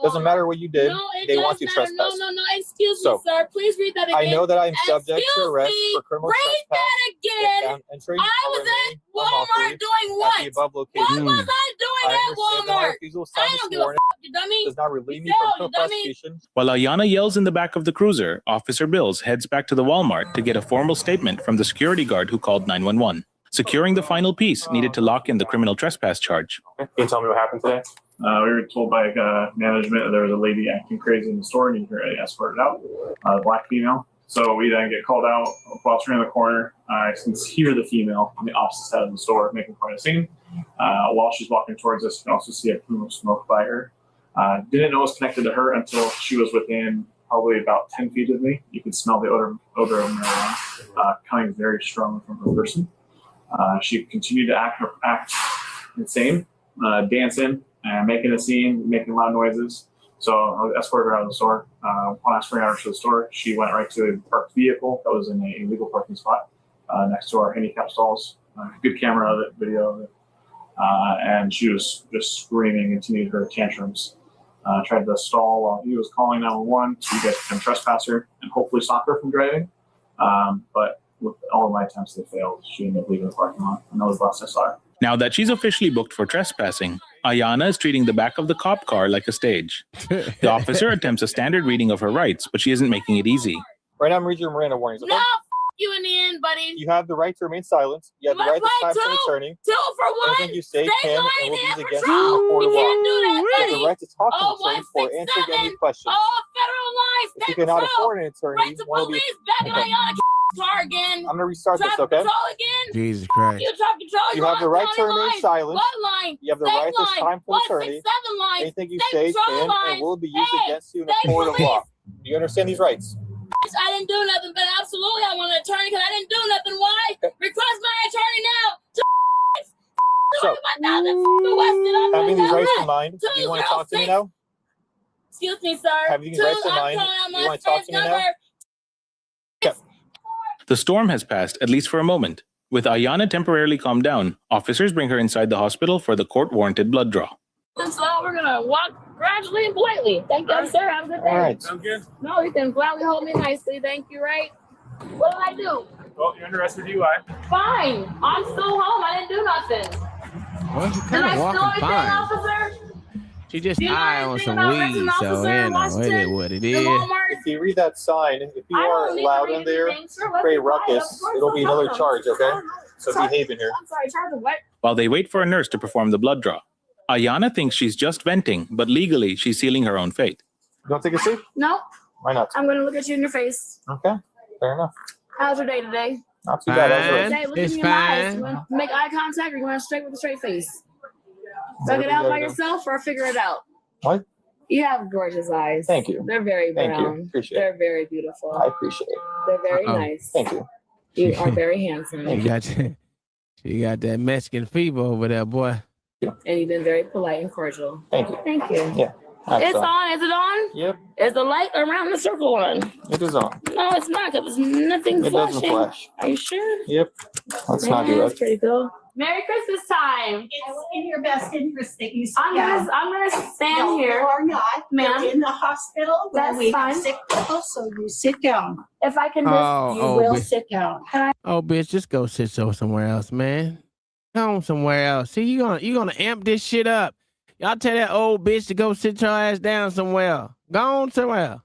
Doesn't matter what you did, they want you trespassed. No, excuse me, sir. Please read that again. I know that I'm subject to arrest for criminal read trespass. that again. I was at Walmart doing what? At the above location. What was I doing at Walmart? I don't give a f***, you dummy. Does not relieve me from criminal prosecution. While Ayana yells in the back of the cruiser, Officer Bills heads back to the Walmart to get a formal statement from the security guard who called 911. Securing the final piece needed to lock in the criminal trespass charge. Can you tell me what happened today? We were told by management that there was a lady acting crazy in the store and you were escorted out, a black female. So we then get called out, while around the corner. I can hear the female on the opposite side of the store making quite a scene. While she's walking towards us, you can also see a plume of smoke by her. Didn't know it was connected to her until she was within probably about 10 feet of me. You could smell the odor of marijuana coming very strongly from her person. She continued to act insane, dancing, and making a scene, making loud noises. So I escorted her out of the store. When I escorted her to the store, she went right to a parked vehicle that was in a illegal parking spot next to our handicap stalls. Good camera of it, video of it. And she was just screaming, continued her tantrums. Tried to stall while he was calling 911 so you guys can trespass her and hopefully stop her from driving. But with all of my attempts, they failed. She ended up leaving the parking lot, and that was the last I saw her. Now that she's officially booked for trespassing, Ayana is treating the back of the cop car like a stage. The officer attempts a standard reading of her rights, but she isn't making it easy. Right now, I'm reading your Miranda warnings. Okay? No, you in the end, buddy. You have the right to remain silent. You have the right to sign for an attorney. Two for one. Anything you say can and will be used against you in a court of law. can't do that, buddy. You have the right to talk to an attorney for answering any questions. Oh, federal life. If you cannot afford an attorney, Right to police, back in Ayana car again. I'm going to restart this, okay? Control again. Jesus Christ. You talk control. You have the right to remain silent. What line? You have the right to sign for an attorney. Anything you say can and will be used against you in a court of law. Do you understand these rights? I didn't do nothing, but absolutely I want an attorney because I didn't do nothing. Why? Request my attorney now. So, having these rights in mind, do you want to talk to me now? Excuse me, sir. Having these rights in mind, do you want to talk to me now? The storm has passed, at least for a moment. With Ayana temporarily calmed down, officers bring her inside the hospital for the court-warranted blood draw. So we're going to walk gradually and politely. Thank you, sir. Have a good day. All right. Sounds good. No, you can gladly hold me nicely. Thank you, right? What did I do? Well, you're under arrest for DUI. Fine. I'm still home. I didn't do nothing. Well, she's Did kind I of steal walking anything, fine. officer? She just Do you know high on anything some about weed, arresting so officer you in know, it Washington? is what it The is. Walmart? If you read that sign, if you I are don't need to loud read in there, anything, sir. Let's create be quiet. ruckus, Of course, it'll be no another problem. charge, okay? So Sorry. behave in here. I'm sorry, charge of what? While they wait for a nurse to perform the blood draw, Ayana thinks she's just venting, but legally she's sealing her own fate. You want to take a seat? No. Why not? I'm going to look at you in your face. Okay, fair enough. How's your day today? Not too bad. How's yours? Hey, look It's at me in my eyes. fine. You want to make eye contact or you want to straight with a straight face? Whatever Suck it you out by gotta do. yourself or figure it out? What? You have gorgeous eyes. Thank you. They're very Thank you. brown. Appreciate it. They're very beautiful. I appreciate it. They're very Uh-oh. nice. Thank you. You are very handsome. She got that Mexican fever over there, boy. And you've been very polite and cordial. Thank you. Thank you. Yeah. It's on. Is it on? Yep. Is the light around the circle on? It is on. No, it's not because there's nothing It flashing. doesn't flash. Are you sure? Yep. Let's not do That's that. pretty cool. Merry Christmas time. It's in your best interest that you sit I'm down. gonna stand No, here. you are not. Ma'am. You're in the hospital. where That's we have fine. sick people, so you sit down. If I can just, Oh, You oh, will bitch. sit down. Oh, bitch, just go sit somewhere else, man. Go on somewhere else. See, you gonna amp this shit up. Y'all tell that old bitch to go sit your ass down somewhere. Go on somewhere.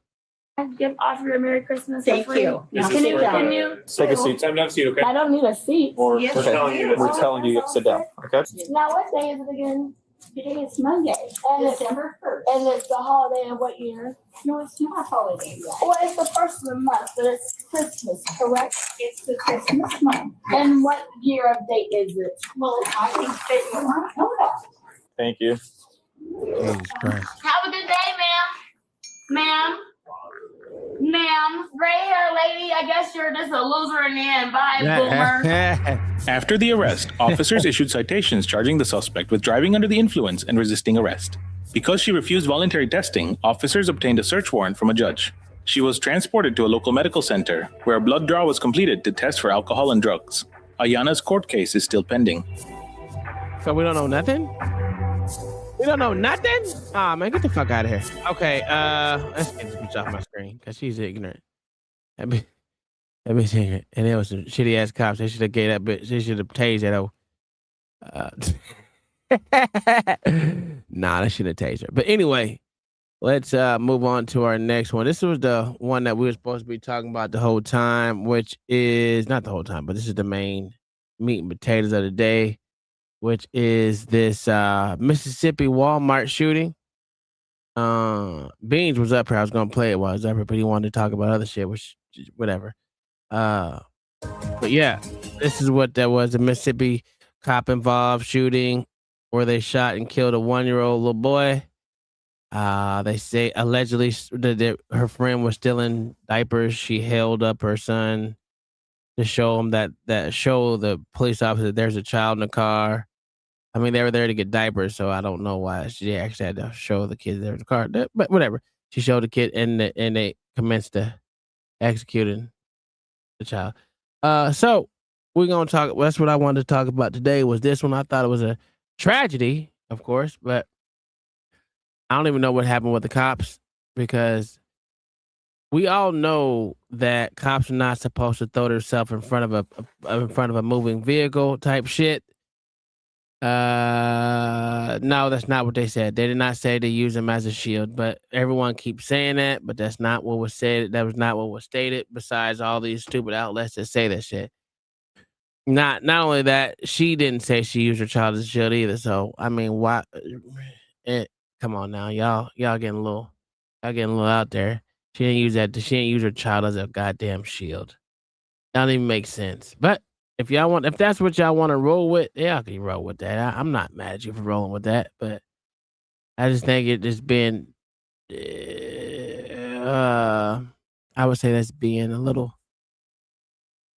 offer you a Merry Christmas. Thank for free. you. Can you? Take a seat. Time to have a seat, okay? I don't need a seat. Or Yes, we're telling you to We're telling you to sit down. Okay. Now, what day is it again? Today is Monday, December 1st. And it's the holiday of what year? No, it's not a holiday yet. Well, it's the first of the month, but it's Christmas, correct? It's the Christmas month. And what year of date is it? Well, I think that you might know that. Thank you. Jesus Christ. Have a good day, ma'am. Ma'am, gray hair lady, I guess you're just a loser in the end. Bye, boomer. After the arrest, officers issued citations charging the suspect with driving under the influence and resisting arrest. Because she refused voluntary testing, officers obtained a search warrant from a judge. She was transported to a local medical center, where a blood draw was completed to test for alcohol and drugs. Ayana's court case is still pending. So we don't know nothing? We don't know nothing? Ah, man, get the fuck out of here. Okay, let's get this bitch off my screen, because she's ignorant. That bitch ignorant. And there was some shitty ass cops. They should have gave that bitch, they should have tased that old. Nah, they should have tased her. But anyway, let's move on to our next one. This was the one that we were supposed to be talking about the whole time, which is not the whole time, but this is the main meat and potatoes of the day, which is this Mississippi Walmart shooting. Beans was up here. I was gonna play it while I was up here, but he wanted to talk about other shit, which whatever. But yeah, this is what that was, a Mississippi cop involved shooting where they shot and killed a 1-year-old little boy. They say allegedly that her friend was still in diapers. She held up her son to show him that show the police officer there's a child in the car. I mean, they were there to get diapers, so I don't know why she actually had to show the kids there in the car. But whatever. She showed the kid, and they commenced to executing the child. So we're gonna talk. That's what I wanted to talk about today. Was this one? I thought it was a tragedy, of course, but I don't even know what happened with the cops, because we all know that cops are not supposed to throw themselves in front of a moving vehicle type shit. No, that's not what they said. They did not say to use them as a shield, but everyone keeps saying that, but that's not what was said. That was not what was stated, besides all these stupid outlets that say that shit. Not only that, she didn't say she used her child as a shield either. So I mean, why? Come on now, y'all getting a little out there. She didn't use that. She didn't use her child as a goddamn shield. That don't even make sense. But if that's what y'all want to roll with, yeah, I can roll with that. I'm not mad at you for rolling with that, but I just think it just been, I would say that's being a little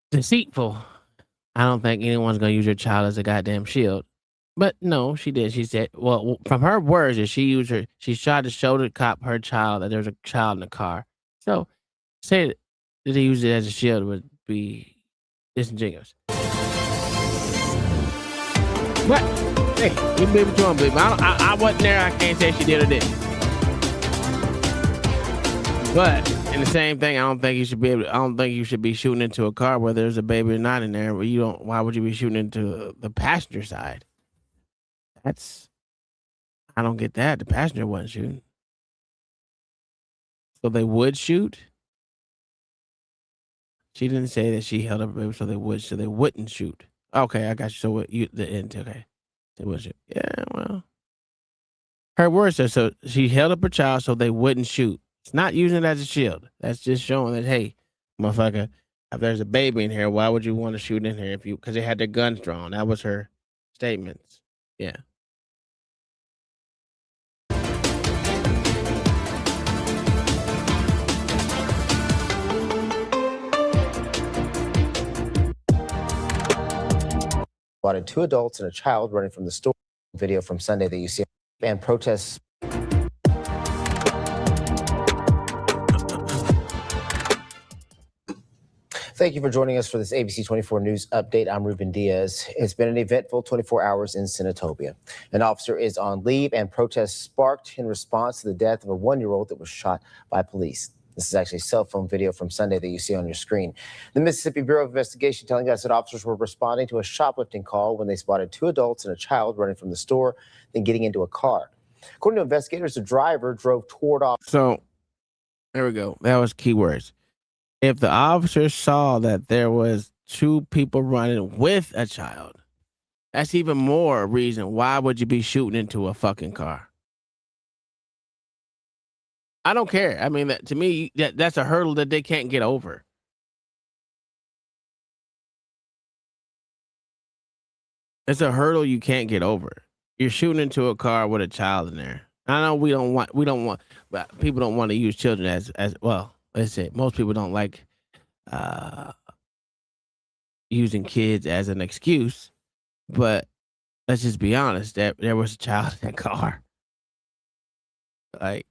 deceitful. I don't think anyone's gonna use your child as a goddamn shield. But no, she did. She said, well, from her words, that she tried to show the cop her child, that there's a child in the car. So say that they use it as a shield would be disingenuous. But hey, you believe what you want to believe. I wasn't there. I can't say she did or didn't. But in the same thing, I don't think you should be shooting into a car where there's a baby or not in there. Why would you be shooting into the passenger side? I don't get that. The passenger wasn't shooting. So they would shoot? She didn't say that she held up a baby, so they wouldn't shoot. Okay, I got you. So okay. They would shoot. Yeah, well. Her words said, so she held up her child so they wouldn't shoot. It's not using it as a shield. That's just showing that, hey, motherfucker, if there's a baby in here, why would you want to shoot in here because they had their guns drawn? That was her statements. Yeah. Spotted 2 adults and a child running from the store. Video from Sunday that you see and protests. Thank you for joining us for this ABC 24 News update. I'm Ruben Diaz. It's been an eventful 24 hours in Senatobia. An officer is on leave and protests sparked in response to the death of a 1-year-old that was shot by police. This is actually cell phone video from Sunday that you see on your screen. The Mississippi Bureau of Investigation telling us that officers were responding to a shoplifting call when they spotted 2 adults and a child running from the store, then getting into a car. According to investigators, the driver drove toward off. So there we go. That was keywords. If the officers saw that there was 2 people running with a child, That's even more reason why would you be shooting into a fucking car? I don't care. I mean, to me, that's a hurdle that they can't get over. It's a hurdle you can't get over. You're shooting into a car with a child in there. I know we don't want, but people don't want to use children as well. Let's say most people don't like using kids as an excuse, but let's just be honest. That there was a child in that car. Like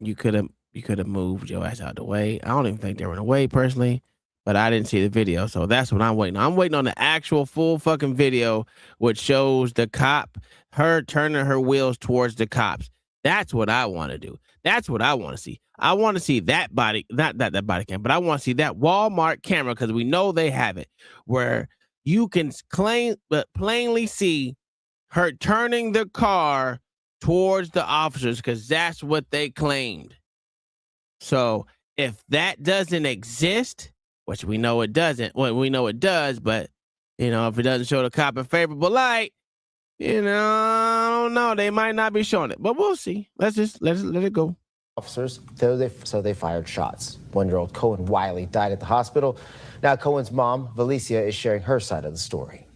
you could have moved your ass out the way. I don't even think they were in the way personally, but I didn't see the video, so that's what I'm waiting on. I'm waiting on the actual full fucking video, which shows the cop, her turning her wheels towards the cops. That's what I want to do. That's what I want to see. I want to see that body, not that body cam, but I want to see that Walmart camera because we know they have it, where you can plainly see her turning the car towards the officers because that's what they claimed. So if that doesn't exist, which we know it doesn't, well, we know it does, but if it doesn't show the cop in favorable light, I don't know. They might not be showing it, but we'll see. Let it go. Officers, so they fired shots. 1-year-old Cohen Wiley died at the hospital. Now Cohen's mom, Valicia, is sharing her side of the story.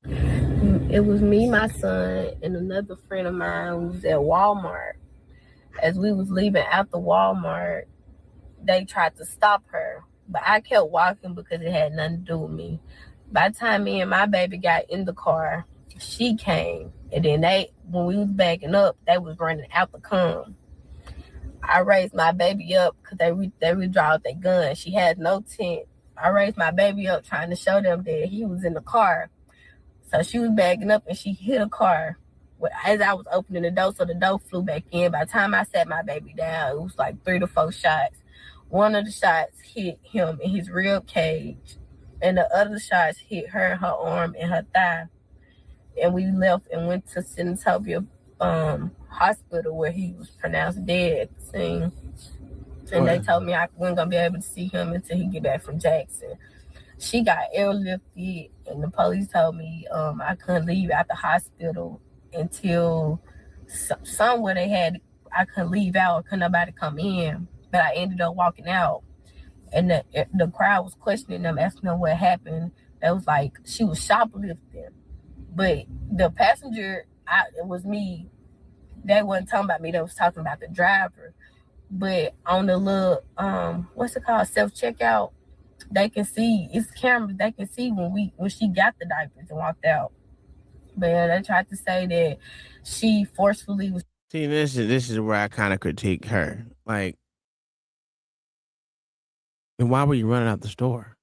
It was me, my son, and another friend of mine who was at Walmart. As we was leaving out the Walmart, they tried to stop her, but I kept walking because it had nothing to do with me. By the time me and my baby got in the car, she came, and then when we was backing up, they was running out the come. I raised my baby up because they withdrew out their gun. She had no tent. I raised my baby up trying to show them that he was in the car. So she was backing up and she hit a car as I was opening the door, so the door flew back in. By the time I sat my baby down, it was like 3 to 4 shots. One of the shots hit him in his rib cage, and the other shots hit her in her arm and her thigh. And we left and went to Senatobia hospital where he was pronounced dead at the scene. And they told me I wasn't going to be able to see him until he get back from Jackson. She got airlifted, and the police told me I couldn't leave out the hospital until somewhere I couldn't leave out, couldn't nobody come in. But I ended up walking out, and the crowd was questioning them, asking them what happened. They was like, she was shoplifting. But the passenger, it was me. They wasn't talking about me. They was talking about the driver. But on the little, what's it called, self-checkout, they can see, it's cameras, they can see when she got the diapers and walked out. But yeah, they tried to say that she forcefully was. See, this is where I kind of critique her. Like, and why were you running out the store?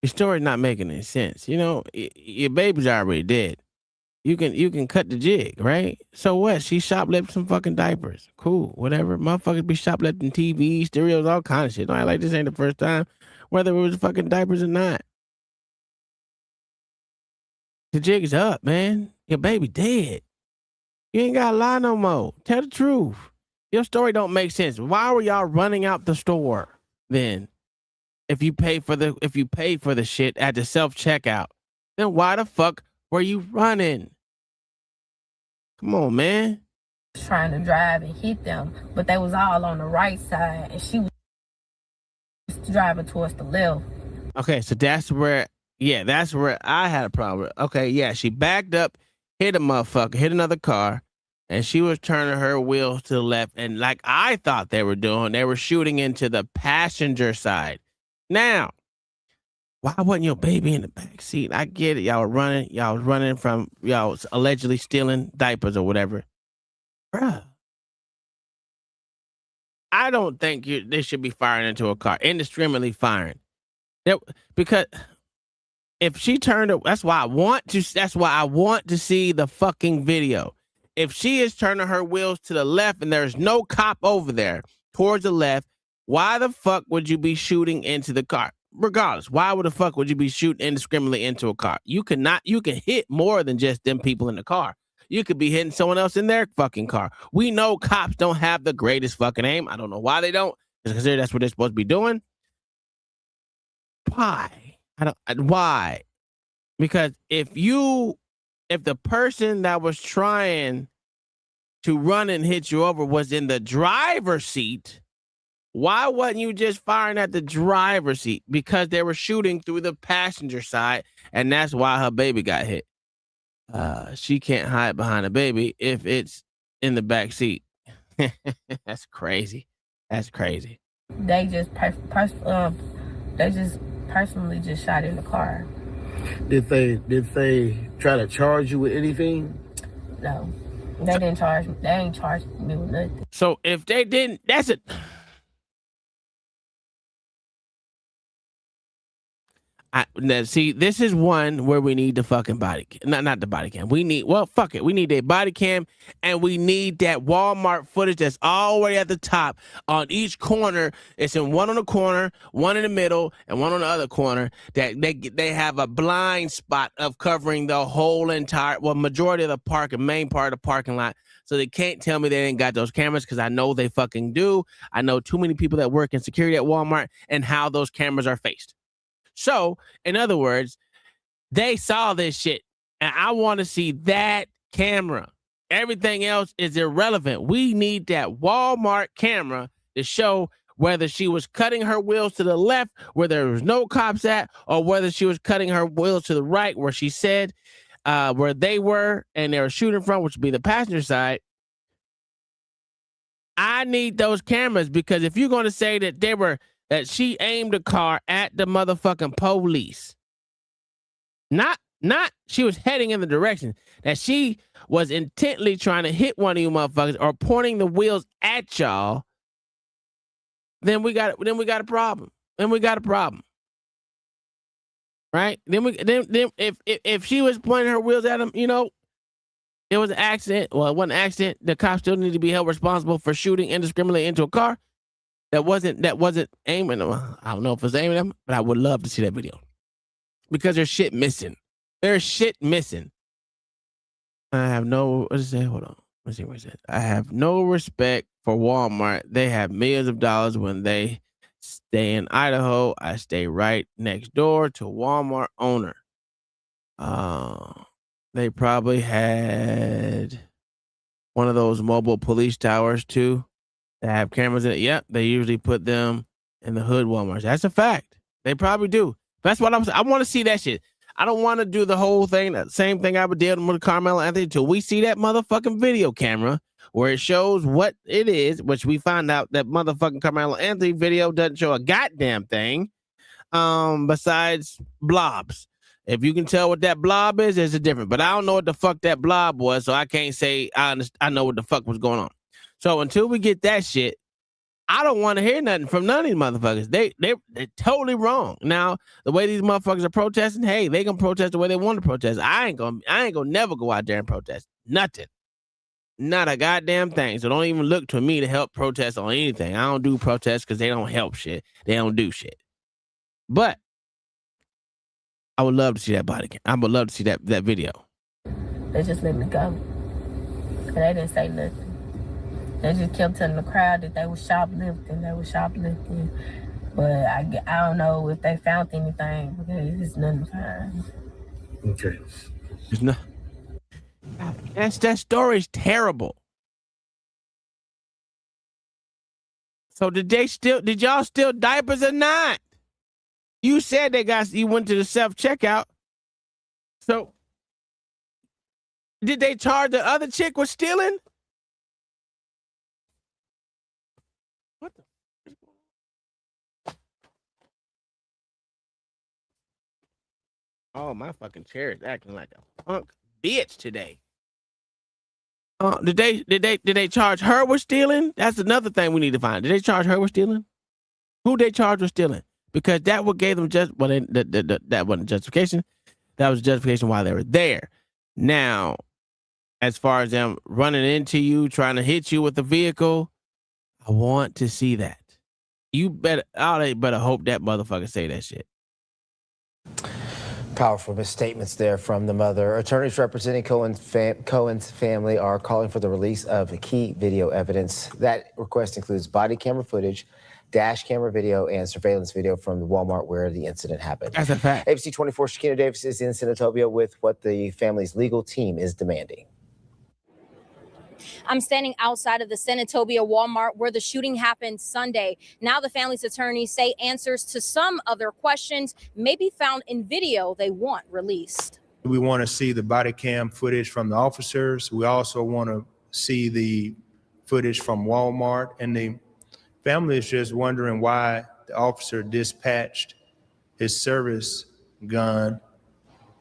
Your story's not making any sense. Your baby's already dead. You can cut the jig, right? So what? She shoplifted some fucking diapers. Cool, whatever. Motherfuckers be shoplifting TVs, stereos, all kind of shit. No, like this ain't the first time, whether it was fucking diapers or not. The jig is up, man. Your baby dead. You ain't gotta lie no more. Tell the truth. Your story don't make sense. Why were y'all running out the store then? If you pay for the shit at the self-checkout, then why the fuck were you running? Come on, man. Trying to drive and hit them, but they was all on the right side, and she was driving towards the left. Okay, so that's where I had a problem. Okay, yeah, she backed up, hit a motherfucker, hit another car, and she was turning her wheels to the left, and like I thought they were doing, they were shooting into the passenger side. Now, why wasn't your baby in the back seat? I get it. Y'all was running from y'all allegedly stealing diapers or whatever. Bruh. I don't think they should be firing into a car, indiscriminately firing. Because if she turned it, that's why I want to see the fucking video. If she is turning her wheels to the left and there's no cop over there towards the left, why the fuck would you be shooting into the car? Regardless, why would the fuck would you be shooting indiscriminately into a car? You can hit more than just them people in the car. You could be hitting someone else in their fucking car. We know cops don't have the greatest fucking aim. I don't know why they don't. Because that's what they're supposed to be doing. Why? Why? Because if the person that was trying to run and hit you over was in the driver's seat, why wasn't you just firing at the driver's seat? Because they were shooting through the passenger side, and that's why her baby got hit. She can't hide behind a baby if it's in the back seat. That's crazy. That's crazy. They just personally just shot in the car. Did they try to charge you with anything? No, they didn't charge me. They ain't charged me with nothing. So if they didn't, that's it. See, this is one where we need the fucking body cam. Not the body cam. We need a body cam, and we need that Walmart footage that's all the way at the top on each corner. It's in one on the corner, one in the middle, and one on the other corner. That they have a blind spot of covering the whole majority of the main part of the parking lot. So they can't tell me they ain't got those cameras, because I know they fucking do. I know too many people that work in security at Walmart and how those cameras are faced. So, in other words, they saw this shit, and I want to see that camera. Everything else is irrelevant. We need that Walmart camera to show whether she was cutting her wheels to the left where there was no cops at, or whether she was cutting her wheels to the right where she said where they were and they were shooting from, which would be the passenger side. I need those cameras, because if you're going to say that she aimed a car at the motherfucking police, not she was heading in the direction, that she was intently trying to hit one of you motherfuckers or pointing the wheels at y'all, then we got a problem. Right? Then if she was pointing her wheels at them, it was an accident. Well, it wasn't an accident. The cops still need to be held responsible for shooting indiscriminately into a car that wasn't aiming them. I don't know if it's aiming them, but I would love to see that video, because there's shit missing. There's shit missing. I have no, what does it say? Hold on. Let's see what it says. I have no respect for Walmart. They have millions of dollars when they stay in Idaho. I stay right next door to Walmart owner. They probably had one of those mobile police towers too that have cameras in it. Yep, they usually put them in the hood Walmarts. That's a fact. They probably do. That's what I want to see that shit. I don't want to do the whole thing, that same thing I would do with Carmelo Anthony, until we see that motherfucking video camera where it shows what it is, which we find out that motherfucking Carmelo Anthony video doesn't show a goddamn thing besides blobs. If you can tell what that blob is, it's a different. But I don't know what the fuck that blob was, so I can't say I know what the fuck was going on. So until we get that shit, I don't want to hear nothing from none of these motherfuckers. They're totally wrong. Now, the way these motherfuckers are protesting, hey, they can protest the way they want to protest. I ain't gonna never go out there and protest. Nothing. Not a goddamn thing. So don't even look to me to help protest on anything. I don't do protests because they don't help shit. They don't do shit. But I would love to see that body cam. I would love to see that video. They just let me go. And they didn't say nothing. They just kept telling the crowd that they were shoplifting. But I don't know if they found anything, because it's nothing to find. Okay. It's not. That story's terrible. So did y'all steal diapers or not? You said you went to the self-checkout. So did they charge the other chick with stealing? What the? Oh, my fucking chair is acting like a punk bitch today. Did they charge her with stealing? That's another thing we need to find. Did they charge her with stealing? Who they charged with stealing? Because that what gave them that wasn't justification. That was justification why they were there. Now, as far as them running into you, trying to hit you with the vehicle, I want to see that. They better hope that motherfucker say that shit. Powerful misstatements there from the mother. Attorneys representing Cohen's family are calling for the release of key video evidence. That request includes body camera footage, dash camera video and surveillance video from the Walmart where the incident happened. That's a fact. ABC 24 Shakina Davis is in Senatobia with what the family's legal team is demanding. I'm standing outside of the Senatobia Walmart where the shooting happened Sunday. Now the family's attorneys say answers to some of their questions may be found in video they want released. We want to see the body cam footage from the officers. We also want to see the footage from Walmart, and the family is just wondering why the officer dispatched his service gun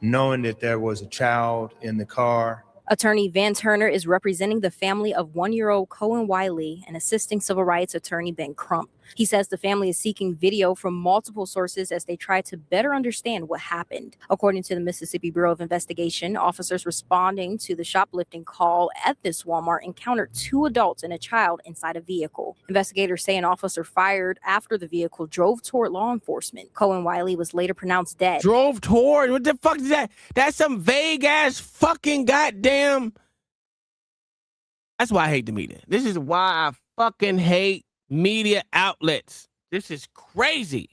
knowing that there was a child in the car. Attorney Van Turner is representing the family of one-year-old Cohen Wiley and assisting civil rights attorney Ben Crump. He says the family is seeking video from multiple sources as they try to better understand what happened. According to the Mississippi Bureau of Investigation, officers responding to the shoplifting call at this Walmart encountered 2 adults and a child inside a vehicle. Investigators say an officer fired after the vehicle drove toward law enforcement. Cohen Wiley was later pronounced dead. Drove toward? What the fuck is that? That's some vague ass fucking goddamn. That's why I hate the media. This is why I fucking hate media outlets. This is crazy.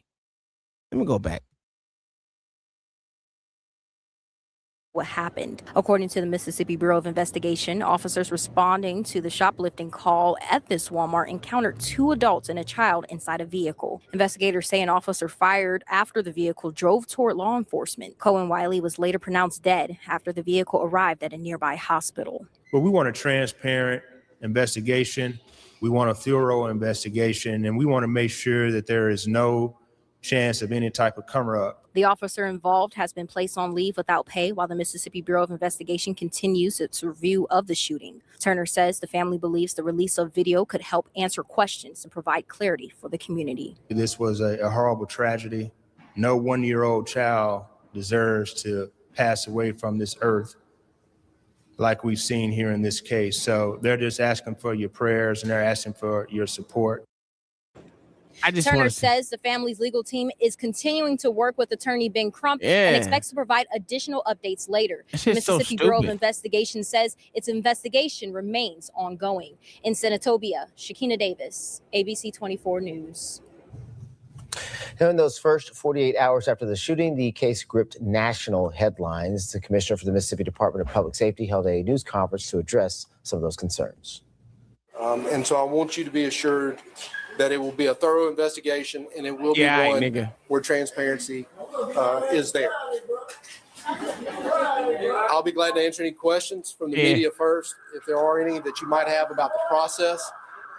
Let me go back. What happened? According to the Mississippi Bureau of Investigation, officers responding to the shoplifting call at this Walmart encountered 2 adults and a child inside a vehicle. Investigators say an officer fired after the vehicle drove toward law enforcement. Cohen Wiley was later pronounced dead after the vehicle arrived at a nearby hospital. But we want a transparent investigation. We want a thorough investigation, and we want to make sure that there is no chance of any type of cover-up. The officer involved has been placed on leave without pay while the Mississippi Bureau of Investigation continues its review of the shooting. Turner says the family believes the release of video could help answer questions and provide clarity for the community. This was a horrible tragedy. No one-year-old child deserves to pass away from this earth like we've seen here in this case. So they're just asking for your prayers and they're asking for your support. Turner says the family's legal team is continuing to work with attorney Ben Crump and expects to provide additional updates later. The Mississippi Bureau of Investigation says its investigation remains ongoing. In Senatobia, Shakina Davis, ABC 24 News. In those first 48 hours after the shooting, the case gripped national headlines. The commissioner for the Mississippi Department of Public Safety held a news conference to address some of those concerns. And so I want you to be assured that it will be a thorough investigation and it will be one where transparency is there. I'll be glad to answer any questions from the media first, if there are any that you might have about the process.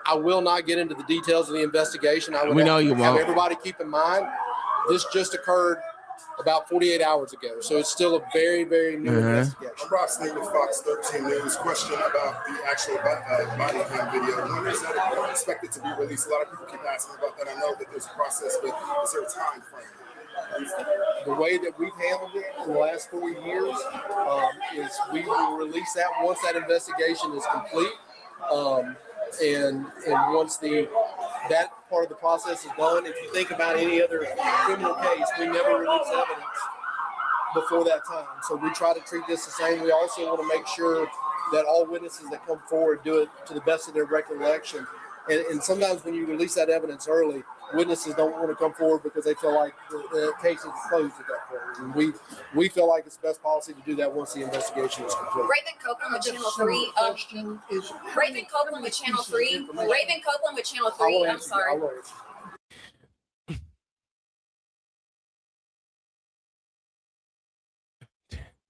I will not get into the details of the investigation. I would have everybody keep in mind, this just occurred about 48 hours ago. So it's still a very, very new investigation. I'm Rob Snee with Fox 13 News. Question about the actual body cam video. When is that expected to be released? A lot of people keep asking about that. I know that there's a process, but is there a time frame? The way that we've handled it in the last 4 years is we will release that once that investigation is complete. And once that part of the process is done, if you think about any other criminal case, we never release evidence before that time. So we try to treat this the same. We also want to make sure that all witnesses that come forward do it to the best of their recollection. And sometimes when you release that evidence early, witnesses don't want to come forward because they feel like the case is closed at that point. And we feel like it's best policy to do that once the investigation is complete. Raven Copeland with Channel 3. Raven Copeland with Channel 3. Raven Copeland with Channel 3. I'm sorry.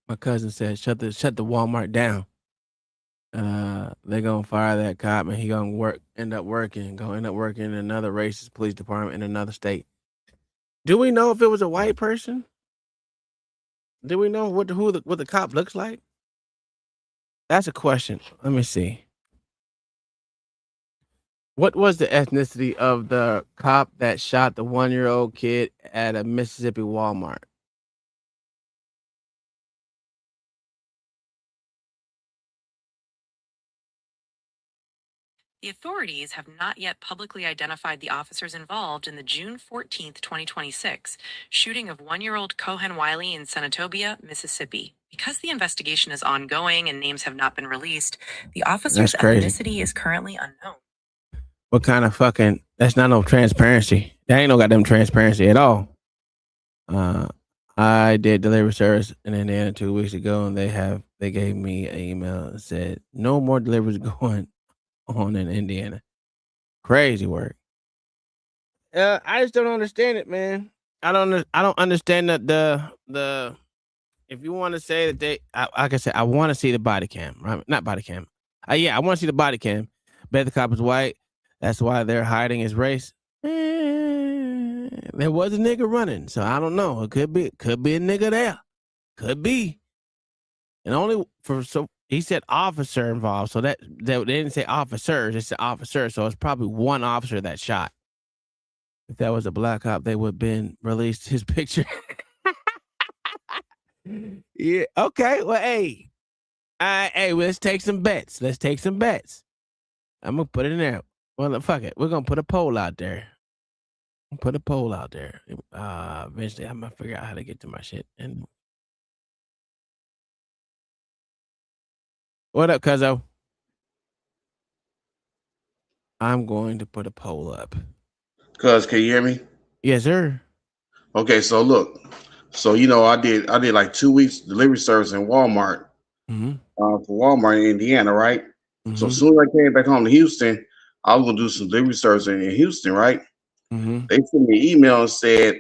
My cousin said, shut the Walmart down. They're gonna fire that cop and he gonna end up working in another racist police department in another state. Do we know if it was a white person? Do we know what the cop looks like? That's a question. Let me see. What was the ethnicity of the cop that shot the 1-year-old kid at a Mississippi Walmart? The authorities have not yet publicly identified the officers involved in the June 14th, 2026 shooting of 1-year-old Cohen Wiley in Senatobia, Mississippi. Because the investigation is ongoing and names have not been released, the officer's ethnicity is currently unknown. What kind of fucking? That's not no transparency. That ain't no goddamn transparency at all. I did delivery service in Indiana 2 weeks ago, and they gave me an email and said no more deliveries going on in Indiana. Crazy work. I just don't understand it, man. I don't understand that the if you want to say that like I said, I want to see the body cam, right? Not body cam. Yeah, I want to see the body cam. Bet the cop is white. That's why they're hiding his race. There was a nigga running, so I don't know. It could be a nigga there. Could be. And only he said officer involved, so that they didn't say officers, it said officer, so it's probably one officer that shot. If that was a black cop, they would have been released his picture. Yeah. Okay. Well, hey, let's take some bets. I'm gonna put it in there. Well, fuck it. We're gonna put a poll out there. Eventually, I'm gonna figure out how to get to my shit. And what up, cuzzo? I'm going to put a poll up. Cuz, can you hear me? Yes, sir. Okay, so look. So I did like 2 weeks delivery service in Walmart. For Walmart in Indiana, right? So as soon as I came back home to Houston, I was gonna do some delivery service in Houston, right? They sent me an email and said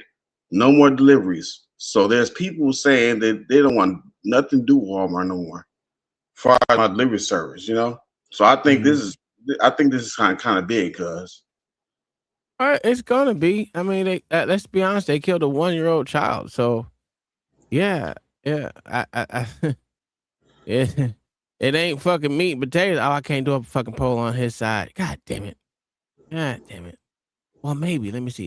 no more deliveries. So there's people saying that they don't want nothing to do with Walmart no more for my delivery service, So I think this is kind of big, cuz. It's gonna be. I mean, let's be honest. They killed a 1-year-old child. So, yeah. It ain't fucking meat and potatoes. Oh, I can't do a fucking poll on his side. God damn it. Well, maybe. Let me see.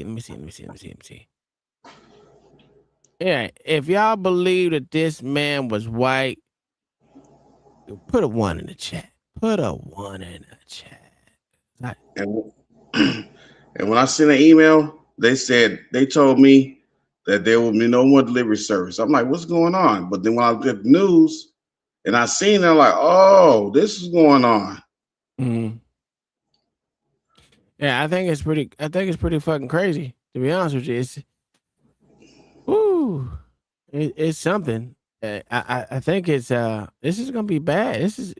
Yeah, if y'all believe that this man was white, put a 1 in the chat. And when I sent an email, they told me that there will be no more delivery service. I'm like, what's going on? But then when I looked at the news and I seen it, I'm like, oh, this is going on. Yeah, I think it's pretty fucking crazy, to be honest with you. It's something. I think it's this is gonna be bad. This is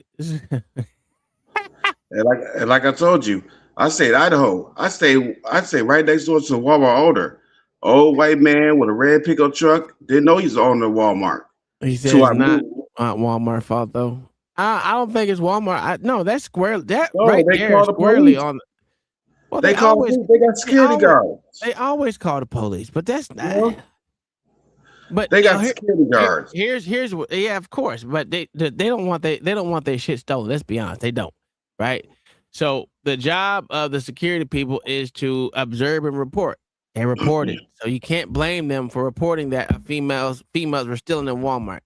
and like I told you, I stayed Idaho. I stay right next door to the Walmart owner. Old white man with a red pickup truck. Didn't know he's the owner of Walmart. He says it's not Walmart fault though. I don't think it's Walmart. No, that's square. That right there is squarely on. Well, they got security guards. They always call the police, but that's not. But they got security guards. Here's yeah, of course, but they don't want their shit stolen. Let's be honest, they don't, right? So the job of the security people is to observe and report. They reported, so you can't blame them for reporting that females were stealing in Walmart.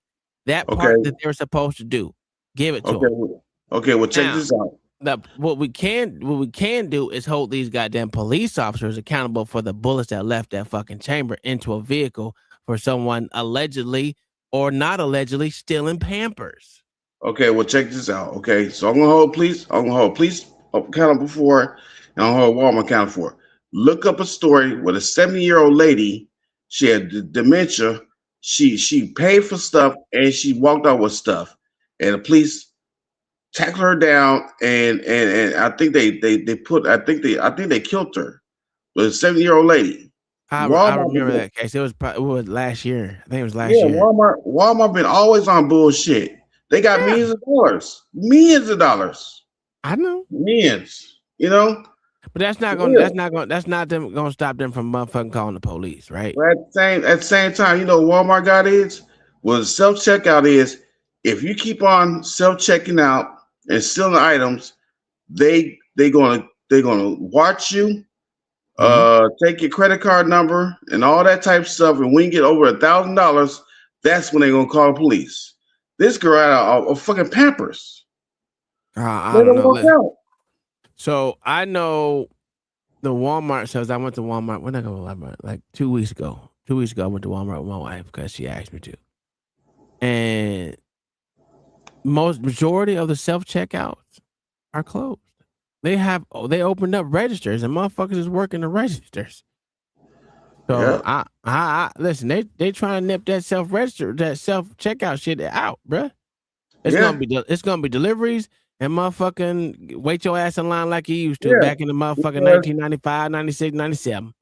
That part that they were supposed to do, give it to them. Okay, well check this out. What we can do is hold these goddamn police officers accountable for the bullets that left that fucking chamber into a vehicle for someone allegedly or not allegedly stealing Pampers. Okay, well check this out. Okay, so I'm gonna hold police accountable for, and I'm gonna hold Walmart accountable for. Look up a story with a 70-year-old lady. She had dementia. She paid for stuff and she walked out with stuff, and the police tackled her down, and I think they killed her. But a 70-year-old lady. I remember that case. It was last year. I think it was last year. Walmart been always on bullshit. They got millions of dollars. I know. Millions. But that's not them gonna stop them from motherfucking calling the police, right? But at the same time, Walmart got is self-checkout is, if you keep on self-checking out and stealing items, they gonna watch you, take your credit card number and all that type of stuff. And when you get over $1,000, that's when they're gonna call the police. This girl had a fucking Pampers. I don't know. So I know the Walmart says I went to Walmart. When I go to Walmart, like 2 weeks ago. 2 weeks ago, I went to Walmart with my wife because she asked me to. And majority of the self checkouts are closed. they opened up registers and motherfuckers is working the registers. So I listen, they trying to nip that self-register, that self-checkout shit out, bruh. It's gonna be deliveries and motherfucking wait your ass in line like you used to back in the motherfucking 1995, 96, 97.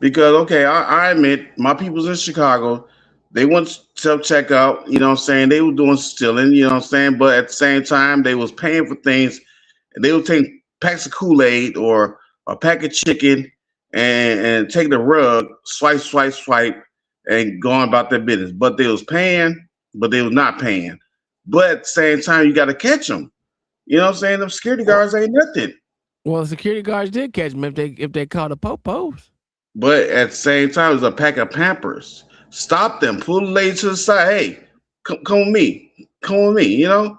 Because okay, I admit my people's in Chicago, they went self-checkout, you know what I'm saying? They were doing stealing, you know what I'm saying? But at the same time, they was paying for things and they would take packs of Kool-Aid or a pack of chicken and take the rug, swipe, and going about their business. But they was paying, but they was not paying. But at the same time, you got to catch them. You know what I'm saying? Them security guards ain't nothing. Well, the security guards did catch them if they caught the popos. But at the same time, it's a pack of Pampers. Stop them. Pull the lady to the side. Hey, come with me. Come with me. You know,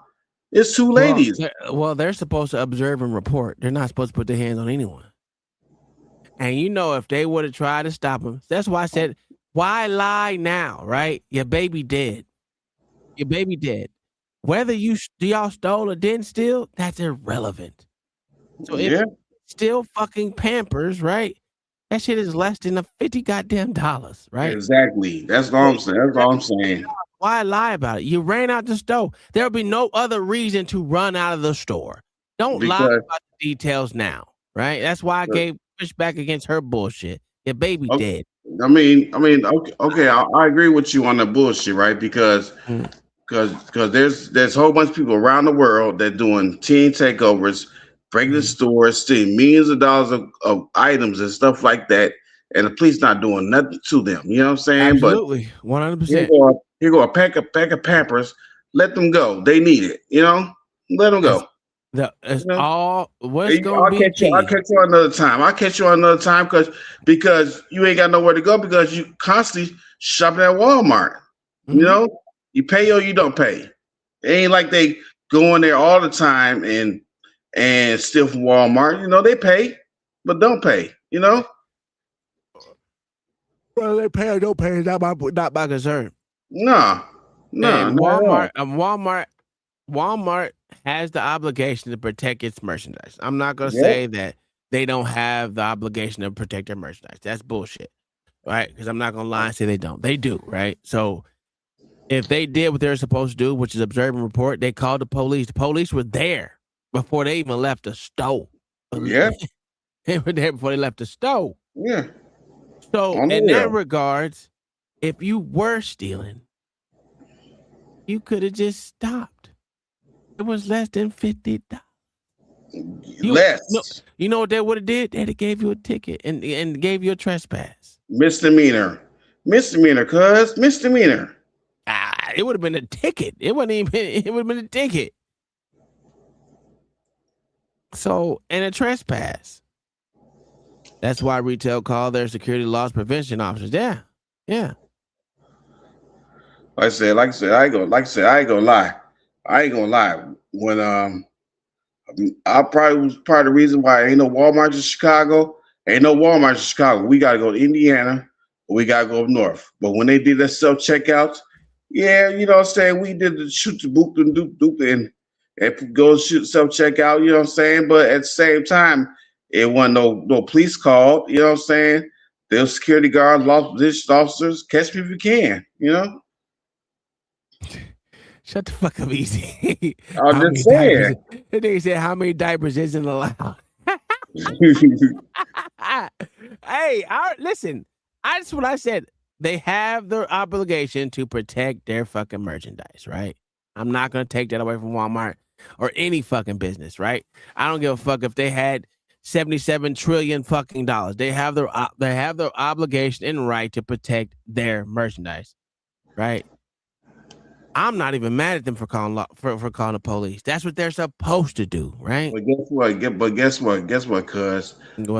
it's two ladies. Well, they're supposed to observe and report. They're not supposed to put their hands on anyone. And you know, if they would have tried to stop them, that's why I said, why lie now, right? Your baby dead. Your baby dead. Whether y'all stole or didn't steal, that's irrelevant. So if still fucking Pampers, right? That shit is less than $50 goddamn, right? Exactly. That's all I'm saying. That's all I'm saying. Why lie about it? You ran out the store. There'll be no other reason to run out of the store. Don't lie about the details now, right? That's why I gave pushback against her bullshit. Your baby dead. I mean, okay. I agree with you on the bullshit, right? Because there's a whole bunch of people around the world that doing teen takeovers, breaking the stores, stealing millions of dollars of items and stuff like that, and the police not doing nothing to them. You know what I'm saying? Absolutely, 100%. Here go a pack of Pampers. Let them go. They need it. You know, let them go. It's all what's going I'll catch you another time. I'll catch you another time because you ain't got nowhere to go because you constantly shopping at Walmart. Mm-hmm. You know, you pay or you don't pay. It ain't like they go in there all the time and steal from Walmart. You know, they pay, but don't pay. You know. Well, they pay or don't pay is not my concern. No. Walmart has the obligation to protect its merchandise. I'm not going to say that they don't have the obligation to protect their merchandise. That's bullshit, right? Because I'm not going to lie and say they don't. They do, right? So if they did what they're supposed to do, which is observe and report, they called the police. The police were there before they even left the store. Yeah. They were there before they left the store. Yeah. So in that regards, if you were stealing, you could have just stopped. It was less than $50. Less. You know what they would have did? They'd have gave you a ticket and gave you a trespass. Misdemeanor, cuz misdemeanor. It would have been a ticket. It would have been a ticket. So, and a trespass. That's why retail call their security loss prevention officers. Yeah. Like I said, I ain't gonna lie. When I probably was part of the reason why ain't no Walmart in Chicago. We gotta go to Indiana, or we gotta go up north. But when they did that self-checkouts, yeah, you know what I'm saying? We did the shoot the boop and doop and go shoot self-checkout, you know what I'm saying? But at the same time, it wasn't no police call, you know what I'm saying? Those security guards, law position officers, catch me if you can, you know? Shut the fuck up, Easy. I'm just saying. They said how many diapers isn't allowed. Hey, listen. That's what I said. They have their obligation to protect their fucking merchandise, right? I'm not gonna take that away from Walmart or any fucking business, right? I don't give a fuck if they had $77 trillion fucking dollars. They have their obligation and right to protect their merchandise, right? I'm not even mad at them for calling the police. That's what they're supposed to do, right? But guess what? Cuz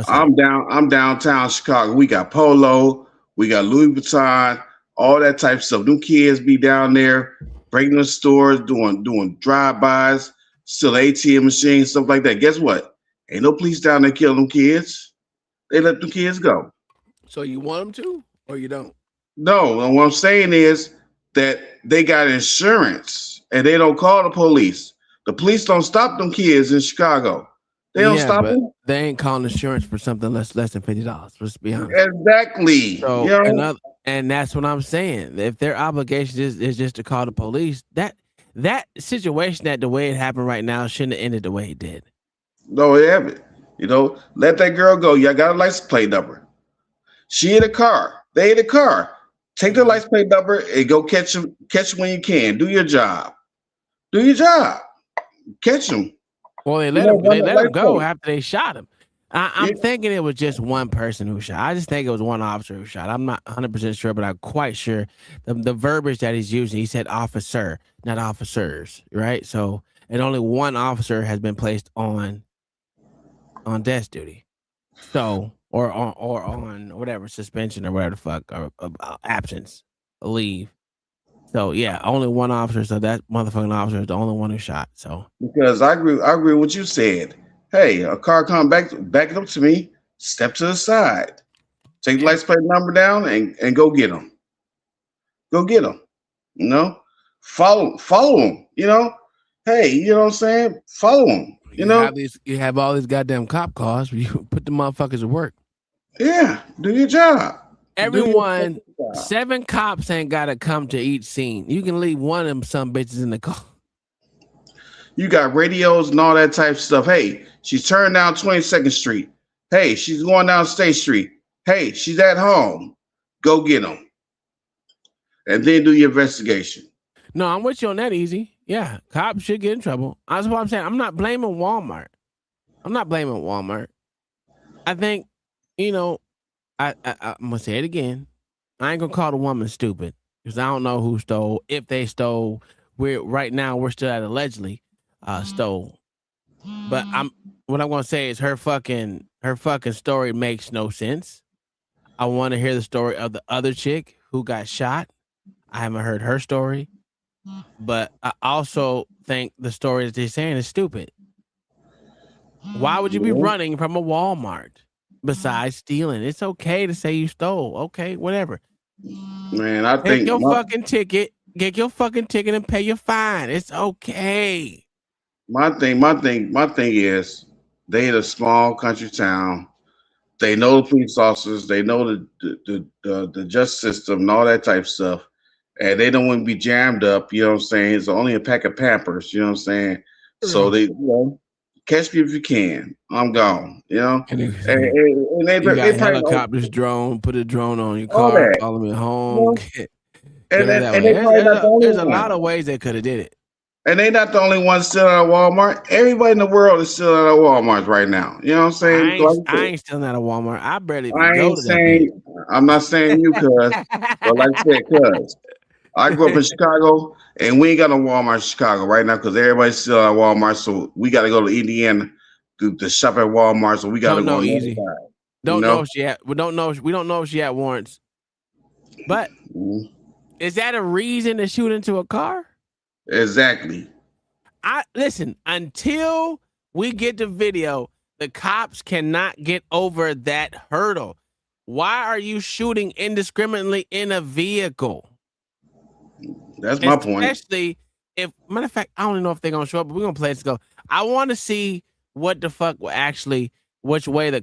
I'm downtown Chicago. We got Polo, we got Louis Vuitton, all that type of stuff. Them kids be down there breaking the stores, doing drive-bys, still ATM machines, stuff like that. Guess what? Ain't no police down there killing them kids. They let them kids go. So you want them to, or you don't? No, what I'm saying is that they got insurance and they don't call the police. The police don't stop them kids in Chicago. They don't stop him. They ain't calling insurance for something less than $50. Let's be honest. Exactly. So and that's what I'm saying. If their obligation is just to call the police, that situation, that the way it happened right now, shouldn't have ended the way it did. No, they haven't. Let that girl go. Y'all got a license plate number. She in a car. They in a car. Take the license plate number and go catch them when you can. Do your job. Catch them. Well, they let him go after they shot him. I'm thinking it was just one person who shot. I just think it was one officer who shot. I'm not 100% sure, but I'm quite sure the verbiage that he's using, he said officer, not officers, right? So, and only one officer has been placed on desk duty. So, or on whatever, suspension or whatever the fuck, or absence, leave. So yeah, only one officer. So that motherfucking officer is the only one who shot. So because I agree with what you said. Hey, a car come back it up to me, step to the side, take the license plate number down and go get them. Go get them. Follow them. Hey, you know what I'm saying? Follow them. You have all these goddamn cop cars. You put the motherfuckers to work. Yeah, do your job. Everyone, 7 cops ain't gotta come to each scene. You can leave one of them some bitches in the car. You got radios and all that type of stuff. Hey, she's turned down 22nd Street. Hey, she's going down State Street. Hey, she's at home. Go get them. And then do your investigation. No, I'm with you on that, Easy. Yeah, cops should get in trouble. That's what I'm saying. I'm not blaming Walmart. I think, I'm going to say it again. I ain't going to call the woman stupid because I don't know who stole. If they stole, right now we're still at allegedly stole. But what I'm going to say is her fucking story makes no sense. I want to hear the story of the other chick who got shot. I haven't heard her story. But I also think the story that they're saying is stupid. Why would you be running from a Walmart besides stealing? It's okay to say you stole. Okay, whatever. Man, I think get your fucking ticket and pay your fine. It's okay. My thing is they in a small country town. They know the police officers, they know the justice system and all that type of stuff. And they don't want to be jammed up, you know what I'm saying? It's only a pack of Pampers, you know what I'm saying? So they, catch me if you can. I'm gone, And they got probably helicopters, drone, put a drone on your car, follow me home. There's a lot of ways they could have did it. And they not the only ones still at Walmart. Everybody in the world is still at Walmart right now. You know what I'm saying? I ain't still at a Walmart. I barely even go to that. I'm not saying you, cuz. But like I said, cuz. I grew up in Chicago, and we ain't got no Walmart in Chicago right now because everybody's still at Walmart. So we got to go to Indiana to shop at Walmart. So we got to go easy. Don't know if she had. We don't know if she had warrants. But is that a reason to shoot into a car? Exactly. Listen. Until we get the video, the cops cannot get over that hurdle. Why are you shooting indiscriminately in a vehicle? That's my point. Especially if, matter of fact, I don't even know if they're gonna show up, but we're gonna play this go. I want to see what the fuck which way the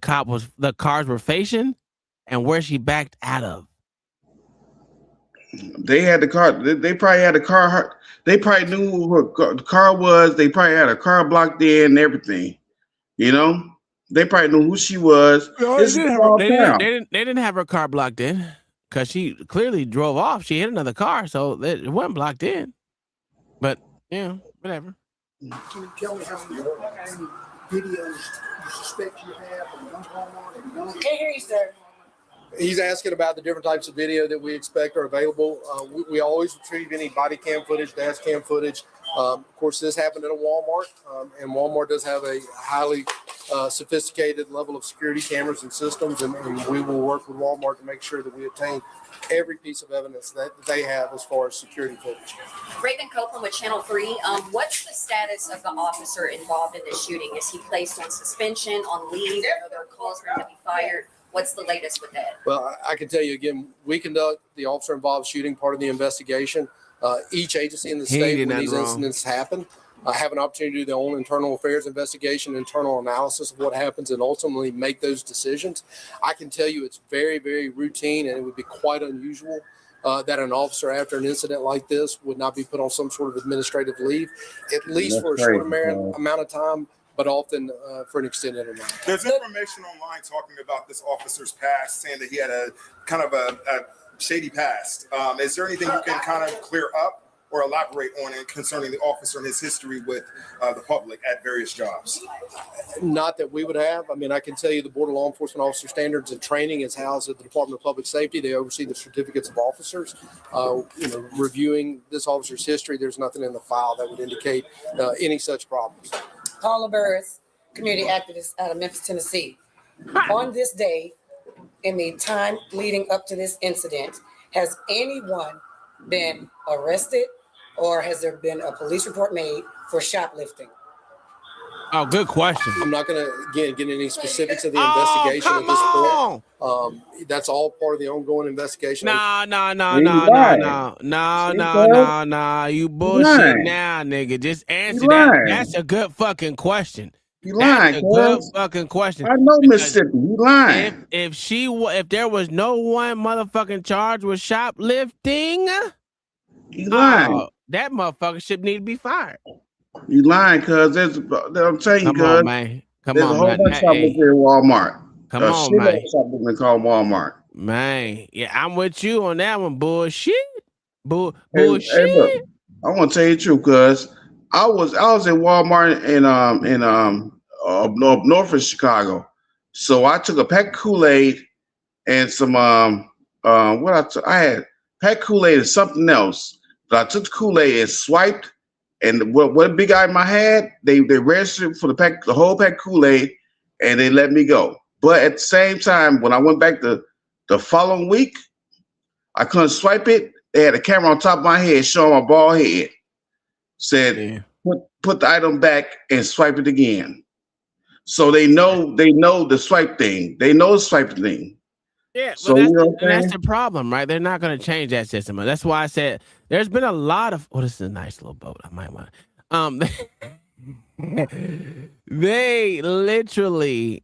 cars were facing, and where she backed out of. They had the car. They probably had the car. They probably knew who the car was. They probably had a car blocked in and everything. They probably knew who she was. They didn't have her car blocked in. Because she clearly drove off. She hit another car, so it wasn't blocked in. But, whatever. Can you tell me how many videos you suspect you have from Walmart? Can't hear you, sir. He's asking about the different types of video that we expect are available. We always retrieve any body cam footage, dash cam footage. Of course, this happened at a Walmart, and Walmart does have a highly sophisticated level of security cameras and systems, and we will work with Walmart to make sure that we obtain every piece of evidence that they have as far as security footage. Raven Copeland with Channel 3. What's the status of the officer involved in this shooting? Is he placed on suspension, on leave? Are there calls for him to be fired? What's the latest with that? Well, I can tell you again, we conduct the officer-involved shooting part of the investigation. Each agency in the state, when these incidents happen, have an opportunity to do their own internal affairs investigation, internal analysis of what happens, and ultimately make those decisions. I can tell you it's very, very routine, and it would be quite unusual that an officer after an incident like this would not be put on some sort of administrative leave, at least for a short amount of time, but often for an extended amount. There's information online talking about this officer's past, saying that he had a kind of a shady past. Is there anything you can kind of clear up or elaborate on it concerning the officer and his history with the public at various jobs? Not that we would have. I mean, I can tell you the Board of Law Enforcement Officer Standards and Training is housed at the Department of Public Safety. They oversee the certificates of officers. Reviewing this officer's history, there's nothing in the file that would indicate any such problems. Paula Burris, community activist out of Memphis, Tennessee. On this day, in the time leading up to this incident, has anyone been arrested or has there been a police report made for shoplifting? Oh, good question. I'm not going to get any specifics of the investigation at this point. That's all part of the ongoing investigation. No. You bullshit now, nigga. Just answer that. That's a good fucking question. You lying, That's a good fucking question. I know Mississippi. You lying. If there was no one motherfucking charged with shoplifting, you lying. That motherfucker should need to be fired. You lying, cuz I'm telling you, Come on, man. There's a whole bunch of shoplifters in Walmart. Come on, man. Shoplifting called Walmart. Man, yeah, I'm with you on that one. Bullshit. Bullshit. Hey, look, I want to tell you the truth, cuz I was at Walmart in north of Chicago. So I took a pack of Kool-Aid and some I had pack Kool-Aid and something else. But I took the Kool-Aid and swiped, and what big item I had, they registered for the whole pack of Kool-Aid, and they let me go. But at the same time, when I went back the following week, I couldn't swipe it. They had a camera on top of my head showing my bald head. Said, put the item back and swipe it again. So they know the swipe thing. They know the swipe thing. Yeah, so that's the problem, right? They're not going to change that system. That's why I said there's been a lot of. Oh, this is a nice little boat. I might want. They literally.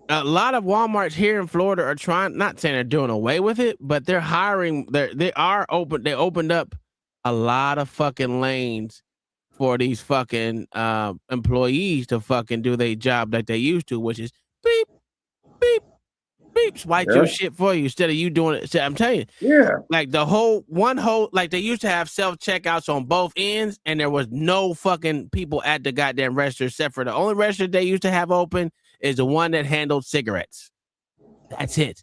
A lot of Walmarts here in Florida are trying. Not saying they're doing away with it, but they're hiring. They opened up a lot of fucking lanes for these fucking employees to fucking do their job like they used to, which is beep, beep, beep, swipe your shit for you instead of you doing it. I'm telling you, like like they used to have self-checkouts on both ends, and there was no fucking people at the goddamn register except for the only register they used to have open is the one that handled cigarettes. That's it.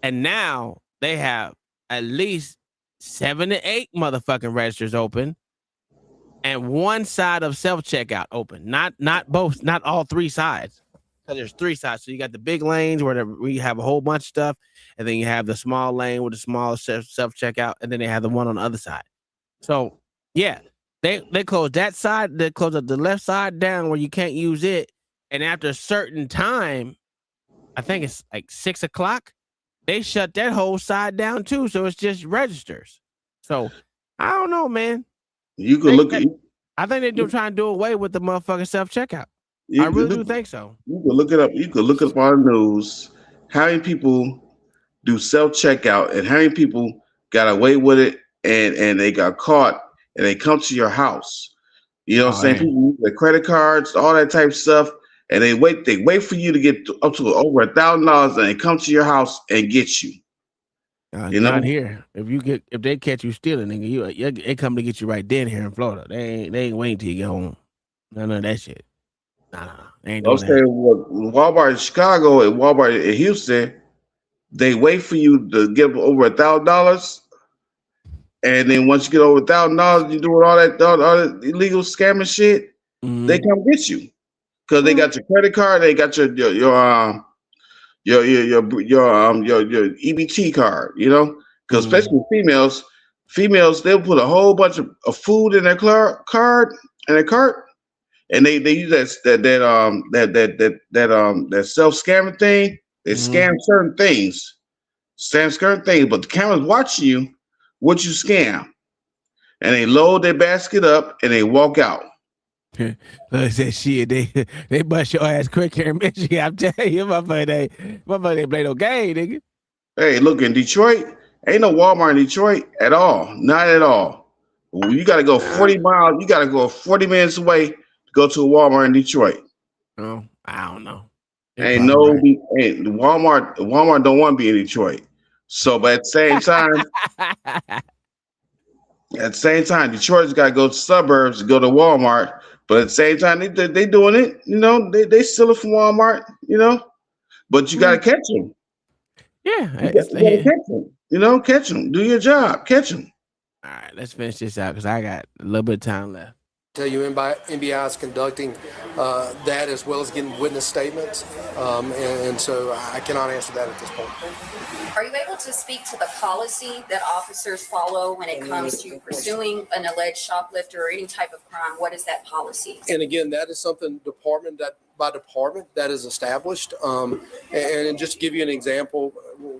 And now they have at least 7 to 8 motherfucking registers open and one side of self-checkout open. Not both, not all 3 sides. Because there's 3 sides. So you got the big lanes where you have a whole bunch of stuff, and then you have the small lane with the small self-checkout, and then they have the one on the other side. So yeah, they close that side, they close the left side down where you can't use it. And after a certain time, I think it's like 6 o'clock, they shut that whole side down too. So it's just registers. So I don't know, man. You could look at. I think they're trying to do away with the motherfucking self-checkout. I really do think so. You could look it up. You could look up on the news how many people do self-checkout and how many people got away with it and they got caught and they come to your house. You know what I'm saying? People use their credit cards, all that type of stuff. And they wait for you to get up to over $1,000 and they come to your house and get you. You know, not here. If they catch you stealing, nigga, they come to get you right then here in Florida. They ain't waiting till you get home. None of that shit. Nah, they ain't doing that. Walmart in Chicago and Walmart in Houston, they wait for you to get over $1,000, and then once you get over $1,000, you doing all that illegal scamming shit. Mm-hmm. They come get you. Because they got your credit card, they got your EBT card, you know. Because especially females, they'll put a whole bunch of food in their cart, and they use that self scamming thing. They scam certain things, but the camera's watching you what you scam. and they load their basket up and they walk out. Like I said, shit, they bust your ass quick here in Michigan. I'm telling you, motherfucker, they play no game, nigga. Hey, look, in Detroit, ain't no Walmart in Detroit at all. Not at all. You got to go 40 miles. You got to go 40 minutes away to go to a Walmart in Detroit. Oh, I don't know. Ain't no, ain't Walmart don't want to be in Detroit. So, but at the same time, Detroit's got to go to suburbs to go to Walmart. But at the same time, they doing it. You know, they steal it from Walmart. You know, but you got to catch them. Yeah, You gotta catch them. You know, catch them. Do your job. Catch them. All right, let's finish this out because I got a little bit of time left. Tell you NBI is conducting that as well as getting witness statements, and so I cannot answer that at this point. Are you able to speak to the policy that officers follow when it comes to pursuing an alleged shoplifter or any type of crime? What is that policy? And again, that is something department that is established. And just to give you an example,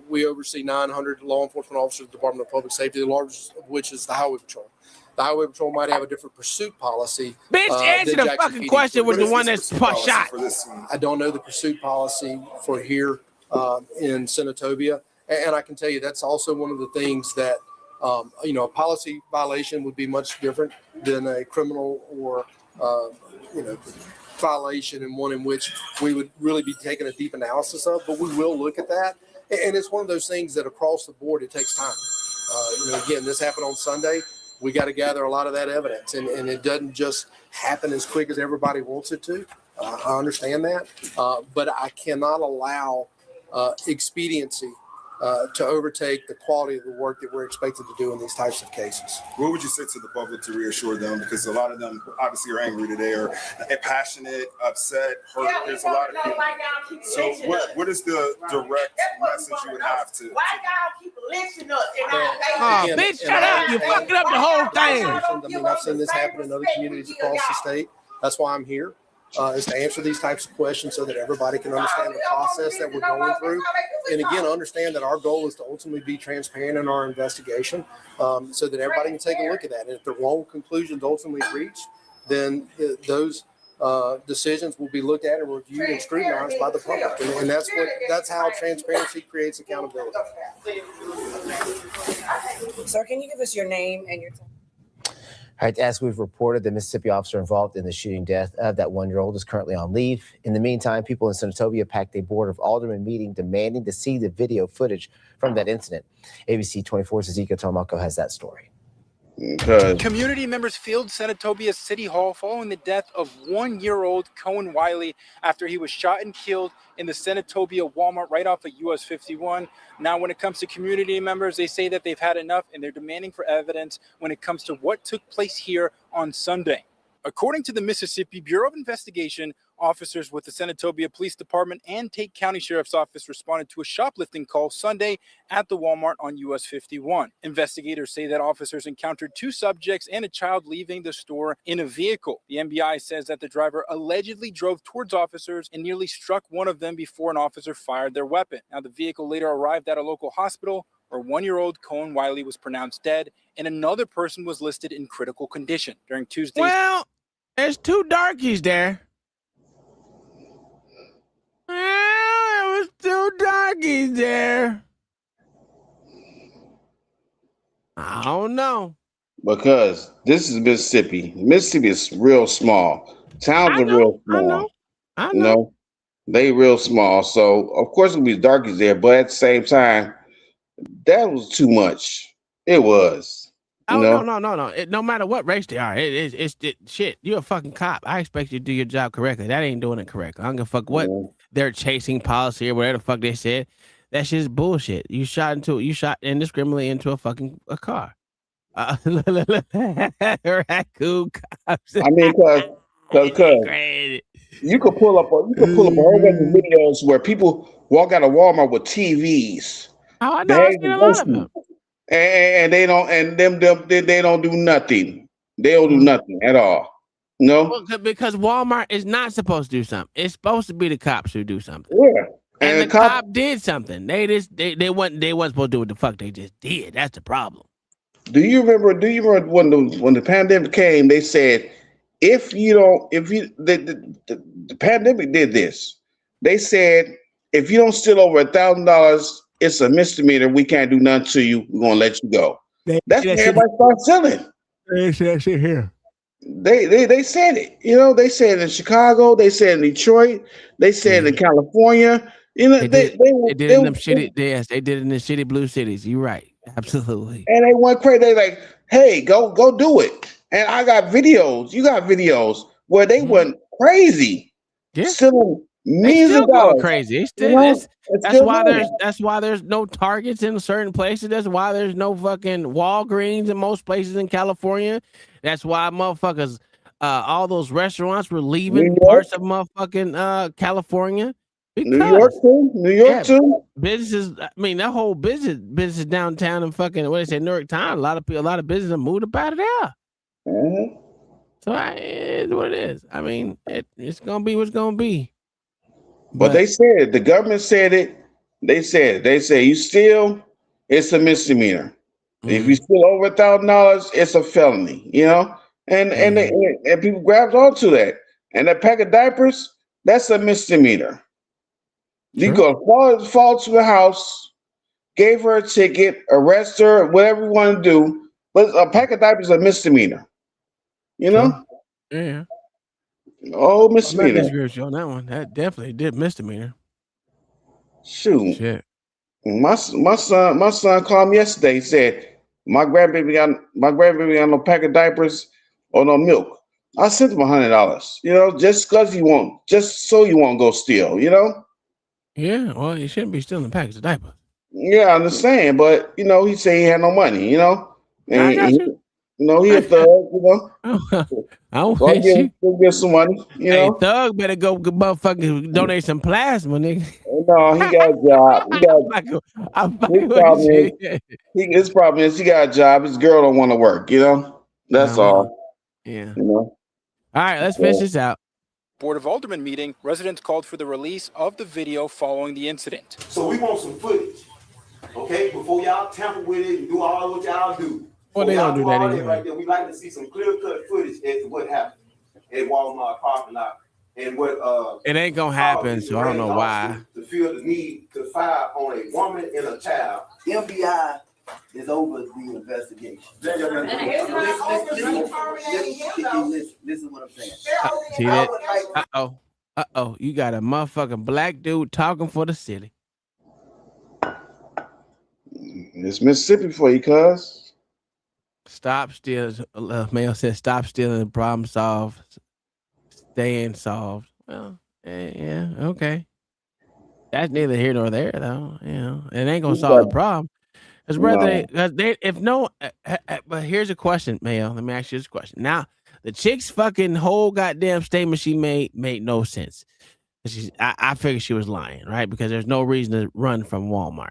we oversee 900 law enforcement officers at the Department of Public Safety, the largest of which is the Highway Patrol. The Highway Patrol might have a different pursuit policy. Bitch, answer the fucking question with the one that's shot. I don't know the pursuit policy for here in Senatobia. And I can tell you that's also one of the things that, a policy violation would be much different than a criminal or, violation, and one in which we would really be taking a deep analysis of, but we will look at that. And it's one of those things that across the board, it takes time. Again, this happened on Sunday. We got to gather a lot of that evidence, and it doesn't just happen as quick as everybody wants it to. I understand that, but I cannot allow expediency to overtake the quality of the work that we're expected to do in these types of cases. What would you say to the public to reassure them? Because a lot of them obviously are angry today, or passionate, upset, hurt. There's a lot of people. So what is the direct message you would have to? Bitch, shut up. You're fucking up the whole thing. I mean, I've seen this happen in other communities across the state. That's why I'm here, is to answer these types of questions so that everybody can understand the process that we're going through. And again, understand that our goal is to ultimately be transparent in our investigation, so that everybody can take a look at that. And if the wrong conclusions ultimately reached, then those decisions will be looked at and reviewed and scrutinized by the public. And that's how transparency creates accountability. Sir, can you give us your name and your time? All right, as we've reported, the Mississippi officer involved in the shooting death of that 1-year-old is currently on leave. In the meantime, people in Senatobia packed a Board of Aldermen meeting demanding to see the video footage from that incident. ABC 24's Ezekiel Tomako has that story. Community members filled Senatobia City Hall following the death of 1-year-old Cohen Wiley after he was shot and killed in the Senatobia Walmart right off of US 51. Now, when it comes to community members, they say that they've had enough and they're demanding for evidence when it comes to what took place here on Sunday. According to the Mississippi Bureau of Investigation, officers with the Senatobia Police Department and Tate County Sheriff's Office responded to a shoplifting call Sunday at the Walmart on US 51. Investigators say that officers encountered 2 subjects and a child leaving the store in a vehicle. The MBI says that the driver allegedly drove towards officers and nearly struck one of them before an officer fired their weapon. Now, the vehicle later arrived at a local hospital where 1-year-old Cohen Wiley was pronounced dead and another person was listed in critical condition. During Tuesday's... Well, there's 2 darkies there. There was 2 darkies there. I don't know. Because this is Mississippi. Mississippi is real small. Towns are real small. I know. You know, they real small. So, of course, it'll be darkies there. But at the same time, that was too much. It was. Oh, no. No. No matter what race they are, it's shit. You're a fucking cop. I expect you to do your job correctly. That ain't doing it correctly. I don't give a fuck what they're chasing policy or whatever the fuck they said. That shit's bullshit. You shot indiscriminately into a car. Raccoon cops. I mean, because you could pull up a whole bunch of videos where people walk out of Walmart with TVs. Oh, I know. I've seen a lot of them. And they don't, and they don't do nothing. They don't do nothing at all. No, well, because Walmart is not supposed to do something. It's supposed to be the cops who do something. Yeah, and the cop did something. They weren't supposed to do what the fuck they just did. That's the problem. Do you remember when the pandemic came? They said if the pandemic did this. They said if you don't steal over $1,000, it's a misdemeanor. We can't do nothing to you. We're gonna let you go. That's when everybody started stealing. They said that shit here. They said it. They said it in Chicago. They said in Detroit. They said it in California. They did it in them shitty. Yes, they did it in the shitty blue cities. You're right. Absolutely. And they went crazy. They like, hey, go do it. And I got videos. You got videos where they went crazy. Yeah. Stealing They millions still of dollars. going crazy. They still, You know? it's- It's that's still why going. there's no Targets in certain places. That's why there's no fucking Walgreens in most places in California. That's why motherfuckers, all those restaurants were leaving New York. parts of motherfucking California. New York too. New York too. Businesses. I mean, that whole business downtown and fucking what they say, New York Times. A lot of business have moved up out of there. Mhm. So it's what it is. I mean, it's gonna be what's gonna be. But they said the government said it. They said you steal, it's a misdemeanor. If you steal over $1,000, it's a felony. And people grabbed onto that. And that pack of diapers, that's a misdemeanor. You go fall to the house, gave her a ticket, arrest her, whatever you want to do. But a pack of diapers is a misdemeanor. Yeah. Oh, I'm not misdemeanor. disagree with you on that one. That definitely did misdemeanor. Shoot. Shit. My son called me yesterday. He said, my grandbaby got no pack of diapers or no milk. I sent him $100, just so you won't go steal, Yeah, well, you shouldn't be stealing packs of diapers. Yeah, I understand, but he said he had no money, and I got you. he a thug, I don't so I hate give you. him some money, Hey, Thug better go motherfucking donate some plasma, nigga. No, he got a job. I'm His problem is he got a job. His girl don't want to work, That's all. Yeah. All right, let's finish this out. Board of Aldermen meeting, residents called for the release of the video following the incident. So we want some footage, okay? Before y'all tamper with it and do all what y'all do. Well, they Before don't do y'all that all anyway. right there, we like to see some clear-cut footage as to what happened at Walmart parking lot and what It ain't gonna happen, so I don't know why. to feel the need to fire on a woman and a child. FBI is over the investigation. Listen to what I'm saying. See that? Uh-oh. You got a motherfucking black dude talking for the city. It's Mississippi for you, cuz. Stop stealing. Mail says stop stealing. Problem solved. Staying solved. Well, yeah, okay. That's neither here nor there, though. It ain't gonna solve the problem. Because but here's a question, Mayo. Let me ask you this question. Now, the chick's fucking whole goddamn statement she made no sense. I figured she was lying, right? Because there's no reason to run from Walmart.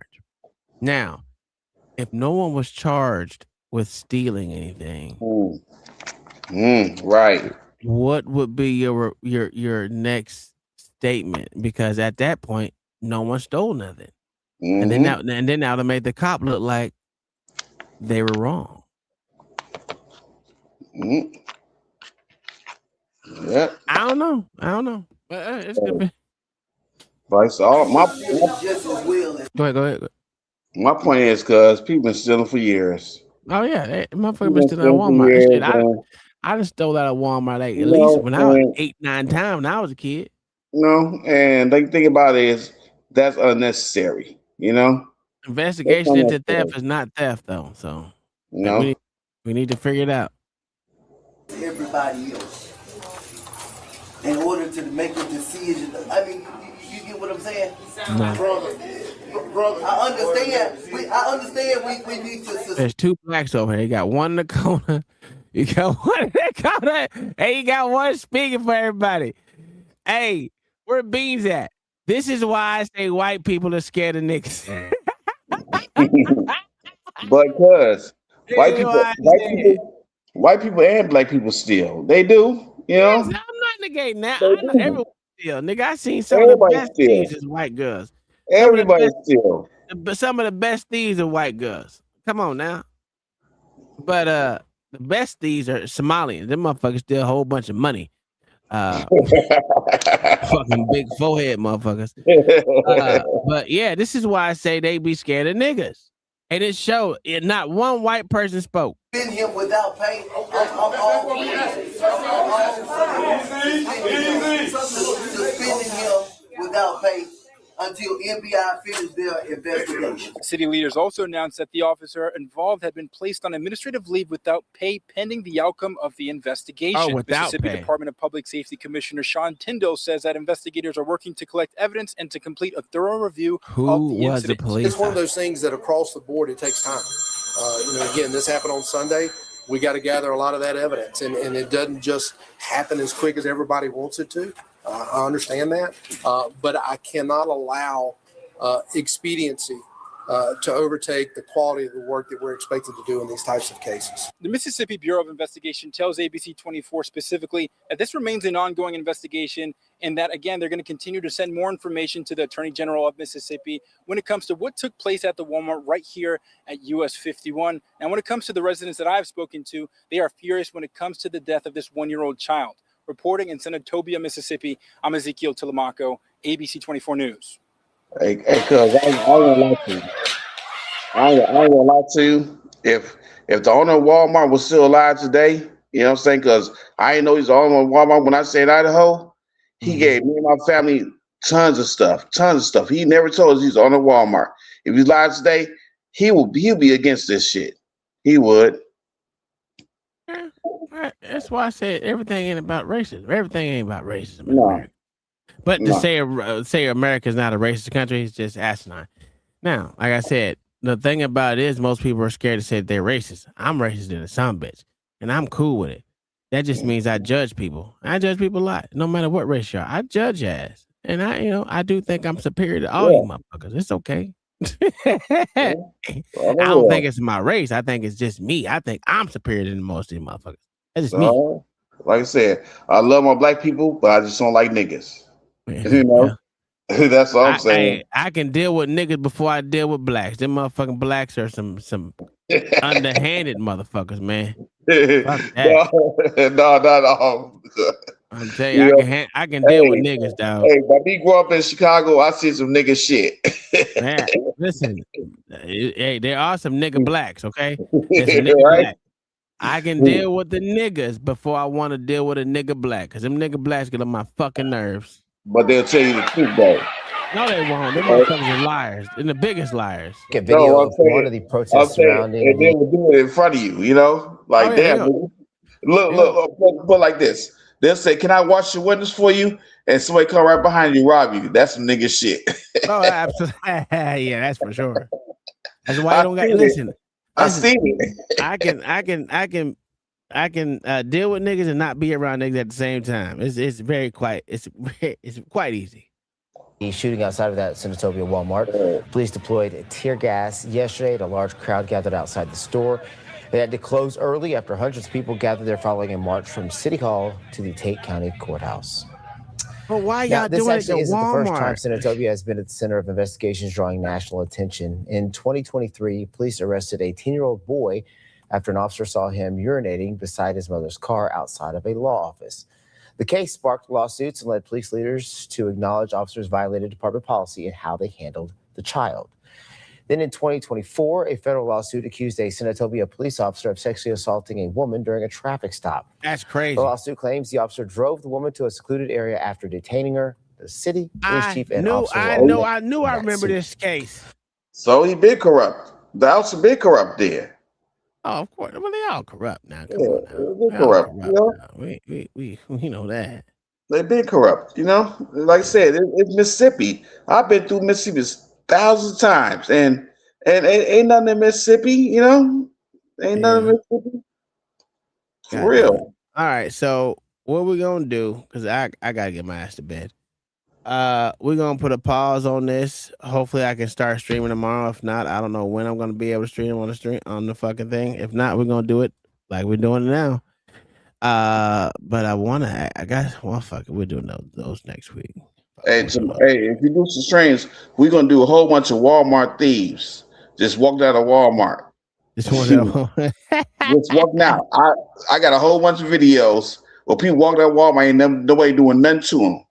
Now, if no one was charged with stealing anything, right? What would be your next statement? Because at that point, no one stole nothing, and then now they made the cop look like they were wrong. Yeah, I don't know. But it's gonna be. But it's all my Go ahead. My point is, cuz people been stealing for years. Oh yeah, motherfucker been stealing at Walmart. Shit, I just stole that at Walmart like at least when I was 8, 9 times when I was a kid. And the thing about it is that's unnecessary. Investigation into theft is not theft though. So we need to figure it out. Everybody else, in order to make a decision. I mean, you get what I'm saying, brother. I understand. We need to. There's 2 blacks over here. You got one in the corner. You got one in the corner. Hey, you got one speaking for everybody. Hey, where Beans at? This is why I say white people are scared of niggas. But cuz white people and black people steal. They do, Yes, I'm not negating that. I know everyone steal. Nigga, I seen some of the best thieves is white girls. Everybody steal. But some of the best thieves are white girls. Come on now. But the best thieves are Somalians. Them motherfuckers steal a whole bunch of money. Fucking big forehead motherfuckers. But yeah, this is why I say they be scared of niggas. And it showed not one white person spoke. Suspend him without pay. Suspending him without pay until NBI finishes their investigation. City leaders also announced that the officer involved had been placed on administrative leave without pay pending the outcome of the investigation. Oh, without Mississippi pay. Department of Public Safety Commissioner Sean Tyndall says that investigators are working to collect evidence and to complete a thorough review of the incident. It's one of those things that across the board, it takes time. Again, this happened on Sunday. We got to gather a lot of that evidence, and it doesn't just happen as quick as everybody wants it to. I understand that, but I cannot allow expediency to overtake the quality of the work that we're expected to do in these types of cases. The Mississippi Bureau of Investigation tells ABC 24 specifically that this remains an ongoing investigation and that, again, they're going to continue to send more information to the Attorney General of Mississippi when it comes to what took place at the Walmart right here at US 51. And when it comes to the residents that I've spoken to, they are furious when it comes to the death of this 1-year-old child. Reporting in Senatobia, Mississippi, I'm Ezekiel Telemaco, ABC 24 News. Hey, cuz I ain't gonna lie to you. I ain't gonna lie to you. If the owner of Walmart was still alive today, you know what I'm saying? Because I didn't know he's the owner of Walmart when I stayed in Idaho. He gave me and my family tons of stuff. He never told us he's the owner of Walmart. If he's alive today, he'll be against this shit. He would. That's why I said everything ain't about racism. Everything ain't about racism in No. America. But to say America is not a racist country is just asinine. Now, like I said, the thing about it is most people are scared to say they're racist. I'm racist in a son bitch, and I'm cool with it. That just means I judge people. I judge people a lot, no matter what race you are. I judge your ass, and I do think I'm superior to all you motherfuckers. It's okay. I don't think it's my race. I think it's just me. I think I'm superior than most of these motherfuckers. That's just me. Like I said, I love my black people, but I just don't like niggas. You know, that's all I'm saying. I can deal with niggas before I deal with blacks. Them motherfucking blacks are some underhanded motherfuckers, man. Fuck that. No. I'm telling you, I can deal with niggas, dog. Hey, but me grow up in Chicago, I see some nigga shit. Man, listen, hey, there are some nigga blacks, okay? There's some nigga black. I can deal with the niggas before I want to deal with a nigga black, because them nigga blacks get on my fucking nerves. But they'll tell you the truth, though. No, they won't. Them motherfuckers are liars. And the biggest liars. Get video of one of the protests surrounding. And they will do it in front of you, you know? Like, damn. Look, put like this. They'll say, "Can I wash your windows for you?" And somebody come right behind you, rob you. That's some nigga shit. Oh, absolutely. Yeah, that's for sure. That's why I don't got listen. I see it. I can deal with niggas and not be around niggas at the same time. It's quite easy. The shooting outside of that Senatobia Walmart. Police deployed tear gas yesterday. A large crowd gathered outside the store. They had to close early after hundreds of people gathered there following a march from City Hall to the Tate County Courthouse. But why y'all doing it at Walmart? This actually isn't the first time Senatobia has been at the center of investigations drawing national attention. In 2023, police arrested a 10-year-old boy after an officer saw him urinating beside his mother's car outside of a law office. The case sparked lawsuits and led police leaders to acknowledge officers violated department policy in how they handled the child. Then in 2024, a federal lawsuit accused a Senatobia police officer of sexually assaulting a woman during a traffic stop. That's crazy. The lawsuit claims the officer drove the woman to a secluded area after detaining her. The city police chief and officer. I remember this case. So he been corrupt. The officer been corrupt there. Oh, of course. Well, they all corrupt now. Come on now. They corrupt. You know? We know that. They been corrupt. You know, like I said, it's Mississippi. I've been through Mississippi thousands of times, and ain't nothing in Mississippi. You know, ain't nothing in Mississippi. For real. All right. So what we gonna do? Because I gotta get my ass to bed. We're gonna put a pause on this. Hopefully I can start streaming tomorrow. If not, I don't know when I'm gonna be able to stream on the fucking thing. If not, we're gonna do it like we're doing it now. But I guess fuck it, we're doing those next week. Hey, if you do some streams, we're gonna do a whole bunch of Walmart thieves. Just walk down to Walmart. Just walk down. Just walking out. I got a whole bunch of videos where people walking out Walmart and nobody doing nothing to them.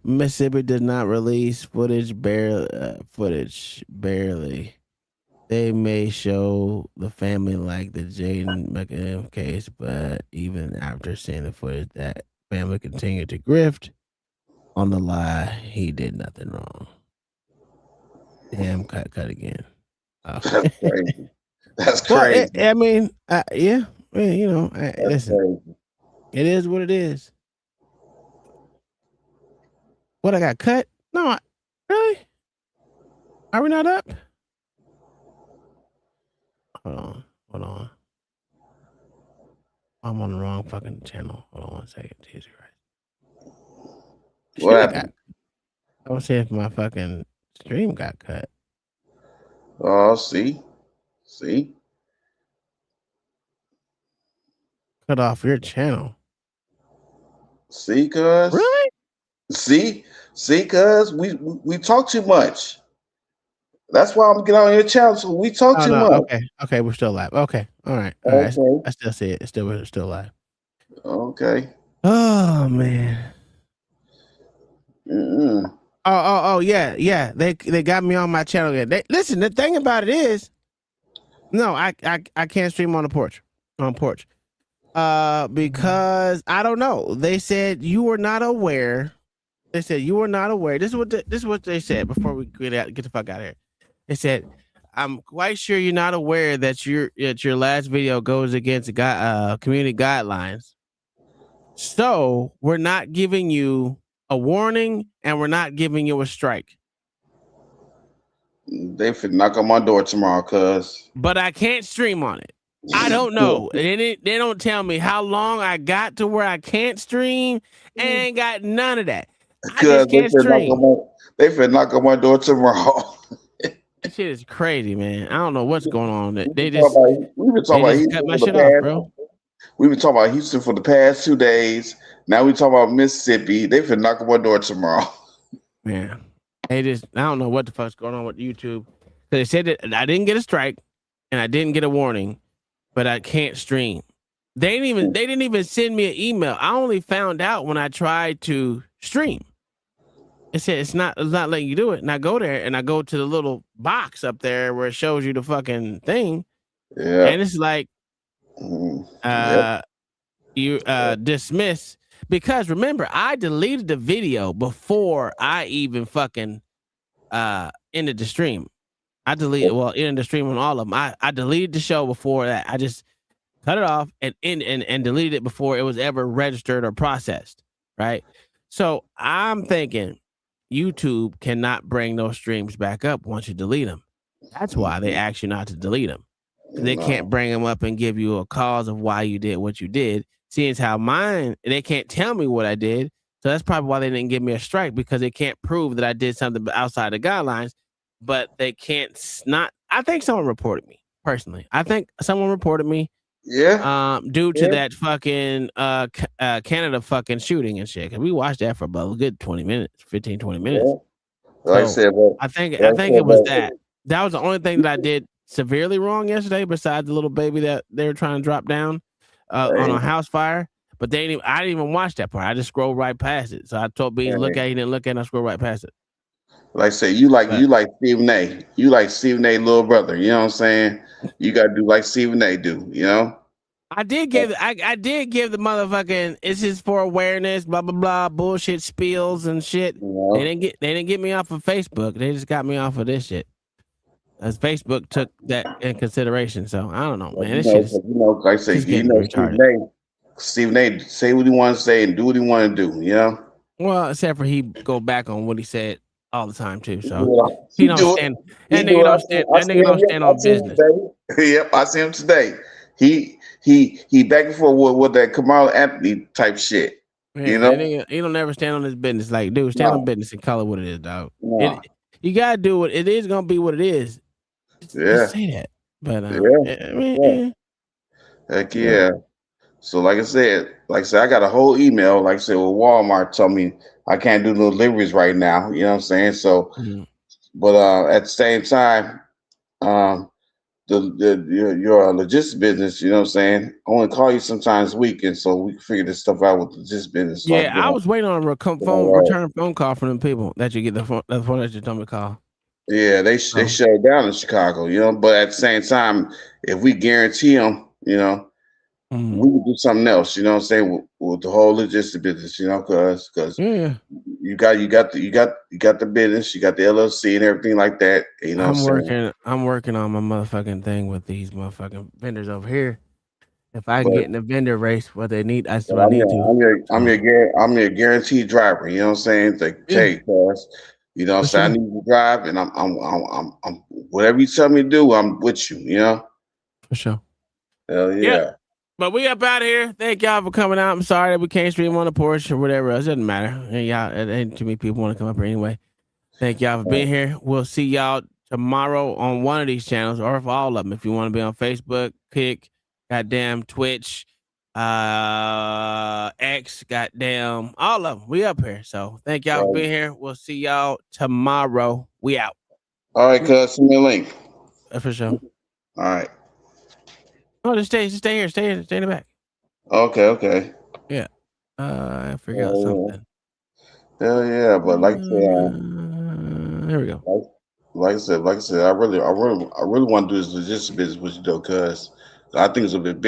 Mississippi did not release footage barely. They may show the family like the Jaden McInnes case, but even after seeing the footage, that family continued to grift on the lie. He did nothing wrong. Damn, cut again. Oh. That's crazy. That's crazy. Well, I mean, yeah. Well, you know, listen, crazy. It is what it is. What, I got cut? No, really? Are we not up? Hold on. I'm on the wrong fucking channel. Hold on 1 second. Jesus Christ. What happened? I want to see if my fucking stream got cut. Oh, see. Cut off your channel. See, cuz. Really? See, cuz we talk too much. That's why I'm getting on your channel. So we talk too much. Okay, we're still live. Okay, all right. Okay. I still see it. We're still live. Okay. Oh man. Mm-mm. Oh yeah. They got me on my channel again. Listen. The thing about it is, no, I can't stream on the porch. Because I don't know. They said you were not aware. This is what they said before we get the fuck out of here. They said, I'm quite sure you're not aware that your last video goes against community guidelines. So we're not giving you a warning and we're not giving you a strike. They finna knock on my door tomorrow, cuz. But I can't stream on it. I don't know. They don't tell me how long I got to where I can't stream, and ain't got none of that. I just can't stream. They finna knock on my door tomorrow. That shit is crazy, man. I don't know what's going on. We've been talking about Houston for the past. We've been talking about Houston for the past 2 days. Now we talking about Mississippi. They finna knock on my door tomorrow. Man, I don't know what the fuck's going on with YouTube. They said that I didn't get a strike and I didn't get a warning, but I can't stream. They didn't even send me an email. I only found out when I tried to stream. It said it's not letting you do it. And I go there and I go to the little box up there where it shows you the fucking thing. Yeah. And it's like you dismiss, because remember, I deleted the video before I even fucking ended the stream. I ended the stream on all of them. I deleted the show before that. I just cut it off and deleted it before it was ever registered or processed. Right. So I'm thinking YouTube cannot bring those streams back up once you delete them. That's why they ask you not to delete them. They can't bring them up and give you a cause of why you did what you did. Seeing as how they can't tell me what I did. So that's probably why they didn't give me a strike, because they can't prove that I did something outside the guidelines. But they can't I think someone reported me personally. I think someone reported me. Yeah. Due to that fucking Canada fucking shooting and shit. Cause we watched that for about a good 20 minutes, 15, 20 minutes. Yeah. Like I said, I think it was that. That was the only thing that I did severely wrong yesterday, besides the little baby that they were trying to drop down on a house fire. But I didn't even watch that part. I just scrolled right past it. So I told B to look at it, he didn't look at it, and I scrolled right past it. Like I say, you like Stephen A. You like Stephen A. little brother. You know what I'm saying? You gotta do like Stephen A. do. You know. I did give the motherfucking it's just for awareness, blah blah blah, bullshit spills and shit. Yeah. They didn't get me off of Facebook. They just got me off of this shit. As Facebook took that in consideration. So I don't know, man. Like I say, Stephen A. say what he wants to say and do what he want to do. You know. Well, except for he go back on what he said all the time too. So he don't stand. That nigga don't stand on business. Yep, I see him today. He back and forth with that Kamala Anthony type shit. Man, you know, he don't never stand on his business. Like, dude, stand on business and call it what it is, dog. No. You gotta do it. It is gonna be what it is. Just say that. But heck yeah. So like I said, I got a whole email. Like I said, well, Walmart told me I can't do no deliveries right now. You know what I'm saying? So, but at the same time, your logistics business, you know what I'm saying? I want to call you sometimes weekend so we can figure this stuff out with the logistics business. So Yeah, I was waiting on a return phone call from them people that you get the phone that you told me to call. Yeah, they shut it down in Chicago, you know. But at the same time, if we guarantee them, you know, we can do something else. You know what I'm saying with the whole logistics business, you know, because you got the business, you got the LLC and everything like that. You know what I'm saying? I'm working on my motherfucking thing with these motherfucking vendors over here. If I can get in the vendor race, what they need, that's what I need to. I'm your guaranteed driver. You know what I'm saying? It's like, hey, cuz, you know what I'm saying? I need you to drive, and I'm whatever you tell me to do, I'm with you. You know? For sure. Hell yeah. But we up out of here. Thank y'all for coming out. I'm sorry that we can't stream on the porch or whatever else. It doesn't matter. And y'all, and too many people want to come up here anyway. Thank y'all for being here. We'll see y'all tomorrow on one of these channels or for all of them. If you want to be on Facebook, Kick, goddamn Twitch, X, goddamn, all of them. We up here. So thank y'all for being here. We'll see y'all tomorrow. We out. All right, cuz, send me a link. For sure. All right. Oh, just stay here. Stay in the back. Okay. Yeah. I figure out something. Hell yeah, but like I said, here we go. Like I said, I really want to do this logistics business with you though, cuz I think it's a bit big.